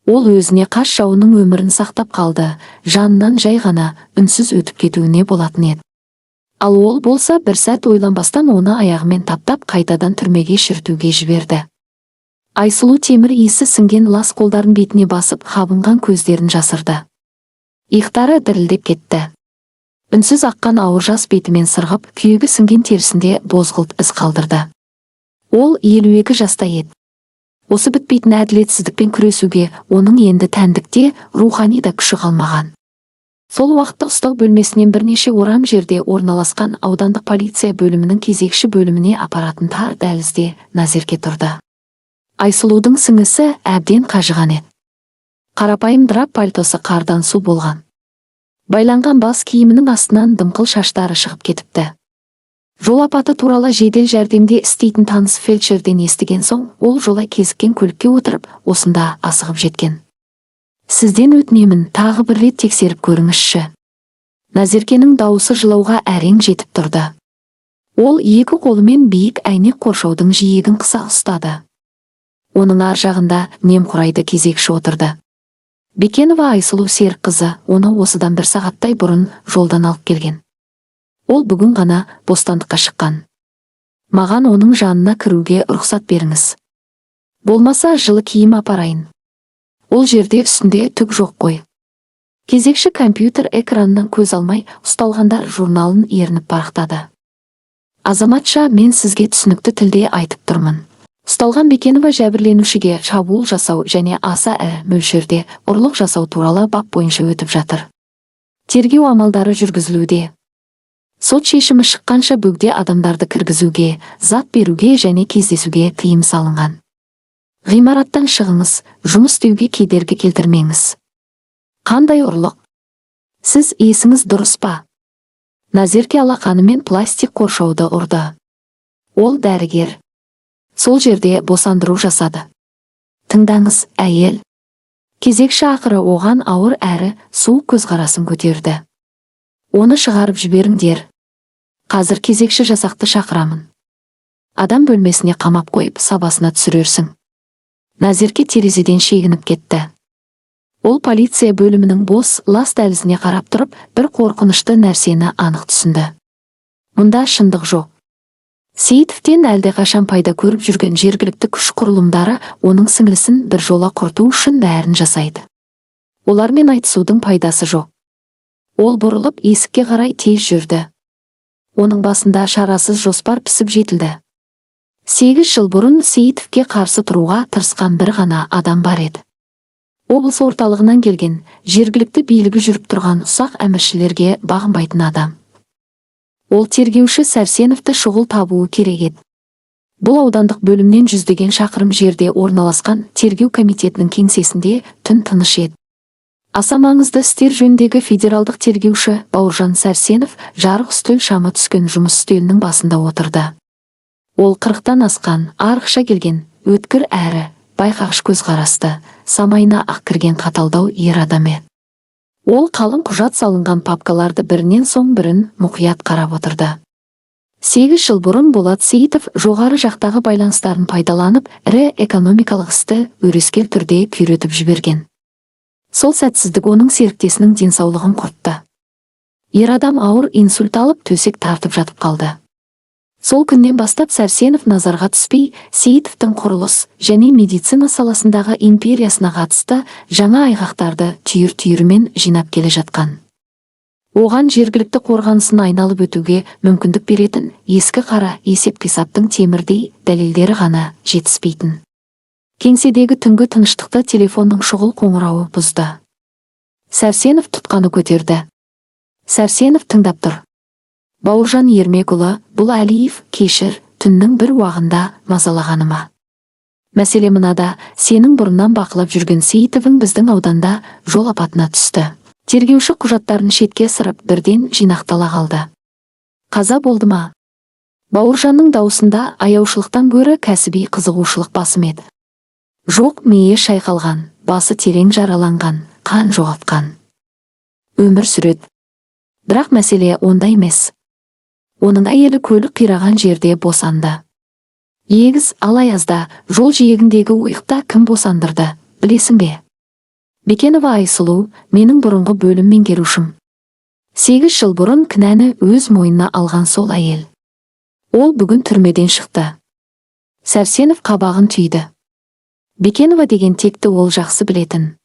Ол өзіне қас жауының өмірін сақтап қалды, жанынан жай ғана үнсіз өтіп кетуіне болатын еді. Ал ол болса бір сәт ойланбастан оны аяғымен таптап қайтадан түрмеге шіртуге жіберді. Айсұлу темір иісі сіңген лас қолдарын бетіне басып, қабынған көздерін жасырды. Иықтары дірілдеп кетті. Үнсіз аққан ауыр жас бетімен сырғып, күйегі сіңген терісінде бозғылт із қалдырды. Ол 52 жаста еді. Осы бітпейтін әділетсіздікпен күресуге оның енді тәндікте, рухани да күші қалмаған. Сол уақытта ұстау бөлмесінен бірнеше орам жерде орналасқан аудандық полиция бөлімінің кезекші бөліміне апаратын тар дәлізде Назерке тұрды. Айсұлудың сіңісі әбден қажыған еді. Қарапайым драп пальтосы қардан су болған. Байланған бас киімінің астынан дымқыл шаштары шығып кетіпті. Жол апаты туралы жедел жәрдемде істейтін таныс фельдшерден естіген соң, ол жолай кезіккен көлікке отырып, осында асығып жеткен. Сізден өтінемін, тағы бір рет тексеріп көріңізші. Назеркенің дауысы жылауға әрең жетіп тұрды. Ол екі қолымен биік әйнек қоршаудың жиегін қыса ұстады. Оның ар жағында немқұрайды кезекші отырды. Бекенова Айсұлу Серікқызы оны осыдан 1 сағаттай бұрын жолдан алып келген. Ол бүгін ғана бостандыққа шыққан. Маған оның жанына кіруге рұқсат беріңіз. Болмаса жылы киім апарайын. Ол жерде үстінде түк жоқ қой. Кезекші компьютер экранынан көз алмай ұсталғандар журналын ерініп парақтады. Азаматша, мен сізге түсінікті тілде айтып тұрмын. Ұсталған Бекенова жәбірленушіге шабуыл жасау және аса ірі мөлшерде ұрлық жасау туралы бап бойынша өтіп жатыр. Тергеу амалдары жүргізілуде. Сот шешімі шыққанша бөгде адамдарды кіргізуге, зат беруге және кездесуге тыйым салынған. Ғимараттан шығыңыз, жұмыс істеуге кедергі келтірмеңіз. Қандай ұрлық? Сіз есіңіз дұрыс па? Назерке алақанымен пластик қоршауды ұрды. Ол дәрігер. Сол жерде босандыру жасады. Тыңдаңыз, әйел. Кезекші ақыры оған ауыр әрі суық көзқарасын көтерді. Оны шығарып жіберіңдер. Қазір кезекші жасақты шақырамын. Адам бөлмесіне қамап қойып сабасына түсірерсің. Назерке терезеден шегініп кетті. Ол полиция бөлімінің бос лас дәлізіне қарап тұрып, бір қорқынышты нәрсені анық түсінді. Мұнда шындық жоқ. Сейітовтен әлдеқашан пайда көріп жүрген жергілікті күш құрылымдары оның сіңлісін бір жола құрту үшін бәрін жасайды. Олармен айтысудың пайдасы жоқ. Ол бұрылып есікке қарай тез жүрді. Оның басында шарасыз жоспар пісіп жетілді. 8 жыл бұрын Сейітовке қарсы тұруға тырысқан бір ғана адам бар еді. Облыс орталығынан келген, жергілікті билігі жүріп тұрған ұсақ әміршілерге бағынбайтын адам. Ол тергеуші Сәрсеновті шұғыл табуы керек еді. Бұл аудандық бөлімнен жүздеген шақырым жерде орналасқан тергеу комитетінің кеңсесінде түн тыныш еді. Аса маңызды істер жөніндегі федералдық тергеуші Бауыржан Сәрсенов жарық үстел шамы түскен жұмыс үстелінің басында отырды. Ол 40-тан асқан, арықша келген, өткір әрі байқағыш көзқарасты, самайына ақ кірген қаталдау ер адам еді. Ол қалың құжат салынған папкаларды бірінен соң бірін мұқият қарап отырды. 8 жыл бұрын Болат Сейітов жоғары жақтағы байланыстарын пайдаланып, ірі экономикалық істі өрескел түрде күйретіп жіберген. Сол сәтсіздік оның серіктесінің денсаулығын құртты. Ер адам ауыр инсульт алып төсек тартып жатып қалды. Сол күннен бастап Сәрсенов назарға түспей, Сейітовтың құрылыс және медицина саласындағы империясына қатысты жаңа айғақтарды түйір-түйірімен жинап келе жатқан. Оған жергілікті қорғанысын айналып өтуге мүмкіндік беретін ескі қара есеп-қисаптың темірдей дәлелдері ғана жетіспейтін. Кеңседегі түнгі тыныштықты телефонның шұғыл қоңырауы бұзды. Сәрсенов тұтқаны көтерді. Сәрсенов тыңдап тұр. Бауыржан Ермекұлы, бұл Әлиев, кешір, түннің бір уағында мазалағаныма. Мәселе мынада, сенің бұрыннан бақылап жүрген Сейітовың біздің ауданда жол апатына түсті. Тергеуші құжаттарын шетке сырып бірден жинақтала қалды. Қаза болды ма? Бауыржанның даусында аяушылықтан гөрі кәсіби қызығушылық басым еді. Жоқ, миы шайқалған, басы терең жараланған, қан жоғалтқан. Өмір сүреді. Бірақ мәселе онда емес. Оның әйелі көлік қираған жерде босанды. Егіз алаязда жол жиегіндегі ойықта кім босандырды, білесің бе? Бекенова Айсұлу, менің бұрынғы бөлім меңгерушім. 8 жыл бұрын кінәні өз мойнына алған сол әйел. Ол бүгін түрмеден шықты. Сәрсенов қабағын түйді. Бекенова деген текті ол жақсы білетін.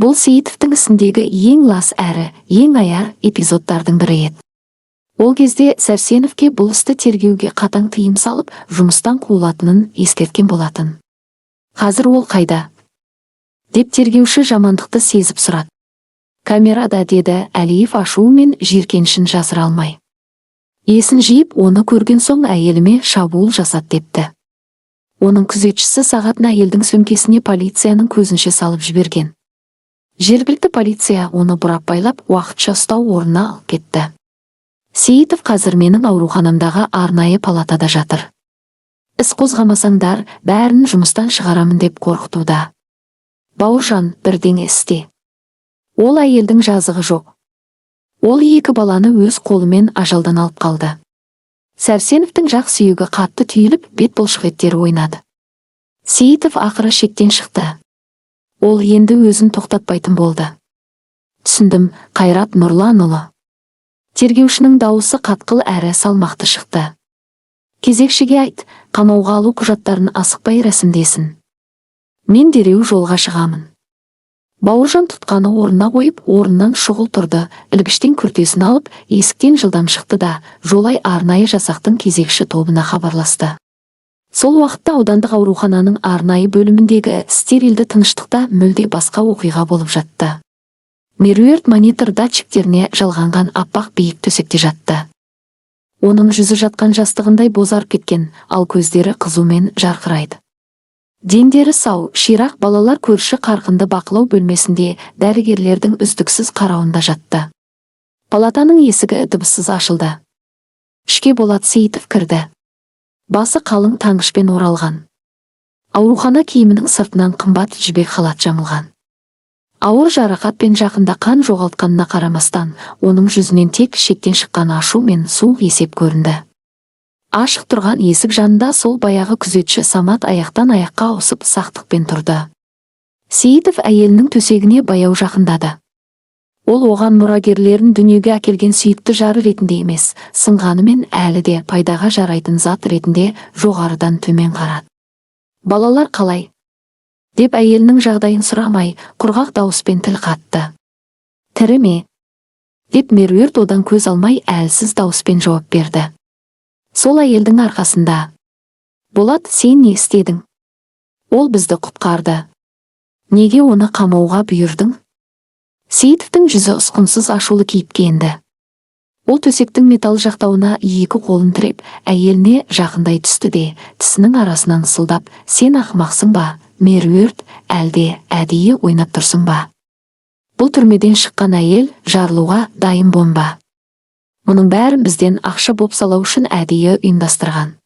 Бұл Сейітовтің ісіндегі ең лас әрі ең аяр эпизодтардың бірі еді. Ол кезде Сәрсеновке бұл істі тергеуге қатаң тыйым салып, жұмыстан қуылатынын ескерткен болатын. Қазір ол қайда? Деп тергеуші жамандықты сезіп сұрады. Камерада, деді Әлиев ашуы мен жиіркенішін жасыра алмай. Есін жиып, оны көрген соң әйеліме шабуыл жасады депті. Оның күзетшісі сағатын әйелдің сөмкесіне полицияның көзінше салып жіберген. Жергілікті полиция оны бұрап байлап, уақытша ұстау орнына алып кетті. Сейітов қазір менің ауруханамдағы арнайы палатада жатыр. Іс қозғамасаңдар, бәрін жұмыстан шығарамын деп қорқытуда. Бауыржан, бірдеңе істе. Ол әйелдің жазығы жоқ. Ол 2 баланы өз қолымен ажалдан алып қалды. Сәрсеновтың жақ сүйегі қатты түйіліп, бет бұлшық еттері ойнады. Сейітов ақыры шектен шықты. Ол енді өзін тоқтатпайтын болды. Түсіндім, Қайрат Нұрланұлы. Тергеушінің дауысы қатқыл әрі салмақты шықты. Кезекшіге айт, қамауға алу құжаттарын асықпай рәсімдесін. Мен дереу жолға шығамын. Бауыржан тұтқаны орнына қойып, орнынан шұғыл тұрды, ілгіштен күртесін алып, есіктен жылдам шықты да, жолай арнайы жасақтың кезекші тобына хабарласты. Сол уақытта аудандық аурухананың арнайы бөліміндегі стерилді тыныштықта мүлде басқа оқиға болып жатты. Меруерт монитор датчиктеріне жалғанған аппақ биік төсекте жатты. Оның жүзі жатқан жастығындай бозарып кеткен, ал көздері қызумен жарқырайды. Дендері сау, ширақ балалар көрші қарқынды бақылау бөлмесінде дәрігерлердің үздіксіз қарауында жатты. Палатаның есігі дыбыссыз ашылды. Ішке Болат Сейітов кірді. Басы қалың таңғышпен оралған. Аурухана киімінің сыртынан қымбат жібек халат жамылған. Ауыр жарақатпен жақында қан жоғалтқанына қарамастан, оның жүзінен тек шектен шыққан ашу мен суық есеп көрінді. Ашық тұрған есік жанында сол баяғы күзетші Самат аяқтан аяққа ауысып сақтықпен тұрды. Сейітов әйелінің төсегіне баяу жақындады. Ол оған мұрагерлерін дүниеге әкелген сүйікті жары ретінде емес, сынғанымен әлі де пайдаға жарайтын зат ретінде жоғарыдан төмен қарады. Балалар қалай? Деп әйелінің жағдайын сұрамай, құрғақ дауыспен тіл қатты. Тірі ме? Деп Меруерт одан көз алмай әлсіз дауыспен жауап берді. Сол әйелдің арқасында. Болат, сен не істедің? Ол бізді құтқарды. Неге оны қамауға бұйырдың? Сейітовтің жүзі ұсқынсыз ашулы кейіпке енді. Ол төсектің металл жақтауына екі қолын тіреп, әйеліне жақындай түсті де, тісінің арасынан ысылдап, сен ақымақсың ба, Меруерт, әлде әдейі ойнап тұрсың ба? Бұл түрмеден шыққан әйел жарылуға дайын бомба. Мұның бәрін бізден ақша бопсалау үшін әдейі ұйымдастырған.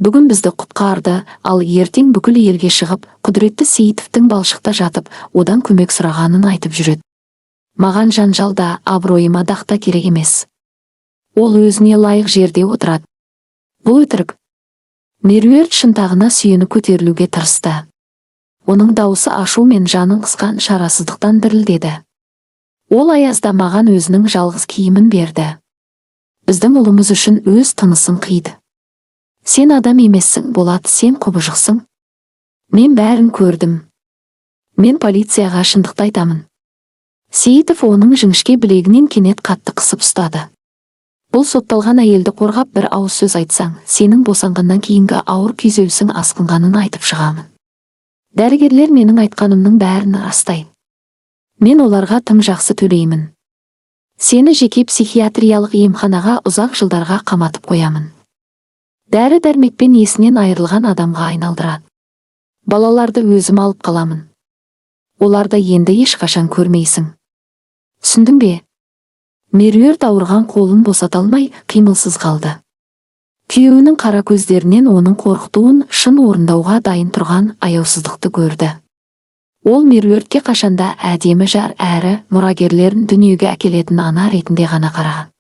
Бүгін бізді құтқарды, ал ертең бүкіл елге шығып, құдіретті Сейітовтің балшықта жатып, одан көмек сұрағанын айтып жүреді. Маған жанжалда, абыройыма дақта керек емес. Ол өзіне лайық жерде отырады. Бұл өтірік. Меруерт шынтағына сүйені көтерілуге тырысты. Оның дауысы ашу мен жанын қысқан шарасыздықтан дірілдеді. Ол аязда маған өзінің жалғыз киімін берді. Біздің ұлымыз үшін өз тынысын қиды. Сен адам емессің, Болат, сен құбыжықсың. Мен бәрін көрдім. Мен полицияға шындықты айтамын. Сейітов оның жіңішке білегінен кенет қатты қысып ұстады. Бұл сотталған әйелді қорғап бір ауыз сөз айтсаң, сенің босанғаннан кейінгі ауыр күйзелісің асқынғанын айтып шығамын. Дәрігерлер менің айтқанымның бәрін растайды. Мен оларға тым жақсы төлеймін. Сені жеке психиатриялық емханаға ұзақ жылдарға қаматып қоямын. Дәрі дәрмекпен есінен айырылған адамға айналдырады. Балаларды өзім алып қаламын. Оларды енді ешқашан көрмейсің. Түсіндің бе? Меруерт ауырған қолын босата алмай қимылсыз қалды. Күйеуінің қара көздерінен оның қорқытуын шын орындауға дайын тұрған аяусыздықты көрді. Ол Меруертке қашанда әдемі жар әрі мұрагерлерін дүниеге әкелетін ана ретінде ғана қараған.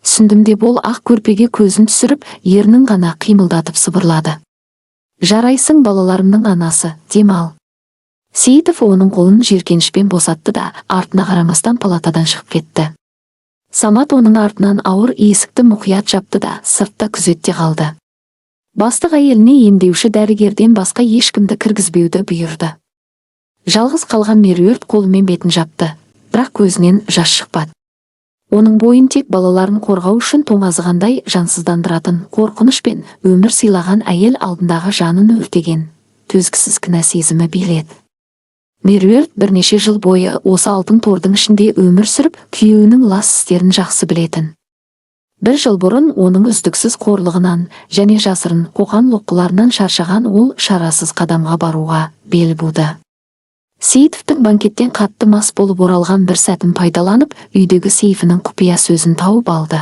Түсіндім деп ол ақ көрпеге көзін түсіріп, ернін ғана қимылдатып сыбырлады. Жарайсың, балаларымның анасы, демал. Сейітов оның қолын жиіркенішпен босатты да, артына қарамастан палатадан шығып кетті. Самат оның артынан ауыр есікті мұқият жапты да, сыртта күзетте қалды. Бастық әйеліне емдеуші дәрігерден басқа ешкімді кіргізбеуді бұйырды. Жалғыз қалған Меруерт қолымен бетін жапты, бірақ көзінен жас шықпады. Оның бойын тек балаларын қорғау үшін тоңазығандай жансыздандыратын қорқыныш пен өмір сыйлаған әйел алдындағы жанын өртеген, төзгісіз кінә сезімі биледі. Меруерт бірнеше жыл бойы осы алтын тордың ішінде өмір сүріп, күйеуінің лас істерін жақсы білетін. Бір жыл бұрын оның үздіксіз қорлығынан және жасырын қоқан-лоққыларынан шаршаған ол шарасыз қадамға баруға бел буды. Сейітовтің банкеттен қатты мас болып оралған бір сәтін пайдаланып, үйдегі сейфінің құпия сөзін тауып алды.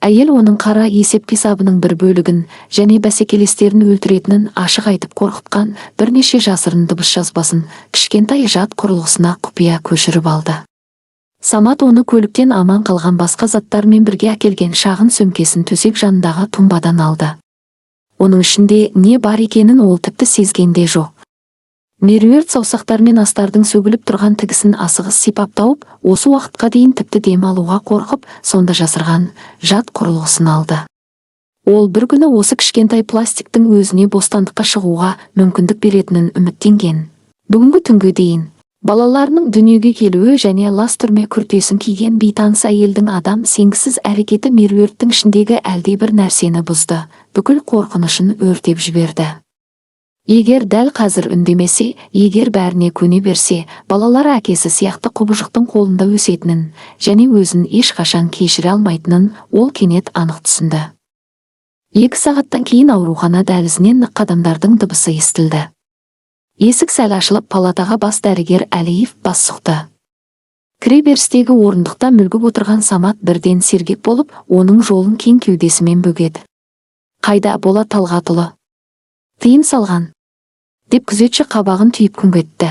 Әйел оның қара есеп-қисабының бір бөлігін және бәсекелестерін өлтіретінін ашық айтып қорқытқан бірнеше жасырын дыбыс жазбасын кішкентай жад құрылғысына құпия көшіріп алды. Самат оны көліктен аман қалған басқа заттармен бірге әкелген шағын сөмкесін төсек жанындағы тумбадан алды. Оның ішінде не бар екенін ол тіпті сезген де жоқ. Меруерт саусақтармен астардың сөгіліп тұрған тігісін асығыс сипап тауып, осы уақытқа дейін тіпті дем алуға қорқып, сонда жасырған жат құрылғысын алды. Ол бір күні осы кішкентай пластиктің өзіне бостандыққа шығуға мүмкіндік беретінін үміттенген. Бүгінгі түнге дейін балаларының дүниеге келуі және лас түрме күртесін киген бейтаныс әйелдің адам сенгісіз әрекеті Меруерттің ішіндегі әлдебір нәрсені бұзды, бүкіл қорқынышын өртеп жіберді. Егер дәл қазір үндемесе, егер бәріне көне берсе, балалар әкесі сияқты құбыжықтың қолында өсетінін және өзін ешқашан кешіре алмайтынын ол кенет анық түсінді. 2 сағаттан кейін аурухана дәлізінен қадамдардың дыбысы естілді. Есік сәл ашылып, палатаға бас дәрігер Әлиев бас сұқты. Кіреберістегі орындықта мүлгіп отырған Самат бірден сергек болып, оның жолын кең кеудесімен бөгеді. Қайда бола Талғатұлы? Тыйым салған, деп күзетші қабағын түйіп күңгетті.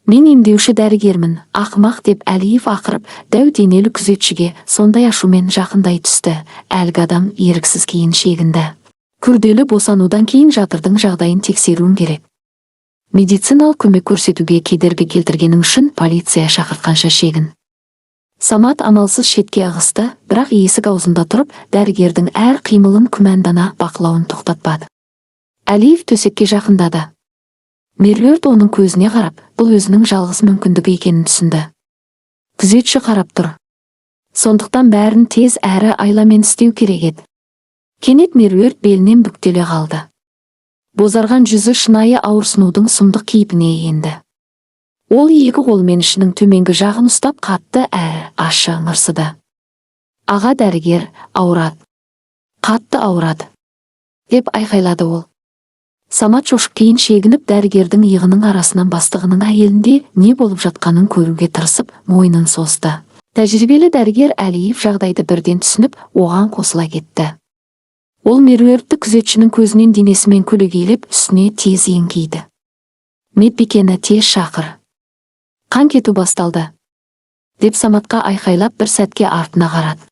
Мен емдеуші дәрігермін, ақымақ, деп Әлиев ақырып, дәу денелі күзетшіге сондай ашумен жақындай түсті. Әлгі адам еріксіз кейін шегінді. Күрделі босанудан кейін жатырдың жағдайын тексеруім керек. Медициналық көмек көрсетуге кедергі келтіргенің үшін полиция шақыртқанша шегін. Самат амалсыз шетке ығысты, бірақ есік аузында тұрып, дәрігердің әр қимылын күмәндана бақылауын тоқтатпады. Әлиев төсекке жақындады. Меруерт оның көзіне қарап, бұл өзінің жалғыз мүмкіндігі екенін түсінді. Күзетші қарап тұр. Сондықтан бәрін тез әрі айламен істеу керек еді. Кенет Меруерт белінен бүктеле қалды. Бозарған жүзі шынайы ауырсынудың сұмдық кейпіне енді. Ол екі қолымен ішінің төменгі жағын ұстап қатты әрі ащы ыңырсыды. Аға дәрігер, ауырады. Қатты ауырады, деп айқайлады ол. Самат шошып кейін шегініп, дәрігердің иығының арасынан бастығының әйелінде не болып жатқанын көруге тырысып, мойнын созды. Тәжірибелі дәрігер Әлиев жағдайды бірден түсініп, оған қосыла кетті. Ол Меруертті күзетшінің көзінен денесімен көлегейлеп, үстіне тез еңкейді. Медбикені тез шақыр. Қан кету басталды, деп Саматқа айқайлап бір сәтке артына қарады.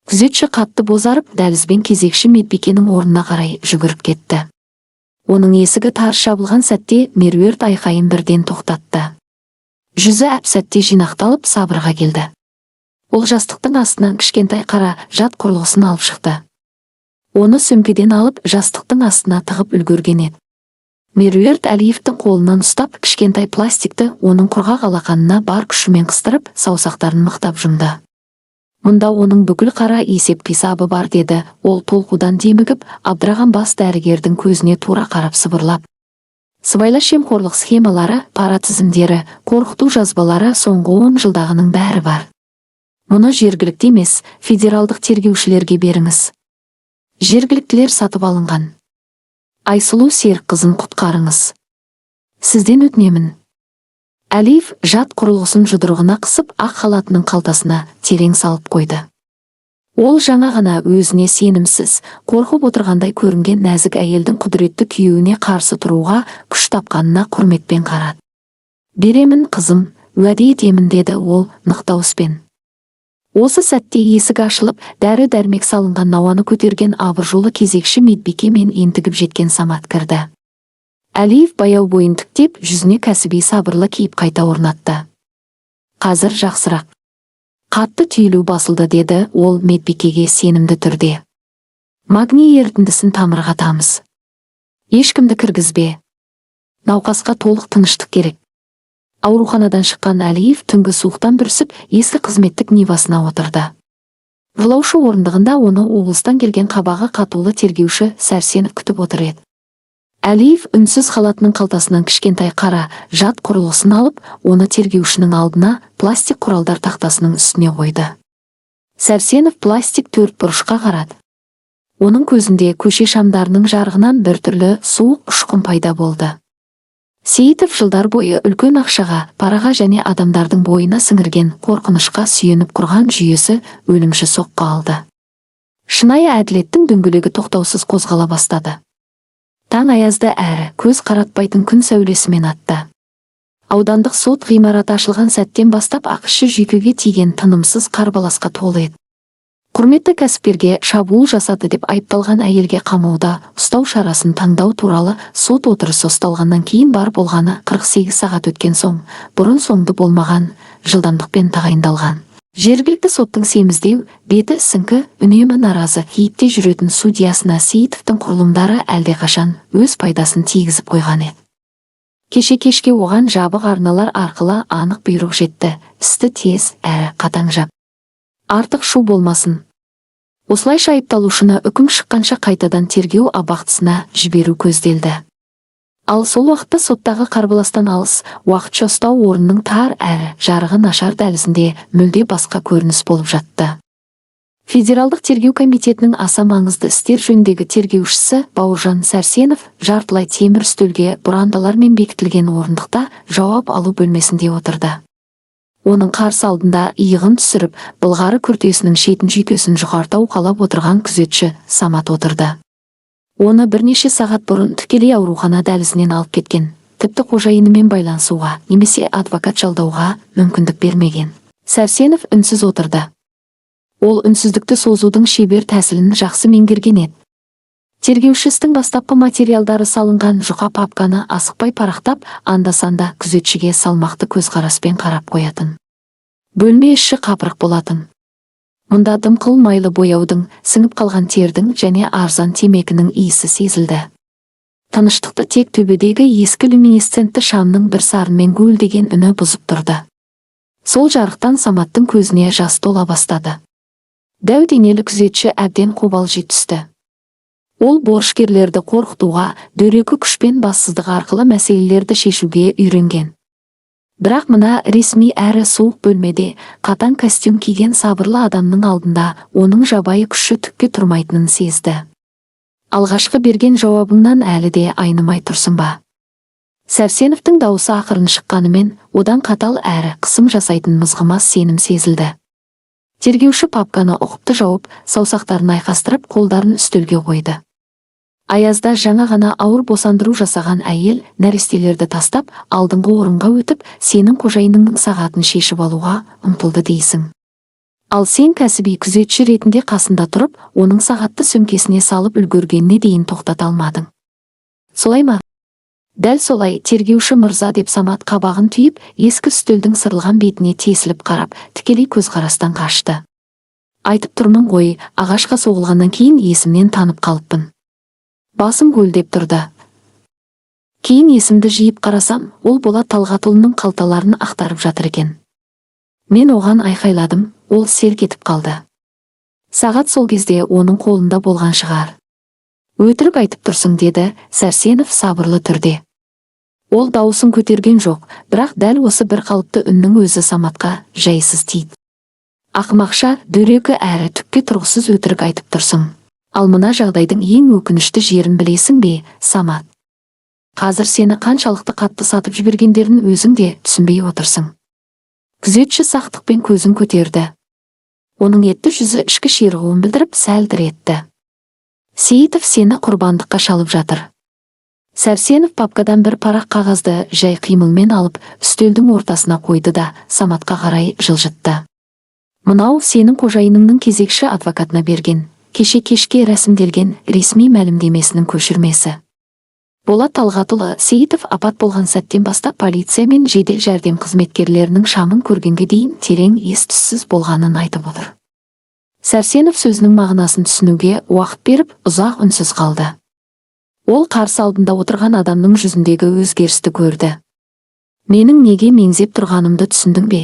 Күзетші қатты бозарып, дәлізбен кезекші медбикенің орнына қарай жүгіріп кетті. Оның есігі тарс жабылған сәтте Меруерт айқайын бірден тоқтатты. Жүзі әп-сәтте жинақталып сабырға келді. Ол жастықтың астынан кішкентай қара жат құрылғысын алып шықты. Оны сөмкеден алып жастықтың астына тығып үлгерген еді. Меруерт Әлиевтің қолынан ұстап, кішкентай пластикті оның құрғақ алақанына бар күшімен қыстырып, саусақтарын мықтап жұмды. Мұнда оның бүкіл қара есеп қисабы бар, деді ол толқудан демігіп, абдыраған бас дәрігердің көзіне тура қарап сыбырлап. Сыбайлас жемқорлық схемалары, пара тізімдері, қорқыту жазбалары соңғы 10 жылдағының бәрі бар. Мұны жергілікті емес, федералдық тергеушілерге беріңіз. Жергіліктілер сатып алынған. Айсұлу Серікқызын құтқарыңыз. Сізден өтінемін. Әлиев жат құрылғысын жұдырығына қысып, ақ халатының қалтасына терең салып қойды. Ол жаңа ғана өзіне сенімсіз, қорқып отырғандай көрінген нәзік әйелдің құдіретті күйеуіне қарсы тұруға күш тапқанына құрметпен қарады. Беремін, қызым, уәде етемін, деді ол нық дауыспен. Осы сәтте есік ашылып, дәрі-дәрмек салынған науаны көтерген абыржулы кезекші медбике мен ентігіп жеткен Самат кірді. Әлиев баяу бойын тіктеп, жүзіне кәсіби сабырлы кейіп қайта орнатты. Қазір жақсырақ. Қатты түйілу басылды, деді ол медбикеге сенімді түрде. Магний ерітіндісін тамырға тамыз. Ешкімді кіргізбе. Науқасқа толық тыныштық керек. Ауруханадан шыққан Әлиев түнгі суықтан бүрсіп, ескі қызметтік нивасына отырды. Жылаушы орындығында оны облыстан келген қабағы қатулы тергеуші Сәрсенов күтіп отыр еді. Әлиев үнсіз халатының қалтасынан кішкентай қара жат құрылғысын алып, оны тергеушінің алдына пластик құралдар тақтасының үстіне қойды. Сәрсенов пластик төртбұрышқа қарады. Оның көзінде көше шамдарының жарығынан біртүрлі суық ұшқын пайда болды. Сейітов жылдар бойы үлкен ақшаға, параға және адамдардың бойына сіңірген қорқынышқа сүйеніп құрған жүйесі өлімші соққы алды. Шынайы әділеттің дөңгелегі тоқтаусыз қозғала бастады. Таң аязды әрі көз қаратпайтын күн сәулесімен атты. Аудандық сот ғимараты ашылған сәттен бастап ақшы жүйкеге тиген тынымсыз қарбаласқа толы еді. Құрметті кәсіпкерге шабуыл жасады деп айыпталған әйелге қамауда ұстау шарасын таңдау туралы сот отырысы ұсталғаннан кейін бар болғаны 48 сағат өткен соң, бұрын-соңды болмаған жылдамдықпен тағайындалған. Жергілікті соттың семіздеу беті сіңкі үнемі наразы кейіпте жүретін судьясына Сейітовтың құрылымдары әлдеқашан өз пайдасын тигізіп қойған еді. Кеше-кешке оған жабық арналар арқылы анық бұйрық жетті: істі тез әрі қатаң жап. Артық шу болмасын. Осылайша айыпталушыны үкім шыққанша қайтадан тергеу абақтысына жіберу көзделді. Ал сол уақытта соттағы қарбаластан алыс, уақытша ұстау орнының тар әрі жарығы нашар дәлізінде мүлде басқа көрініс болып жатты. Федералдық тергеу комитетінің аса маңызды істер жөніндегі тергеушісі Бауыржан Сәрсенов жартылай темір үстелге бұрандалармен бекітілген орындықта жауап алу бөлмесінде отырды. Оның қарсы алдында иығын түсіріп, былғары күртесінің шетін жүйкесін жұқарта уқалап отырған күзетші Самат отырды. Оны бірнеше сағат бұрын тікелей аурухана дәлізінен алып кеткен, тіпті қожайынымен байланысуға немесе адвокат жалдауға мүмкіндік бермеген. Сәрсенов үнсіз отырды. Ол үнсіздікті созудың шебер тәсілін жақсы меңгерген еді. Тергеуші істің бастапқы материалдары салынған жұқа папканы асықпай парақтап, анда-санда күзетшіге салмақты көзқараспен қарап қоятын. Бөлме іші қапырық болатын. Мұнда дымқыл майлы бояудың, сіңіп қалған тердің және арзан темекінің иісі сезілді. Тыныштықты тек төбедегі ескі люминесцентті шамның бір сарынмен гуілдеген үні бұзып тұрды. Сол жарықтан Саматтың көзіне жас тола бастады. Дәу денелі күзетші әбден қобалжи түсті. Ол борышкерлерді қорқытуға, дөрекі күшпен бассыздық арқылы мәселелерді шешуге үйренген. Бірақ мына ресми әрі суық бөлмеде қатаң костюм киген сабырлы адамның алдында оның жабайы күші түкке тұрмайтынын сезді. Алғашқы берген жауабыңнан әлі де айнымай тұрсың ба? Сәрсеновтың дауысы ақырын шыққанымен, одан қатал әрі қысым жасайтын мызғымас сенім сезілді. Тергеуші папканы ұқыпты жауып, саусақтарын айқастырып, қолдарын үстелге қойды. Аязда жаңа ғана ауыр босандыру жасаған әйел нәрестелерді тастап, алдыңғы орынға өтіп, сенің қожайыныңның сағатын шешіп алуға ұмтылды дейсің. Ал сен кәсіби күзетші ретінде қасында тұрып, оның сағатты сөмкесіне салып үлгергеніне дейін тоқтата алмадың. Солай ма? Дәл солай, тергеуші мырза деп Самат қабағын түйіп, ескі үстелдің сырылған бетіне тесіліп қарап, тікелей көзқарастан қашты. Айтып тұрмын ғой, ағашқа соғылғаннан кейін есімнен танып қалыппын. Басым гөлдеп тұрды. Кейін есімді жиып қарасам, ол Болат Талғатұлының қалталарын ақтарып жатыр екен. Мен оған айқайладым, ол селк етіп қалды. Сағат сол кезде оның қолында болған шығар. Өтірік айтып тұрсың, деді Сәрсенов сабырлы түрде. Ол дауысын көтерген жоқ, бірақ дәл осы бір қалыпты үннің өзі Саматқа жайсыз тиді. Ақымақша, дөрекі әрі түкке тұрғысыз өтірік айтып тұрсың. Ал мына жағдайдың ең өкінішті жерін білесің бе, Самат? Қазір сені қаншалықты қатты сатып жібергендерін өзің де түсінбей отырсың. Күзетші сақтықпен көзін көтерді. Оның етті жүзі ішкі ширығуын білдіріп сәл дір етті. Сейітов сені құрбандыққа шалып жатыр. Сәрсенов папкадан бір парақ қағазды жай қимылмен алып, үстелдің ортасына қойды да Саматқа қарай жылжытты. Мынау сенің қожайыныңның кезекші адвокатына берген, кеше-кешке рәсімделген ресми мәлімдемесінің көшірмесі. Болат Талғатұлы Сейітов апат болған сәттен бастап полиция мен жедел жәрдем қызметкерлерінің шамын көргенге дейін терең ес-түссіз болғанын айтып отыр. Сәрсенов сөзінің мағынасын түсінуге уақыт беріп, ұзақ үнсіз қалды. Ол қарсы алдында отырған адамның жүзіндегі өзгерісті көрді. Менің неге меңзеп тұрғанымды түсіндің бе?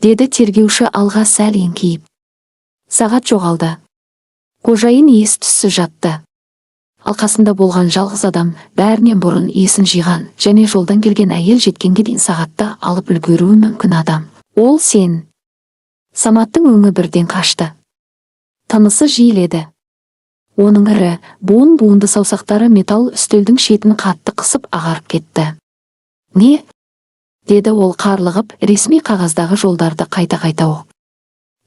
Деді тергеуші алға сәл еңкейіп. Сағат жоғалды. Қожайын ес-түссіз жатты. Ал қасында болған жалғыз адам бәрінен бұрын есін жиған және жолдан келген әйел жеткенге дейін сағатты алып үлгеруі мүмкін адам. Ол сен. Саматтың өңі бірден қашты. Тынысы жиіледі. Оның ірі, буын-буынды саусақтары металл үстелдің шетін қатты қысып ағарып кетті. Не? Деді ол қарлығып, ресми қағаздағы жолдарды қайта-қайта оқып.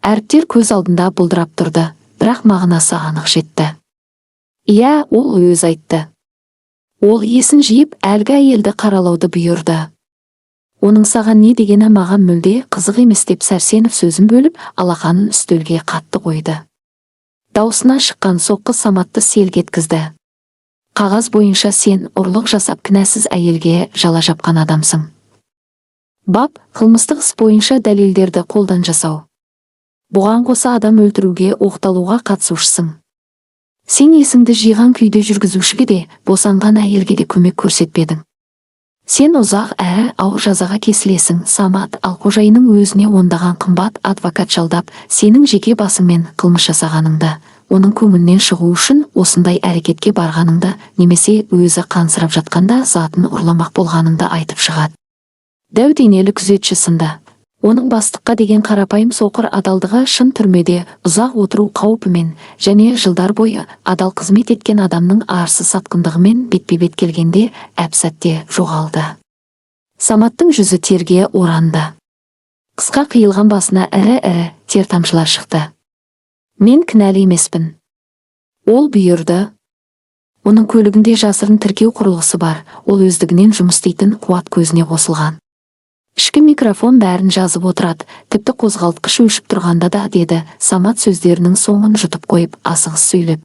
Әріптер көз алдында бұлдырап тұрды, бірақ мағынасы анық жетті. Иә, ол өз айтты. Ол есін жиып, әлгі әйелді қаралауды бұйырды. Оның саған не дегені маған мүлде қызық емес деп Сәрсенов сөзін бөліп, алақанын үстелге қатты қойды. Даусынан шыққан соққы Саматты селк еткізді. Қағаз бойынша сен ұрлық жасап кінәсіз әйелге жала жапқан адамсың. Бап, қылмыстық іс бойынша дәлелдерді қолдан жасау. Бұған қоса адам өлтіруге, оқталуға қатысушысың. Сен есіңді жиған күйде жүргізушіге де, босанған әйелге де көмек көрсетпедің. Сен ұзақ әрі ауыр жазаға кесілесің, Самат, ал қожайының өзіне ондаған қымбат адвокат жалдап, сенің жеке басыңмен қылмыс жасағаныңды, оның көңілінен шығу үшін осындай әрекетке барғаныңды, немесе өзі қансырап жатқанда затын ұрламақ болғаныңды айтып шығады. Дәу денелі күзетші сынды. Оның бастыққа деген қарапайым соқыр адалдығы шын түрмеде ұзақ отыру қаупімен және жылдар бойы адал қызмет еткен адамның арсыз сатқындығымен бетпе-бет келгенде әп-сәтте жоғалды. Саматтың жүзі терге оранды. Қысқа қиылған басына ірі-ірі тер тамшылар шықты. Мен кінәлі емеспін. Ол бұйырды. Оның көлігінде жасырын тіркеу құрылғысы бар, ол өздігінен жұмыс істейтін қуат көзіне қосылған. Ішкі микрофон бәрін жазып отырады, тіпті қозғалтқыш өшіп тұрғанда да, деді Самат сөздерінің соңын жұтып қойып, асығыс сөйлеп.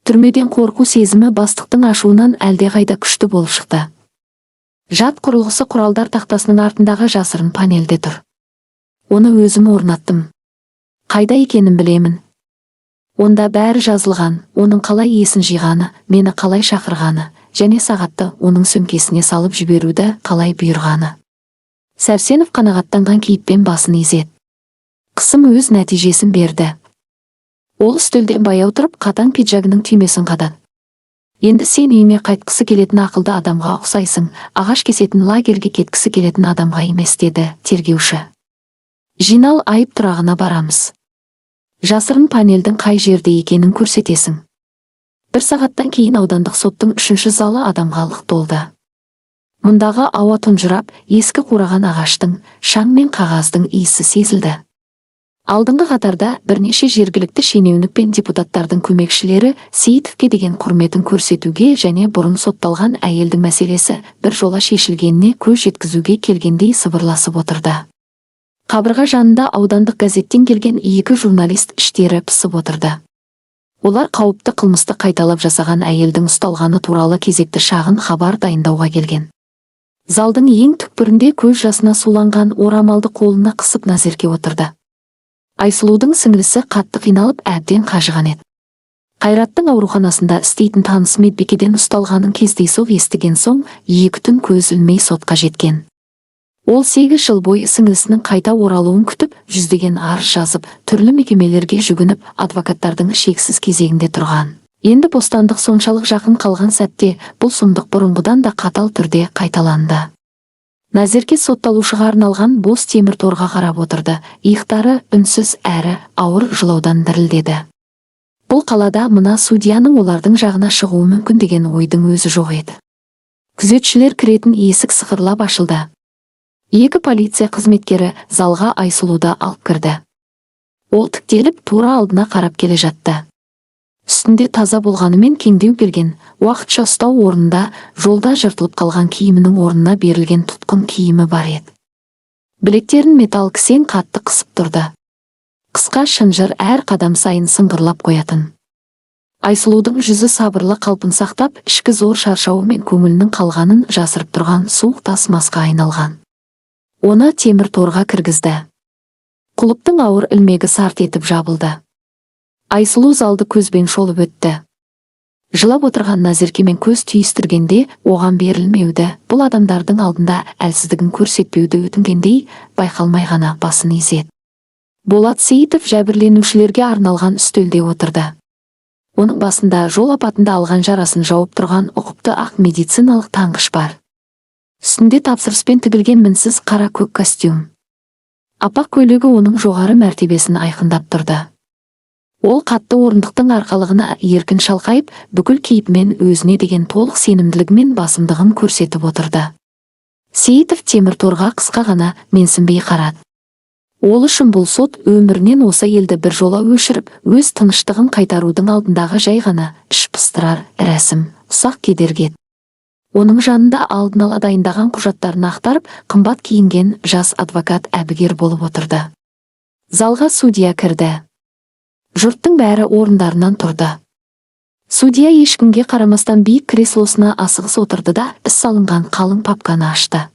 Түрмеден қорқу сезімі бастықтың ашуынан әлдеқайда күшті болып шықты. Жат құрылғысы құралдар тақтасының артындағы жасырын панельде тұр. Оны өзім орнаттым. Қайда екенін білемін. Онда бәрі жазылған, оның қалай есін жиғаны, мені қалай шақырғаны, және сағатты оның сөмкесіне салып жіберуді қалай бұйырғаны. Сәрсенов қанағаттанған кейіппен басын изеді. Қысым өз нәтижесін берді. Ол үстелден баяу тұрып қатаң пиджагының түймесін қадады. Енді сен үйіне қайтқысы келетін ақылды адамға ұқсайсың, ағаш кесетін лагерге кеткісі келетін адамға емес, деді тергеуші. Жинал, айып тұрағына барамыз. Жасырын панельдің қай жерде екенін көрсетесің. 1 сағаттан кейін аудандық соттың 3-ші залы адамға лық толды. Мұндағы ауа тұнжырап, ескі қураған ағаштың, шаң мен қағаздың иісі сезілді. Алдыңғы қатарда бірнеше жергілікті шенеунік пен депутаттардың көмекшілері Сейітовке деген құрметін көрсетуге және бұрын сотталған әйелдің мәселесі бір жола шешілгеніне көз жеткізуге келгендей сыбырласып отырды. Қабырға жанында аудандық газеттен келген 2 журналист іштері пысып отырды. Олар қауіпті қылмысты қайталап жасаған әйелдің ұсталғаны туралы кезекті шағын хабар дайындауға келген. Залдың ең түкпірінде көз жасына суланған орамалды қолына қысып Назерке отырды. Айсұлудың сіңлісі қатты қиналып әбден қажыған еді. Қайраттың ауруханасында істейтін танысы медбикеден ұсталғанын кездейсоқ естіген соң 2 түн көз ілмей сотқа жеткен. Ол 8 жыл бойы сіңлісінің қайта оралуын күтіп, жүздеген арыз жазып, түрлі мекемелерге жүгініп, адвокаттардың шексіз кезегінде тұрған. Енді бостандық соншалық жақын қалған сәтте бұл сұмдық бұрынғыдан да қатал түрде қайталанды. Назерке сотталушыға арналған бос темір торға қарап отырды, иықтары үнсіз әрі ауыр жылаудан дірілдеді. Бұл қалада мына судьяның олардың жағына шығуы мүмкін деген ойдың өзі жоқ еді. Күзетшілер кіретін есік сықырлап ашылды. 2 полиция қызметкері залға Айсұлуды алып кірді. Ол тіктеліп тура алдына қарап келе жатты. Үстінде таза болғанымен кеңдеу келген, уақытша ұстау орнында жолда жыртылып қалған киімінің орнына берілген тұтқын киімі бар еді. Білектерін металл кісен қатты қысып тұрды. Қысқа шынжыр әр қадам сайын сыңғырлап қоятын. Айсұлудың жүзі сабырлы қалпын сақтап, ішкі зор шаршауы мен көңілінің қалғанын жасырып тұрған суық тас масқа айналған. Оны темір торға кіргізді. Құлыптың ауыр ілмегі сарт етіп жабылды. Айсұлу залды көзбен шолып өтті. Жылап отырған Назеркемен көз түйістіргенде оған берілмеуді, бұл адамдардың алдында әлсіздігін көрсетпеуді өтінгендей байқалмай ғана басын изеді. Болат Сейітов жәбірленушілерге арналған үстелде отырды. Оның басында жол апатында алған жарасын жауып тұрған ұқыпты ақ медициналық таңғыш бар. Үстінде тапсырыспен тігілген мінсіз қара көк костюм. Апақ көйлегі оның жоғары мәртебесін айқындап тұрды. Ол қатты орындықтың арқалығына еркін шалқайып, бүкіл кейіпмен өзіне деген толық сенімділігімен басымдығын көрсетіп отырды. Сейітов темір торға қысқа ғана менсінбей қарады. Ол үшін бұл сот өмірінен осы елді бір жола өшіріп, өз тыныштығын қайтарудың алдындағы жай ғана іш пыстырар рәсім, ұсақ кедергі. Оның жанында алдын ала дайындаған құжаттарын ақтарып, қымбат киінген жас адвокат Әбігер болып отырды. Залға судья кірді. Жұрттың бәрі орындарынан тұрды. Судья ешкімге қарамастан биік креслосына асығыс отырды да іс салынған қалың папканы ашты.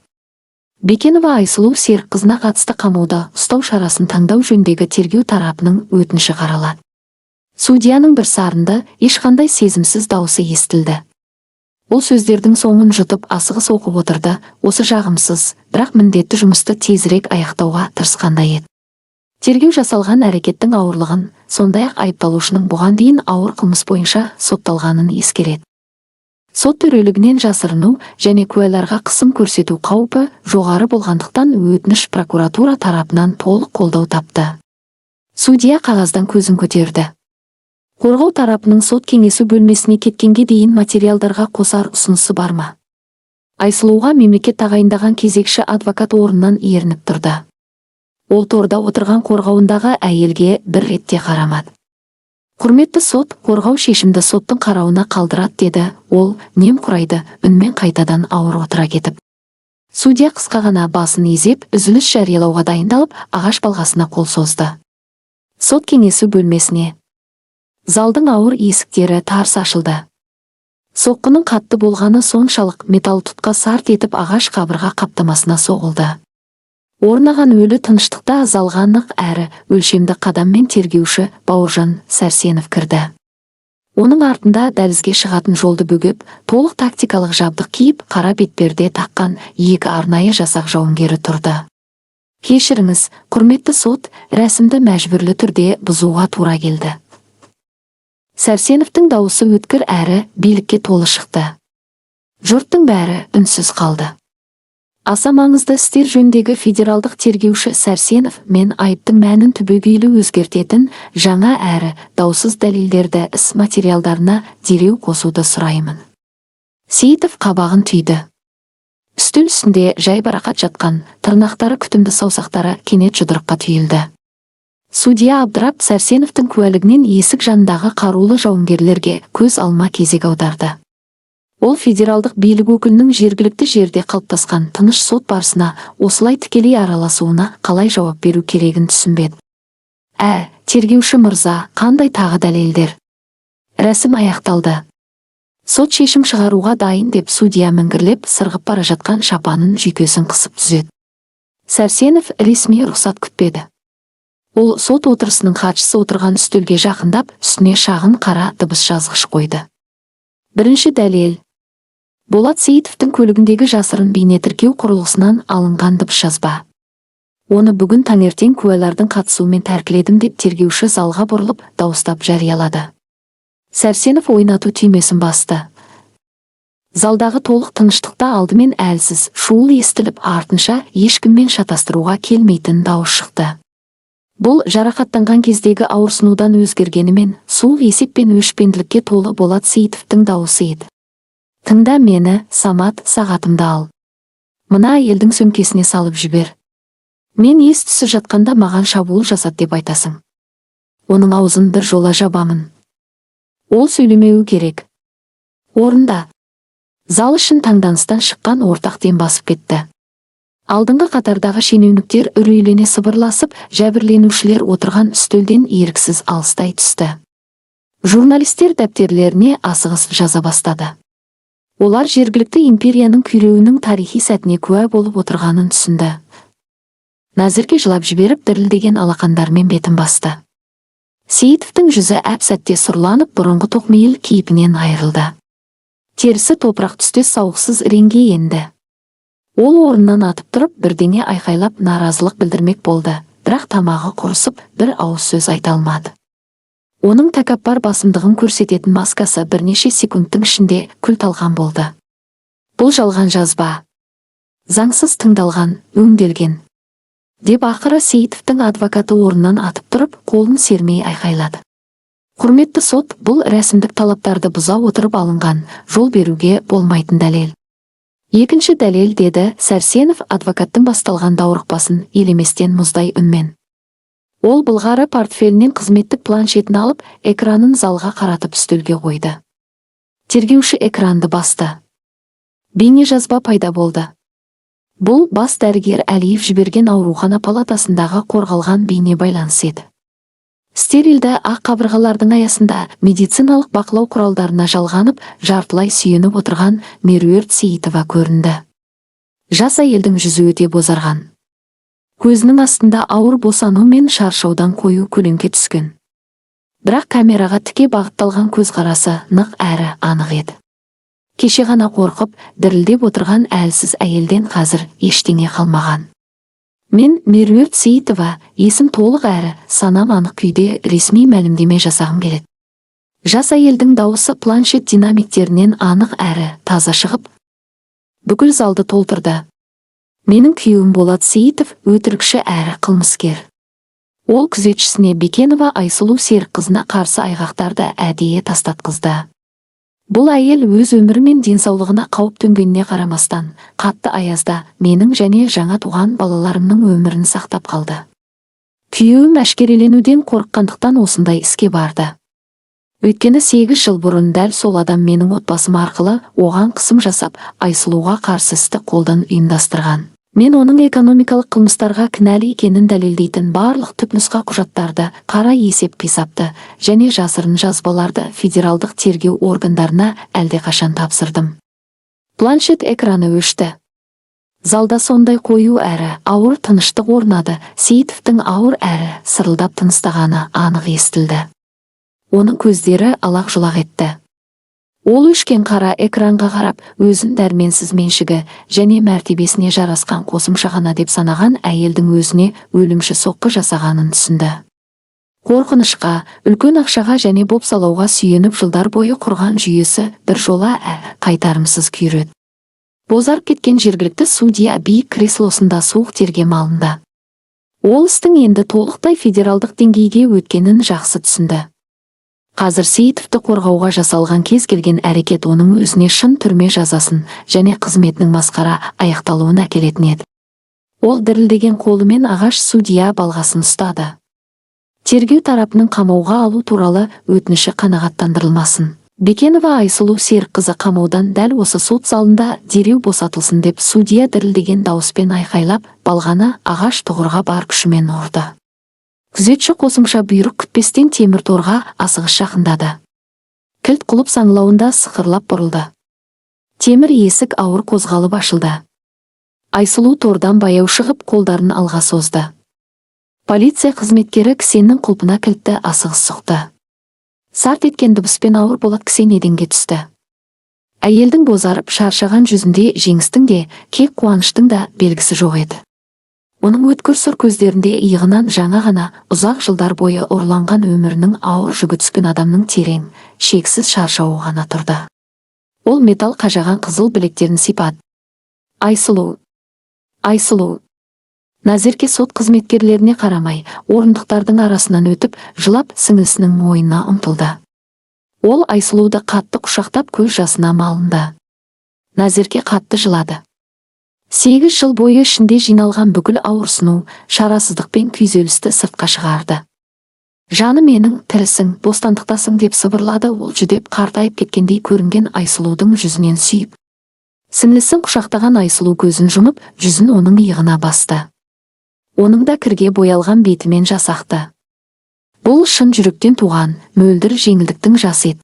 Бекенова Айсұлу Серікқызына қатысты қамауда ұстау шарасын таңдау жөніндегі тергеу тарапының өтініші қаралады. Судьяның бір сарынды, ешқандай сезімсіз дауысы естілді. Ол сөздердің соңын жұтып асығыс оқып отырды, осы жағымсыз, бірақ міндетті жұмысты тезірек аяқтауға тырысқандай еді. Тергеу жасалған әрекеттің ауырлығын, сондай-ақ айыпталушының бұған дейін ауыр қылмыс бойынша сотталғанын ескереді. Сот төрелігінен жасырыну және куәларға қысым көрсету қаупі жоғары болғандықтан өтініш прокуратура тарапынан толық қолдау тапты. Судья қағаздан көзін көтерді. Қорғау тарапының сот кеңесі бөлмесіне кеткенге дейін материалдарға қосар ұсынысы бар ма? Айсұлуға мемлекет тағайындаған кезекші адвокат орнынан ерініп тұрды. Ол торда отырған қорғауындағы әйелге бір ретте қарамады. Құрметті сот, қорғау шешімді соттың қарауына қалдырады деді. Ол немқұрайды үнмен қайтадан ауыр отыра кетіп. Судья қысқа ғана басын изеп, үзіліс жариялауға дайындалып, ағаш балғасына қол созды. Сот кеңесі бөлмесіне. Залдың ауыр есіктері тарс ашылды. Соққының қатты болғаны соншалық металл тұтқа сарт етіп ағаш қабырға қаптамасына соғылды. Орнаған өлі тыныштықта залға нық әрі өлшемді қадаммен тергеуші Бауыржан Сәрсенов кірді. Оның артында дәлізге шығатын жолды бөгеп, толық тактикалық жабдық киіп, қара бетперде таққан екі арнайы жасақ жауынгері тұрды. Кешіріңіз, құрметті сот, рәсімді мәжбүрлі түрде бұзуға тура келді. Сәрсеновтың дауысы өткір әрі билікке толы шықты. Жұрттың бәрі үнсіз қалды. Аса маңызды істер жөніндегі федералдық тергеуші Сәрсенов мен айыптың мәнін түбегейлі өзгертетін жаңа әрі даусыз дәлелдерді іс материалдарына дереу қосуды сұраймын. Сейітов қабағын түйді. Үстел үстінде жайбарақат жатқан, тырнақтары күтімді саусақтары кенет жұдырыққа түйілді. Судья абдырап Сәрсеновтың куәлігінен есік жанындағы қарулы жауынгерлерге көз алма кезек аударды. Ол федералдық билік өкілінің жергілікті жерде қалыптасқан тыныш сот барысына осылай тікелей араласуына қалай жауап беру керегін түсінбеді. Тергеуші мырза, қандай тағы дәлелдер? Рәсім аяқталды. Сот шешім шығаруға дайын деп судья міңгірлеп сырғып бара жатқан шапанын жүйкесін қысып түзеді. Сәрсенов ресми рұқсат күтпеді. Ол сот отырысының хатшысы отырған үстелге жақындап, үстіне шағын қара дыбыс жазғыш қойды. Бірінші дәлел. Болат Сейітовтің көлігіндегі жасырын бейнетіркеу құрылғысынан алынған дыбыс жазба. Оны бүгін таңертең куәлардың қатысуымен тәркіледім деп тергеуші залға бұрылып, дауыстап жариялады. Сәрсенов ойнату түймесін басты. Залдағы толық тыныштықта алдымен әлсіз, шуыл естіліп, артынша ешкіммен шатастыруға келмейтін дауыс шықты. Бұл жарақаттанған кездегі ауырсынудан өзгергенімен, суық есеп пен өшпенділікке толы Болат Сейітовтің дауысы еді. Тыңда мені, Самат, сағатымды ал. Мына әйелдің сөмкесіне салып жібер. Мен ес-түссіз жатқанда маған шабуыл жасады деп айтасың. Оның аузын бір жола жабамын. Ол сөйлемеуі керек. Орында. Зал ішін таңданыстан шыққан ортақ дем басып кетті. Алдыңғы қатардағы шенеуніктер үрейлене сыбырласып, жәбірленушілер отырған үстелден еріксіз алыстай түсті. Журналистер дәптерлеріне асығыс жаза бастады. Олар жергілікті империяның күйреуінің тарихи сәтіне куә болып отырғанын түсінді. Назерке жылап жіберіп дірілдеген алақандармен бетін басты. Сейітовтің жүзі әп-сәтте сұрланып, бұрынғы тоқмейіл кейпінен айырылды. Терісі топырақ түстес сауықсыз реңге енді. Ол орнынан атып тұрып, бірдеңе айқайлап наразылық білдірмек болды, бірақ тамағы құрысып, бір ауыз сөз айта алмады. Оның тәкаппар басымдығын көрсететін маскасы бірнеше секундтың ішінде күл-талқан болды. Бұл жалған жазба. Заңсыз тыңдалған, өңделген. Деп ақыры Сейітовтің адвокаты орнынан атып тұрып, қолын сермей айқайлады. Құрметті сот, бұл рәсімдік талаптарды бұза отырып алынған, жол беруге болмайтын дәлел. Екінші дәлел, деді Сәрсенов адвокаттың басталған даурықпасын елеместен мұздай үнмен. Ол былғары портфелінен қызметтік планшетін алып, экранын залға қаратып үстелге қойды. Тергеуші экранды басты. Бейне жазба пайда болды. Бұл бас дәрігер Әлиев жіберген аурухана палатасындағы қорғалған бейне байланыс еді. Стерилді ақ қабырғалардың аясында медициналық бақылау құралдарына жалғанып, жартылай сүйеніп отырған Меруерт Сейітова көрінді. Жас әйелдің жүзі өте бозарған. Көзінің астында ауыр босану мен шаршаудан қою көлеңке түскен. Бірақ камераға тіке бағытталған көзқарасы нық әрі анық еді. Кеше ғана қорқып, дірілдеп отырған әлсіз әйелден қазір ештеңе қалмаған. Мен Меруерт Сейітова, есім толық әрі санам анық күйде ресми мәлімдеме жасағым келеді. Жас әйелдің дауысы планшет динамиктерінен анық әрі таза шығып, бүкіл залды толтырды. Менің күйеуім Болат Сейітов өтірікші әрі қылмыскер. Ол күзетшісіне Бекенова Айсұлу Серікқызына қарсы айғақтарды әдейі тастатқызды. Бұл әйел өз өмірі мен денсаулығына қауіп төнгеніне қарамастан, қатты аязда менің және жаңа туған балаларымның өмірін сақтап қалды. Күйеуім әшкереленуден қорыққандықтан осындай іске барды. Өйткені 8 жыл бұрын дәл сол адам менің отбасым арқылы оған қысым жасап, Айсұлуға қарсы істі қолдан ұйымдастырған. Мен оның экономикалық қылмыстарға кінәлі екенін дәлелдейтін барлық түпнұсқа құжаттарды, қара есеп-қисапты және жасырын жазбаларды федералдық тергеу органдарына әлдеқашан тапсырдым. Планшет экраны өшті. Залда сондай қою әрі ауыр тыныштық орнады. Сейітовтың ауыр әрі сырылдап тыныстағаны анық естілді. Оның көздері алақ-жұлақ етті. Ол өшкен қара экранға қарап, өзін дәрменсіз меншігі және мәртебесіне жарасқан қосымша ғана деп санаған әйелдің өзіне өлімші соққы жасағанын түсінді. Қорқынышқа, үлкен ақшаға және бопсалауға сүйеніп жылдар бойы құрған жүйесі бір жола қайтарымсыз күйреді. Бозарып кеткен жергілікті судья биік креслосында суық терге малынды. Ол істің енді толықтай федералдық деңгейге өткенін жақсы түсінді. Қазір Сейітовті қорғауға жасалған кез келген әрекет оның өзіне шын түрме жазасын және қызметінің масқара аяқталуын әкелетін еді. Ол дірілдеген қолымен ағаш судья балғасын ұстады. Тергеу тарапының қамауға алу туралы өтініші қанағаттандырылмасын. Бекенова Айсұлу Серікқызы қамаудан дәл осы сот залында дереу босатылсын деп судья дірілдеген дауыспен айқайлап, балғаны ағаш тұғырға бар күшімен ұрды. Күзетші қосымша бұйрық күтпестен темір торға асығыс жақындады. Кілт құлып саңлауында сықырлап бұрылды. Темір есік ауыр қозғалып ашылды. Айсұлу тордан баяу шығып қолдарын алға созды. Полиция қызметкері кісеннің құлпына кілтті асығыс сұқты. Сарт еткен дыбыспен ауыр Болат кісен еденге түсті. Әйелдің бозарып шаршаған жүзінде жеңістің де, кек қуаныштың да белгісі жоқ еді. Оның өткір сұр көздерінде иығынан жаңа ғана ұзақ жылдар бойы ұрланған өмірінің ауыр жүгі түскен адамның терең, шексіз шаршауы ғана тұрды. Ол металл қажаған қызыл білектерін сипады. Айсұлу, Айсұлу. Назерке сот қызметкерлеріне қарамай, орындықтардың арасынан өтіп, жылап сіңілісінің мойнына ұмтылды. Ол Айсұлуды қатты құшақтап көз жасына малынды. Назерке қатты жылады. 8 жыл бойы ішінде жиналған бүкіл ауырсыну, шарасыздық пен күйзелісті сыртқа шығарды. Жаны менің, тірісің, бостандықтасың деп сыбырлады ол жүдеп қартайып кеткендей көрінген Айсұлудың жүзінен сүйіп. Сіңлісін құшақтаған Айсұлу көзін жұмып, жүзін оның иығына басты. Оның да кірге боялған бетімен жасақты. Бұл шын жүректен туған, мөлдір жеңілдіктің жасы еді.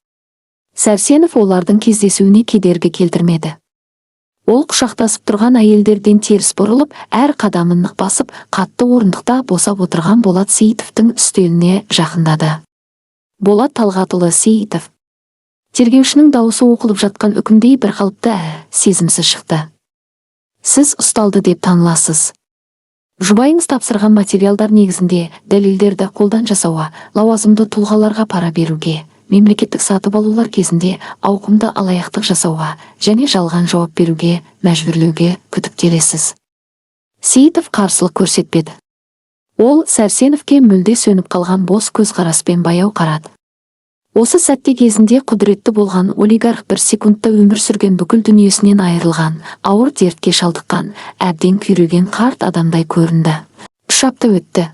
Сәрсенов олардың кездесуіне кедергі келтірмеді. Ол құшақтасып тұрған әйелдерден теріс бұрылып, әр қадамын нық басып, қатты орындықта босап отырған Болат Сейітовтың үстеліне жақындады. Болат Талғатұлы Сейітов. Тергеушінің дауысы оқылып жатқан үкімдей бір қалыпты сезімсіз шықты. Сіз ұсталды деп таныласыз. Жұбайыңыз тапсырған материалдар негізінде дәлелдерді қолдан жасауға, лауазымды тұлғаларға пара беруге, мемлекеттік сатып алулар кезінде ауқымды алаяқтық жасауға және жалған жауап беруге, мәжбүрлеуге күдіктелесіз. Сейітов қарсылық көрсетпеді. Ол Сәрсеновке мүлде сөніп қалған бос көзқараспен баяу қарады. Осы сәтте кезінде құдіретті болған олигарх бір секундта өмір сүрген бүкіл дүниесінен айырылған, ауыр дертке шалдыққан, әбден күйреген қарт адамдай көрінді. 3 апта өтті.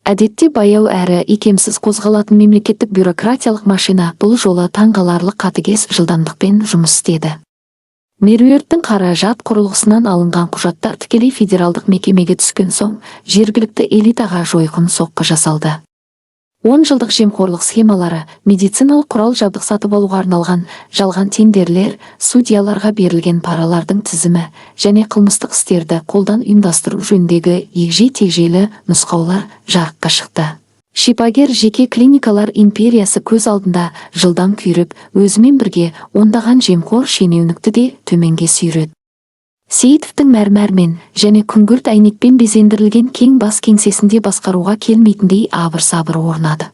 Әдетте баяу әрі икемсіз қозғалатын мемлекеттік бюрократиялық машина бұл жолы таңғаларлық қатыгез жылдамдықпен жұмыс істеді. Меруерттің қаражат құрылғысынан алынған құжаттар тікелей федералдық мекемеге түскен соң, жергілікті элитаға жойқын соққы жасалды. 10 жылдық жемқорлық схемалары, медициналық құрал жабдық сатып алуға арналған жалған тендерлер, судьяларға берілген паралардың тізімі және қылмыстық істерді қолдан ұйымдастыру жөніндегі егжей-тегжейлі нұсқаулар жарыққа шықты. Шипагер жеке клиникалар империясы көз алдында жылдам күйреп, өзімен бірге ондаған жемқор шенеунікті де төменге сүйреді. Сейітовтің мәрмәрмен және күңгірт әйнекпен безендірілген кең бас кеңсесінде басқаруға келмейтіндей абыр-сабыр орнады.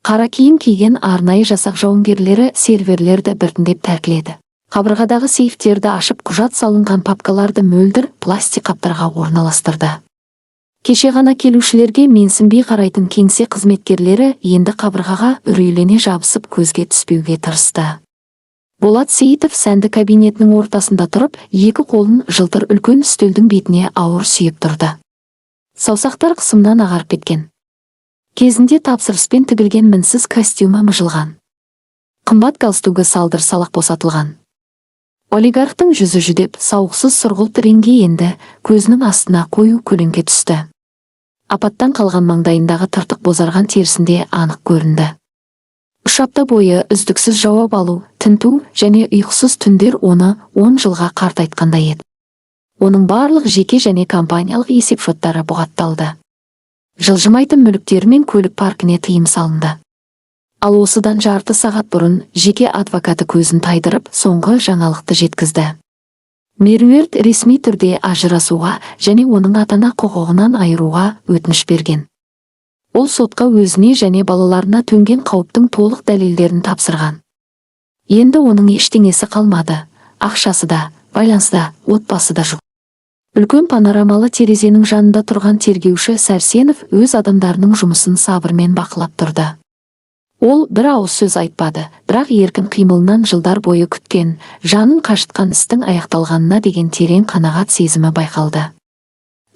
Қара киім киген арнайы жасақ жауынгерлері серверлерді біртіндеп тәркіледі. Қабырғадағы сейфтерді ашып, құжат салынған папкаларды мөлдір пластик қаптарға орналастырды. Кеше ғана келушілерге менсінбей қарайтын кеңсе қызметкерлері енді қабырғаға үрейлене жабысып көзге түспеуге тырысты. Болат Сейітов сәнді кабинетінің ортасында тұрып, екі қолын жылтыр үлкен үстелдің бетіне ауыр сүйеп тұрды. Саусақтар қысымнан ағарып кеткен. Кезінде тапсырыспен тігілген мінсіз костюмі мыжылған. Қымбат галстугы салдыр-салақ босатылған. Олигархтың жүзі жүдеп, сауықсыз сұрғылт реңге енді көзінің астына қою көлеңке түсті. Апаттан қалған маңдайындағы тыртық бозарған терісінде анық көрінді. 3 апта бойы үздіксіз жауап алу, тінту және ұйқысыз түндер оны 10 жылға қартайтқандай еді. Оның барлық жеке және компаниялық есепшоттары бұғатталды. Жылжымайтын мүліктері мен көлік паркіне тыйым салынды. Ал осыдан жарты сағат бұрын жеке адвокаты көзін тайдырып, соңғы жаңалықты жеткізді. Меруерт ресми түрде ажырасуға және оның ата-ана құқығынан айыруға өтініш берген. Ол сотқа өзіне және балаларына төнген қауіптің толық дәлелдерін тапсырған. Енді оның ештеңесі қалмады. Ақшасы да, байланысы да, отбасы да жоқ. Үлкен панорамалы терезенің жанында тұрған тергеуші Сәрсенов өз адамдарының жұмысын сабырмен бақылап тұрды. Ол бір ауыз сөз айтпады, бірақ еркін қимылынан жылдар бойы күткен, жанын қашытқан істің аяқталғанына деген терең қанағат сезімі байқалды.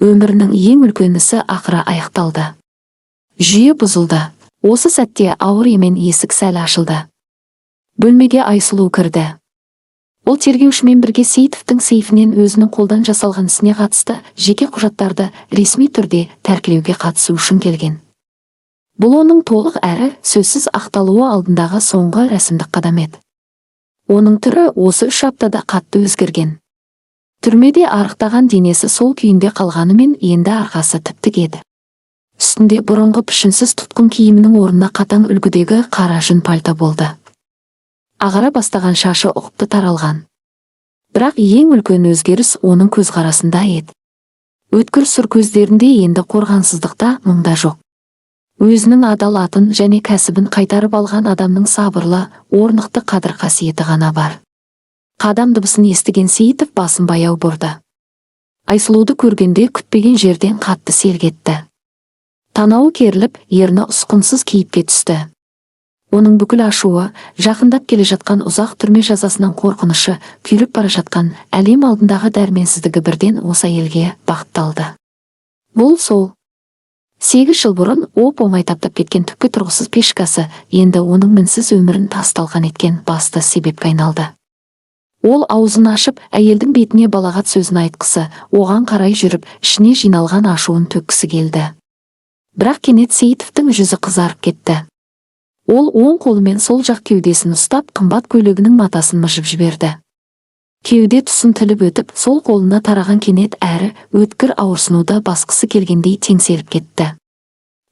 Өмірінің ең үлкен ісі ақыры аяқталды. Жүйе бұзылды. Осы сәтте ауыр емен есік сәл ашылды. Бөлмеге Айсұлу кірді. Ол тергеушімен бірге Сейітовтің сейфінен өзінің қолдан жасалған ісіне қатысты жеке құжаттарды ресми түрде тәркілеуге қатысу үшін келген. Бұл оның толық әрі сөзсіз ақталуы алдындағы соңғы рәсімдік қадам еді. Оның түрі осы 3 аптада қатты өзгерген. Түрмеде арықтаған денесі сол күйінде қалғанымен енді арқасы тіп-тік еді. Үстінде бұрынғы пішінсіз тұтқын киімінің орнына қатаң үлгідегі қара жүн пальто болды. Ағара бастаған шашы ұқыпты таралған. Бірақ ең үлкен өзгеріс оның көзқарасында еді. Өткір сұр көздерінде енді қорғансыздықта мұңда жоқ. Өзінің адал атын және кәсібін қайтарып алған адамның сабырлы, орнықты қадір-қасиеті ғана бар. Қадам дыбысын естіген Сейітов басын баяу бұрды. Айсұлуды көргенде күтпеген жерден қатты селк етті. Танауы керіліп, ерні ұсқынсыз кейіпке түсті. Оның бүкіл ашуы, жақындап келе жатқан ұзақ түрме жазасынан қорқынышы, күйреп бара жатқан әлем алдындағы дәрменсіздігі бірден осы әйелге бағытталды. Бұл сол 8 жыл бұрын оп-оңай таптап кеткен түпке тұрғысыз пешкасы енді оның мінсіз өмірін тас-талқан еткен басты себепке айналды. Ол аузын ашып, әйелдің бетіне балағат сөзін айтқысы, оған қарай жүріп, ішіне жиналған ашуын төккісі келді. Бірақ кенет Сейітовтың жүзі қызарып кетті. Ол оң қолымен сол жақ кеудесін ұстап, қымбат көйлегінің матасын мыжып жіберді. Кеуде тұсын тіліп өтіп, сол қолына тараған кенет әрі өткір ауырсынуды басқысы келгендей теңселіп кетті.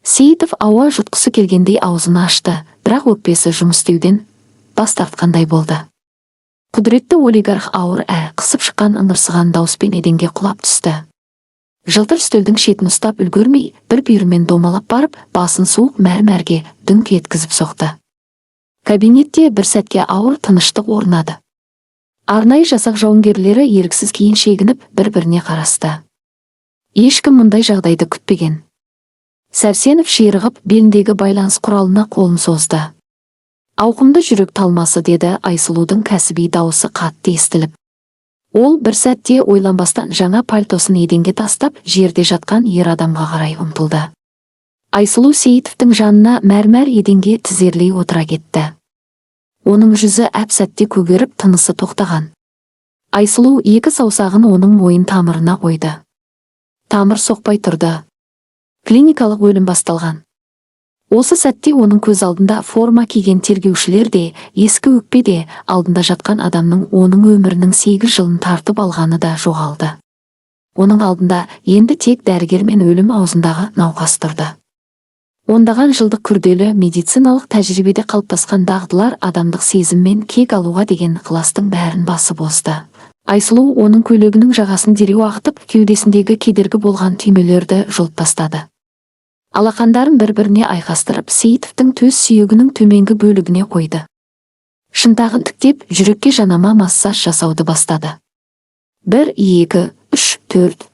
Сейітов ауа жұтқысы келгендей аузын ашты, бірақ өкпесі жұмыс істеуден бас тартқандай болды. Құдіретті олигарх ауыр қысып шыққан ыңырсыған дауыспен еденге құлап түсті. Жылтыр үстелдің шетін ұстап үлгермей, бір бүйірмен домалап барып, басын суық мәрмәрге дүңк еткізіп соқты. Кабинетте бір сәтке ауыр тыныштық орнады. Арнайы жасақ жауынгерлері еріксіз кейін шегініп, бір-біріне қарасты. Ешкім мұндай жағдайды күтпеген. Сәрсенов ширығып, беліндегі байланыс құралына қолын созды. Ауқымды жүрек талмасы, деді Айсұлудың кәсіби дауысы қатты естіліп. Ол бір сәтте ойланбастан жаңа пальтосын еденге тастап, жерде жатқан ер адамға қарай ұмтылды. Айсұлу Сейітовтің жанына мәрмәр еденге тізерлей отыра кетті. Оның жүзі әп-сәтте көгеріп, тынысы тоқтаған. Айсұлу екі саусағын оның мойын тамырына қойды. Тамыр соқпай тұрды. Клиникалық өлім басталған. Осы сәтте оның көз алдында форма киген тергеушілер де, ескі өкпе де, алдында жатқан адамның оның өмірінің 8 жылын тартып алғаны да жоғалды. Оның алдында енді тек дәрігер мен өлім аузындағы науқас тұрды. Ондаған жылдық күрделі медициналық тәжірибеде қалыптасқан дағдылар адамдық сезім мен кек алуға деген ықыластың бәрін басып озды. Айсұлу оның көйлегінің жағасын дереу ағытып, кеудесіндегі кедергі болған түймелерді жұлып тастады. Алақандарын бір-біріне айқастырып, Сейітовтің төс сүйегінің төменгі бөлігіне қойды. Шынтағын тіктеп, жүрекке жанама массаж жасауды бастады. 1, 2, 3, 4.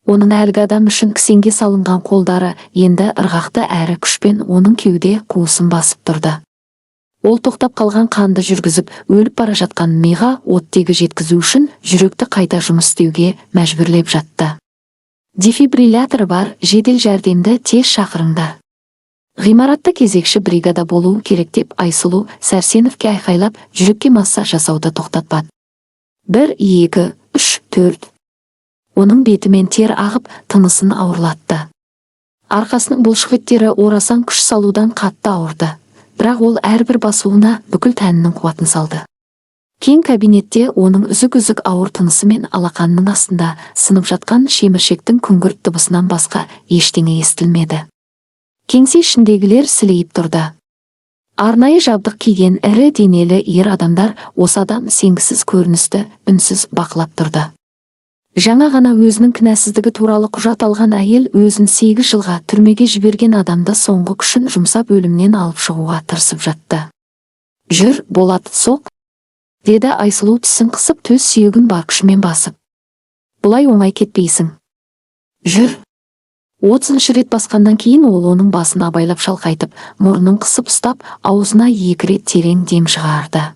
Оның әлгі адам үшін кісенге салынған қолдары енді ырғақты әрі күшпен оның кеуде қуысын басып тұрды. Ол тоқтап қалған қанды жүргізіп, өліп бара жатқан миға оттегі жеткізу үшін жүректі қайта жұмыс істеуге мәжбүрлеп жатты. Дефибрилляторы бар, жедел жәрдемді тез шақырыңдар. Ғимаратта кезекші бригада болуы керек деп Айсұлу Сәрсеновке айқайлап, жүрекке массаж жасауды тоқтатпады. 1, 2, 3, 4. Оның бетімен тер ағып, тынысын ауырлатты. Арқасының бұлшықеттері орасан күш салудан қатты ауырды. Бірақ ол әрбір басуына бүкіл тәнінің қуатын салды. Кең кабинетте оның үзік-үзік ауыр тынысы мен алақанының астында сынып жатқан шеміршектің күңгірт дыбысынан басқа ештеңе естілмеді. Кеңсе ішіндегілер сілейіп тұрды. Арнайы жабдық киген ірі денелі ер адамдар осы адам сенгісіз көріністі үнсіз бақылап тұрды. Жаңа ғана өзінің кінәсіздігі туралы құжат алған әйел өзін 8 жылға түрмеге жіберген адамды соңғы күшін жұмсап өлімнен алып шығуға тырысып жатты. «Жүр, Болат, соқ!» деді Айсұлу тісін қысып, төс сүйегін бар күшімен басып. «Бұлай оңай кетпейсің. Жүр!» 30 рет басқаннан кейін ол оның басын абайлап шалқайтып, мұрнын қысып ұстап, аузына 2 рет терең дем шығарды.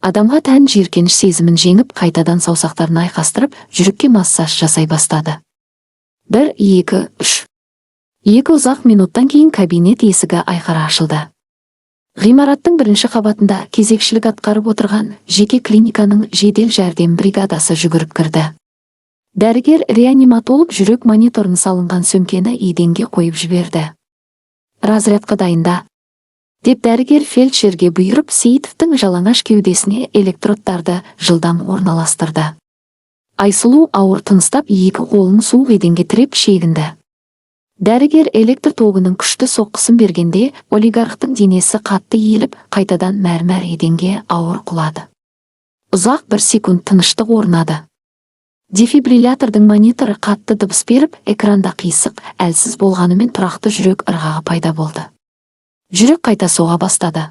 Адамға тән жиіркеніш сезімін жеңіп, қайтадан саусақтарын айқастырып, жүрекке массаж жасай бастады. 1, 2, 3. 2 ұзақ минуттан кейін кабинет есігі айқара ашылды. Ғимараттың бірінші қабатында кезекшілік атқарып отырған жеке клиниканың жедел жәрдем бригадасы жүгіріп кірді. Дәрігер реаниматолог жүрек мониторын салынған сөмкені еденге қойып жіберді. «Разрядқа дайында», деп дәрігер фельдшерге бұйырып, Сейітовтың жалаңаш кеудесіне электродтарды жылдам орналастырды. Айсұлу ауыр тыныстап, 2 қолын суық еденге тіреп шегінді. Дәрігер электр тогының күшті соққысын бергенде, олигархтың денесі қатты иіліп, қайтадан мәрмәр еденге ауыр құлады. Ұзақ 1 секунд тыныштық орнады. Дефибриллятордың мониторы қатты дыбыс беріп, экранда қисық, әлсіз болғанымен тұрақты жүрек ырғағы пайда болды. Жүрек қайта соға бастады.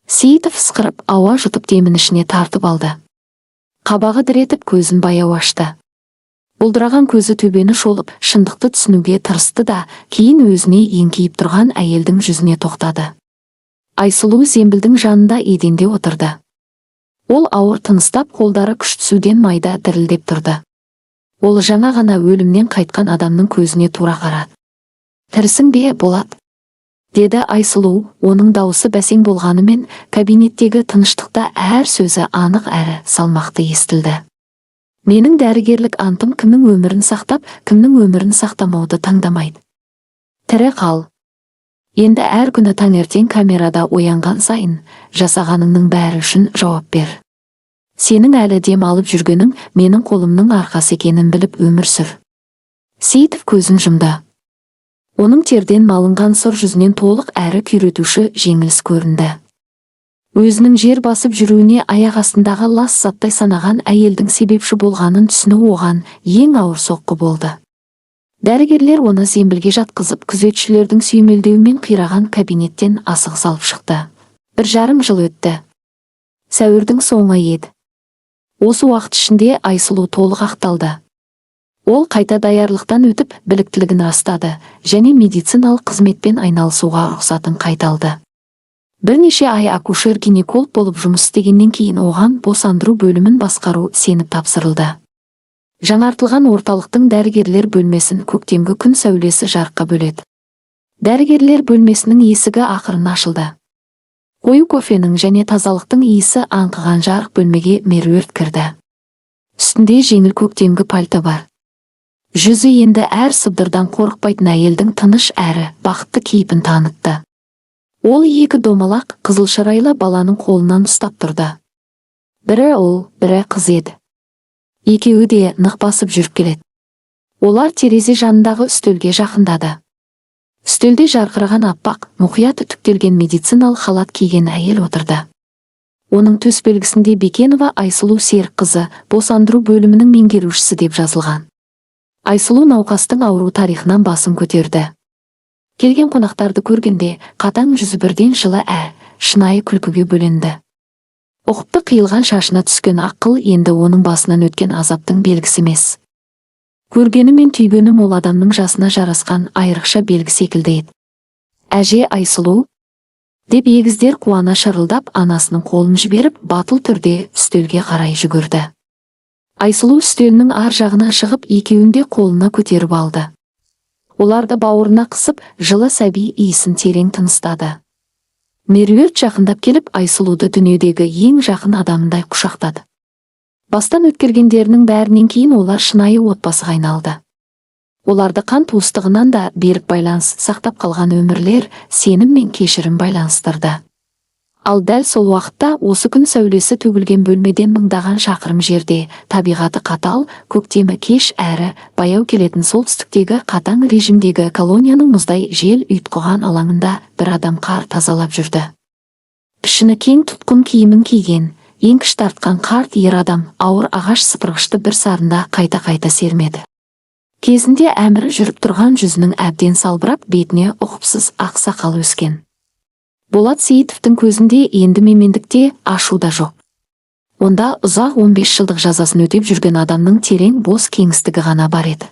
Сейітов ысқырып, ауа жұтып демін ішіне тартып алды. Қабағы діретіп, көзін баяу ашты. Бұлдыраған көзі төбені шолып, шындықты түсінуге тырысты да, кейін өзіне еңкейіп тұрған әйелдің жүзіне тоқтады. Айсұлу зембілдің жанында еденде отырды. Ол ауыр тыныстап, қолдары күш түсуден майда дірілдеп тұрды. Ол жаңа ғана өлімнен қайтқан адамның көзіне тура қарады. «Тірісің бе, Болат?» деді Айсұлу, оның дауысы бәсең болғанымен, кабинеттегі тыныштықта әр сөзі анық әрі салмақты естілді. «Менің дәрігерлік антым кімнің өмірін сақтап, кімнің өмірін сақтамауды таңдамайды. Тірі қал. Енді әр күні таңертең камерада оянған сайын, жасағаныңның бәрі үшін жауап бер. Сенің әлі дем алып жүргенің менің қолымның арқасы екенін біліп өмір сүр». Сейітов көзін жұмды. Оның терден малынған сұр жүзінен толық әрі күйретуші жеңіліс көрінді. Өзінің жер басып жүруіне аяқ астындағы лас заттай санаған әйелдің себепші болғанын түсіну оған ең ауыр соққы болды. Дәрігерлер оны зембілге жатқызып, күзетшілердің сүйемелдеуімен қираған кабинеттен асығыс алып шықты. 1,5 жыл өтті. Сәуірдің соңы еді. Осы уақыт ішінде Айсұлу толық ақталды. Ол қайта даярлықтан өтіп, біліктілігін растады, және медициналық қызметпен айналысуға рұқсатын қайталды. Бірнеше ай акушер-гинеколог болып жұмыс істегеннен кейін оған босандыру бөлімін басқару сеніп тапсырылды. Жаңартылған орталықтың дәрігерлер бөлмесін көктемгі күн сәулесі жарыққа бөледі. Дәрігерлер бөлмесінің есігі ақырын ашылды. Қою кофенің және тазалықтың иісі аңқыған жарық бөлмеге меруерт кірді. Үстінде жеңіл көктемгі пальто бар. Жүзі енді әр сыбдырдан қорықпайтын әйелдің тыныш әрі бақытты кейпін танытты. Ол екі домалақ қызыл шырайлы баланың қолынан ұстап тұрды. Бірі ол, бірі қыз еді. Екеуі де нық басып жүріп келеді. Олар терезе жанындағы үстелге жақындады. Үстелде жарқыраған аппақ, мұқият үтіктелген медициналық халат киген әйел отырды. Оның төс белгісінде Бекенова Айсұлу Серікқызы, босандыру бөлімінің меңгерушісі деп жазылған. Айсұлу науқастың ауру тарихынан басын көтерді. Келген қонақтарды көргенде қатаң жүзі бірден жылы шынайы күлкіге бөленді. Ұқыпты қиылған шашына түскен ақыл енді оның басынан өткен азаптың белгісі емес. Көргені мен түйгені мол адамның жасына жарасқан айрықша белгі секілді еді. Әже Айсұлу, деп егіздер қуана шырылдап анасының қолын жіберіп батыл түрде үстелге қарай жүгірді. Айсұлу үстелінің ар жағына шығып екеуінде қолына көтеріп алды. Оларды бауырына қысып, жылы сәби иісін терең тыныстады. Меруерт жақындап келіп Айсұлуды дүниедегі ең жақын адамындай құшақтады. Бастан өткергендерінің бәрінен кейін олар шынайы отбасыға айналды. Оларды қан туыстығынан да берік байланыс сақтап қалған өмірлер сенім мен кешірім байланыстырды. Ал дәл сол уақытта осы күн сәулесі төгілген бөлмеден мыңдаған шақырым жерде табиғаты қатал, көктемі кеш әрі баяу келетін солтүстіктегі қатаң режимдегі колонияның мұздай жел ұйтқыған алаңында бір адам қар тазалап жүрді. Пішіні кең тұтқын киімін киген, еңкіш тартқан қарт ер адам ауыр ағаш сыпырғышты бір сарында қайта-қайта сермеді. Кезінде әмірі жүріп тұрған жүзінің әбден салбырап, бетіне ұқыпсыз ақ сақал өскен. Болат Сейітовтің көзінде енді мемендікте ашу да жоқ. Онда ұзақ 15 жылдық жазасын өтеп жүрген адамның терең бос кеңістігі ғана бар еді.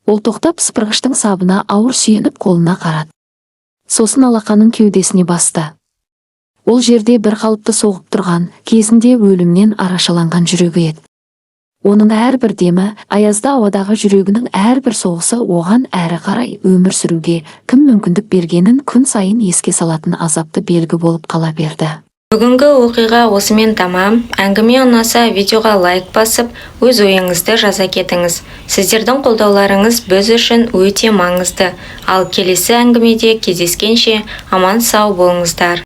Ол тоқтап сыпырғыштың сабына ауыр сүйеніп қолына қарады. Сосын алақанын кеудесіне басты. Ол жерде бір қалыпты соғып тұрған, кезінде өлімнен арашаланған жүрегі еді. Оның әрбір демі, аязда ауадағы жүрегінің әрбір соғысы оған әрі қарай өмір сүруге кім мүмкіндік бергенін күн сайын еске салатын азапты белгі болып қала берді. Бүгінгі оқиға осымен тамам. Әңгіме ұнаса видеоға лайк басып, өз ойыңызды жаза кетіңіз. Сіздердің қолдауларыңыз біз үшін өте маңызды. Ал келесі әңгімеде кездескенше аман сау болыңыздар.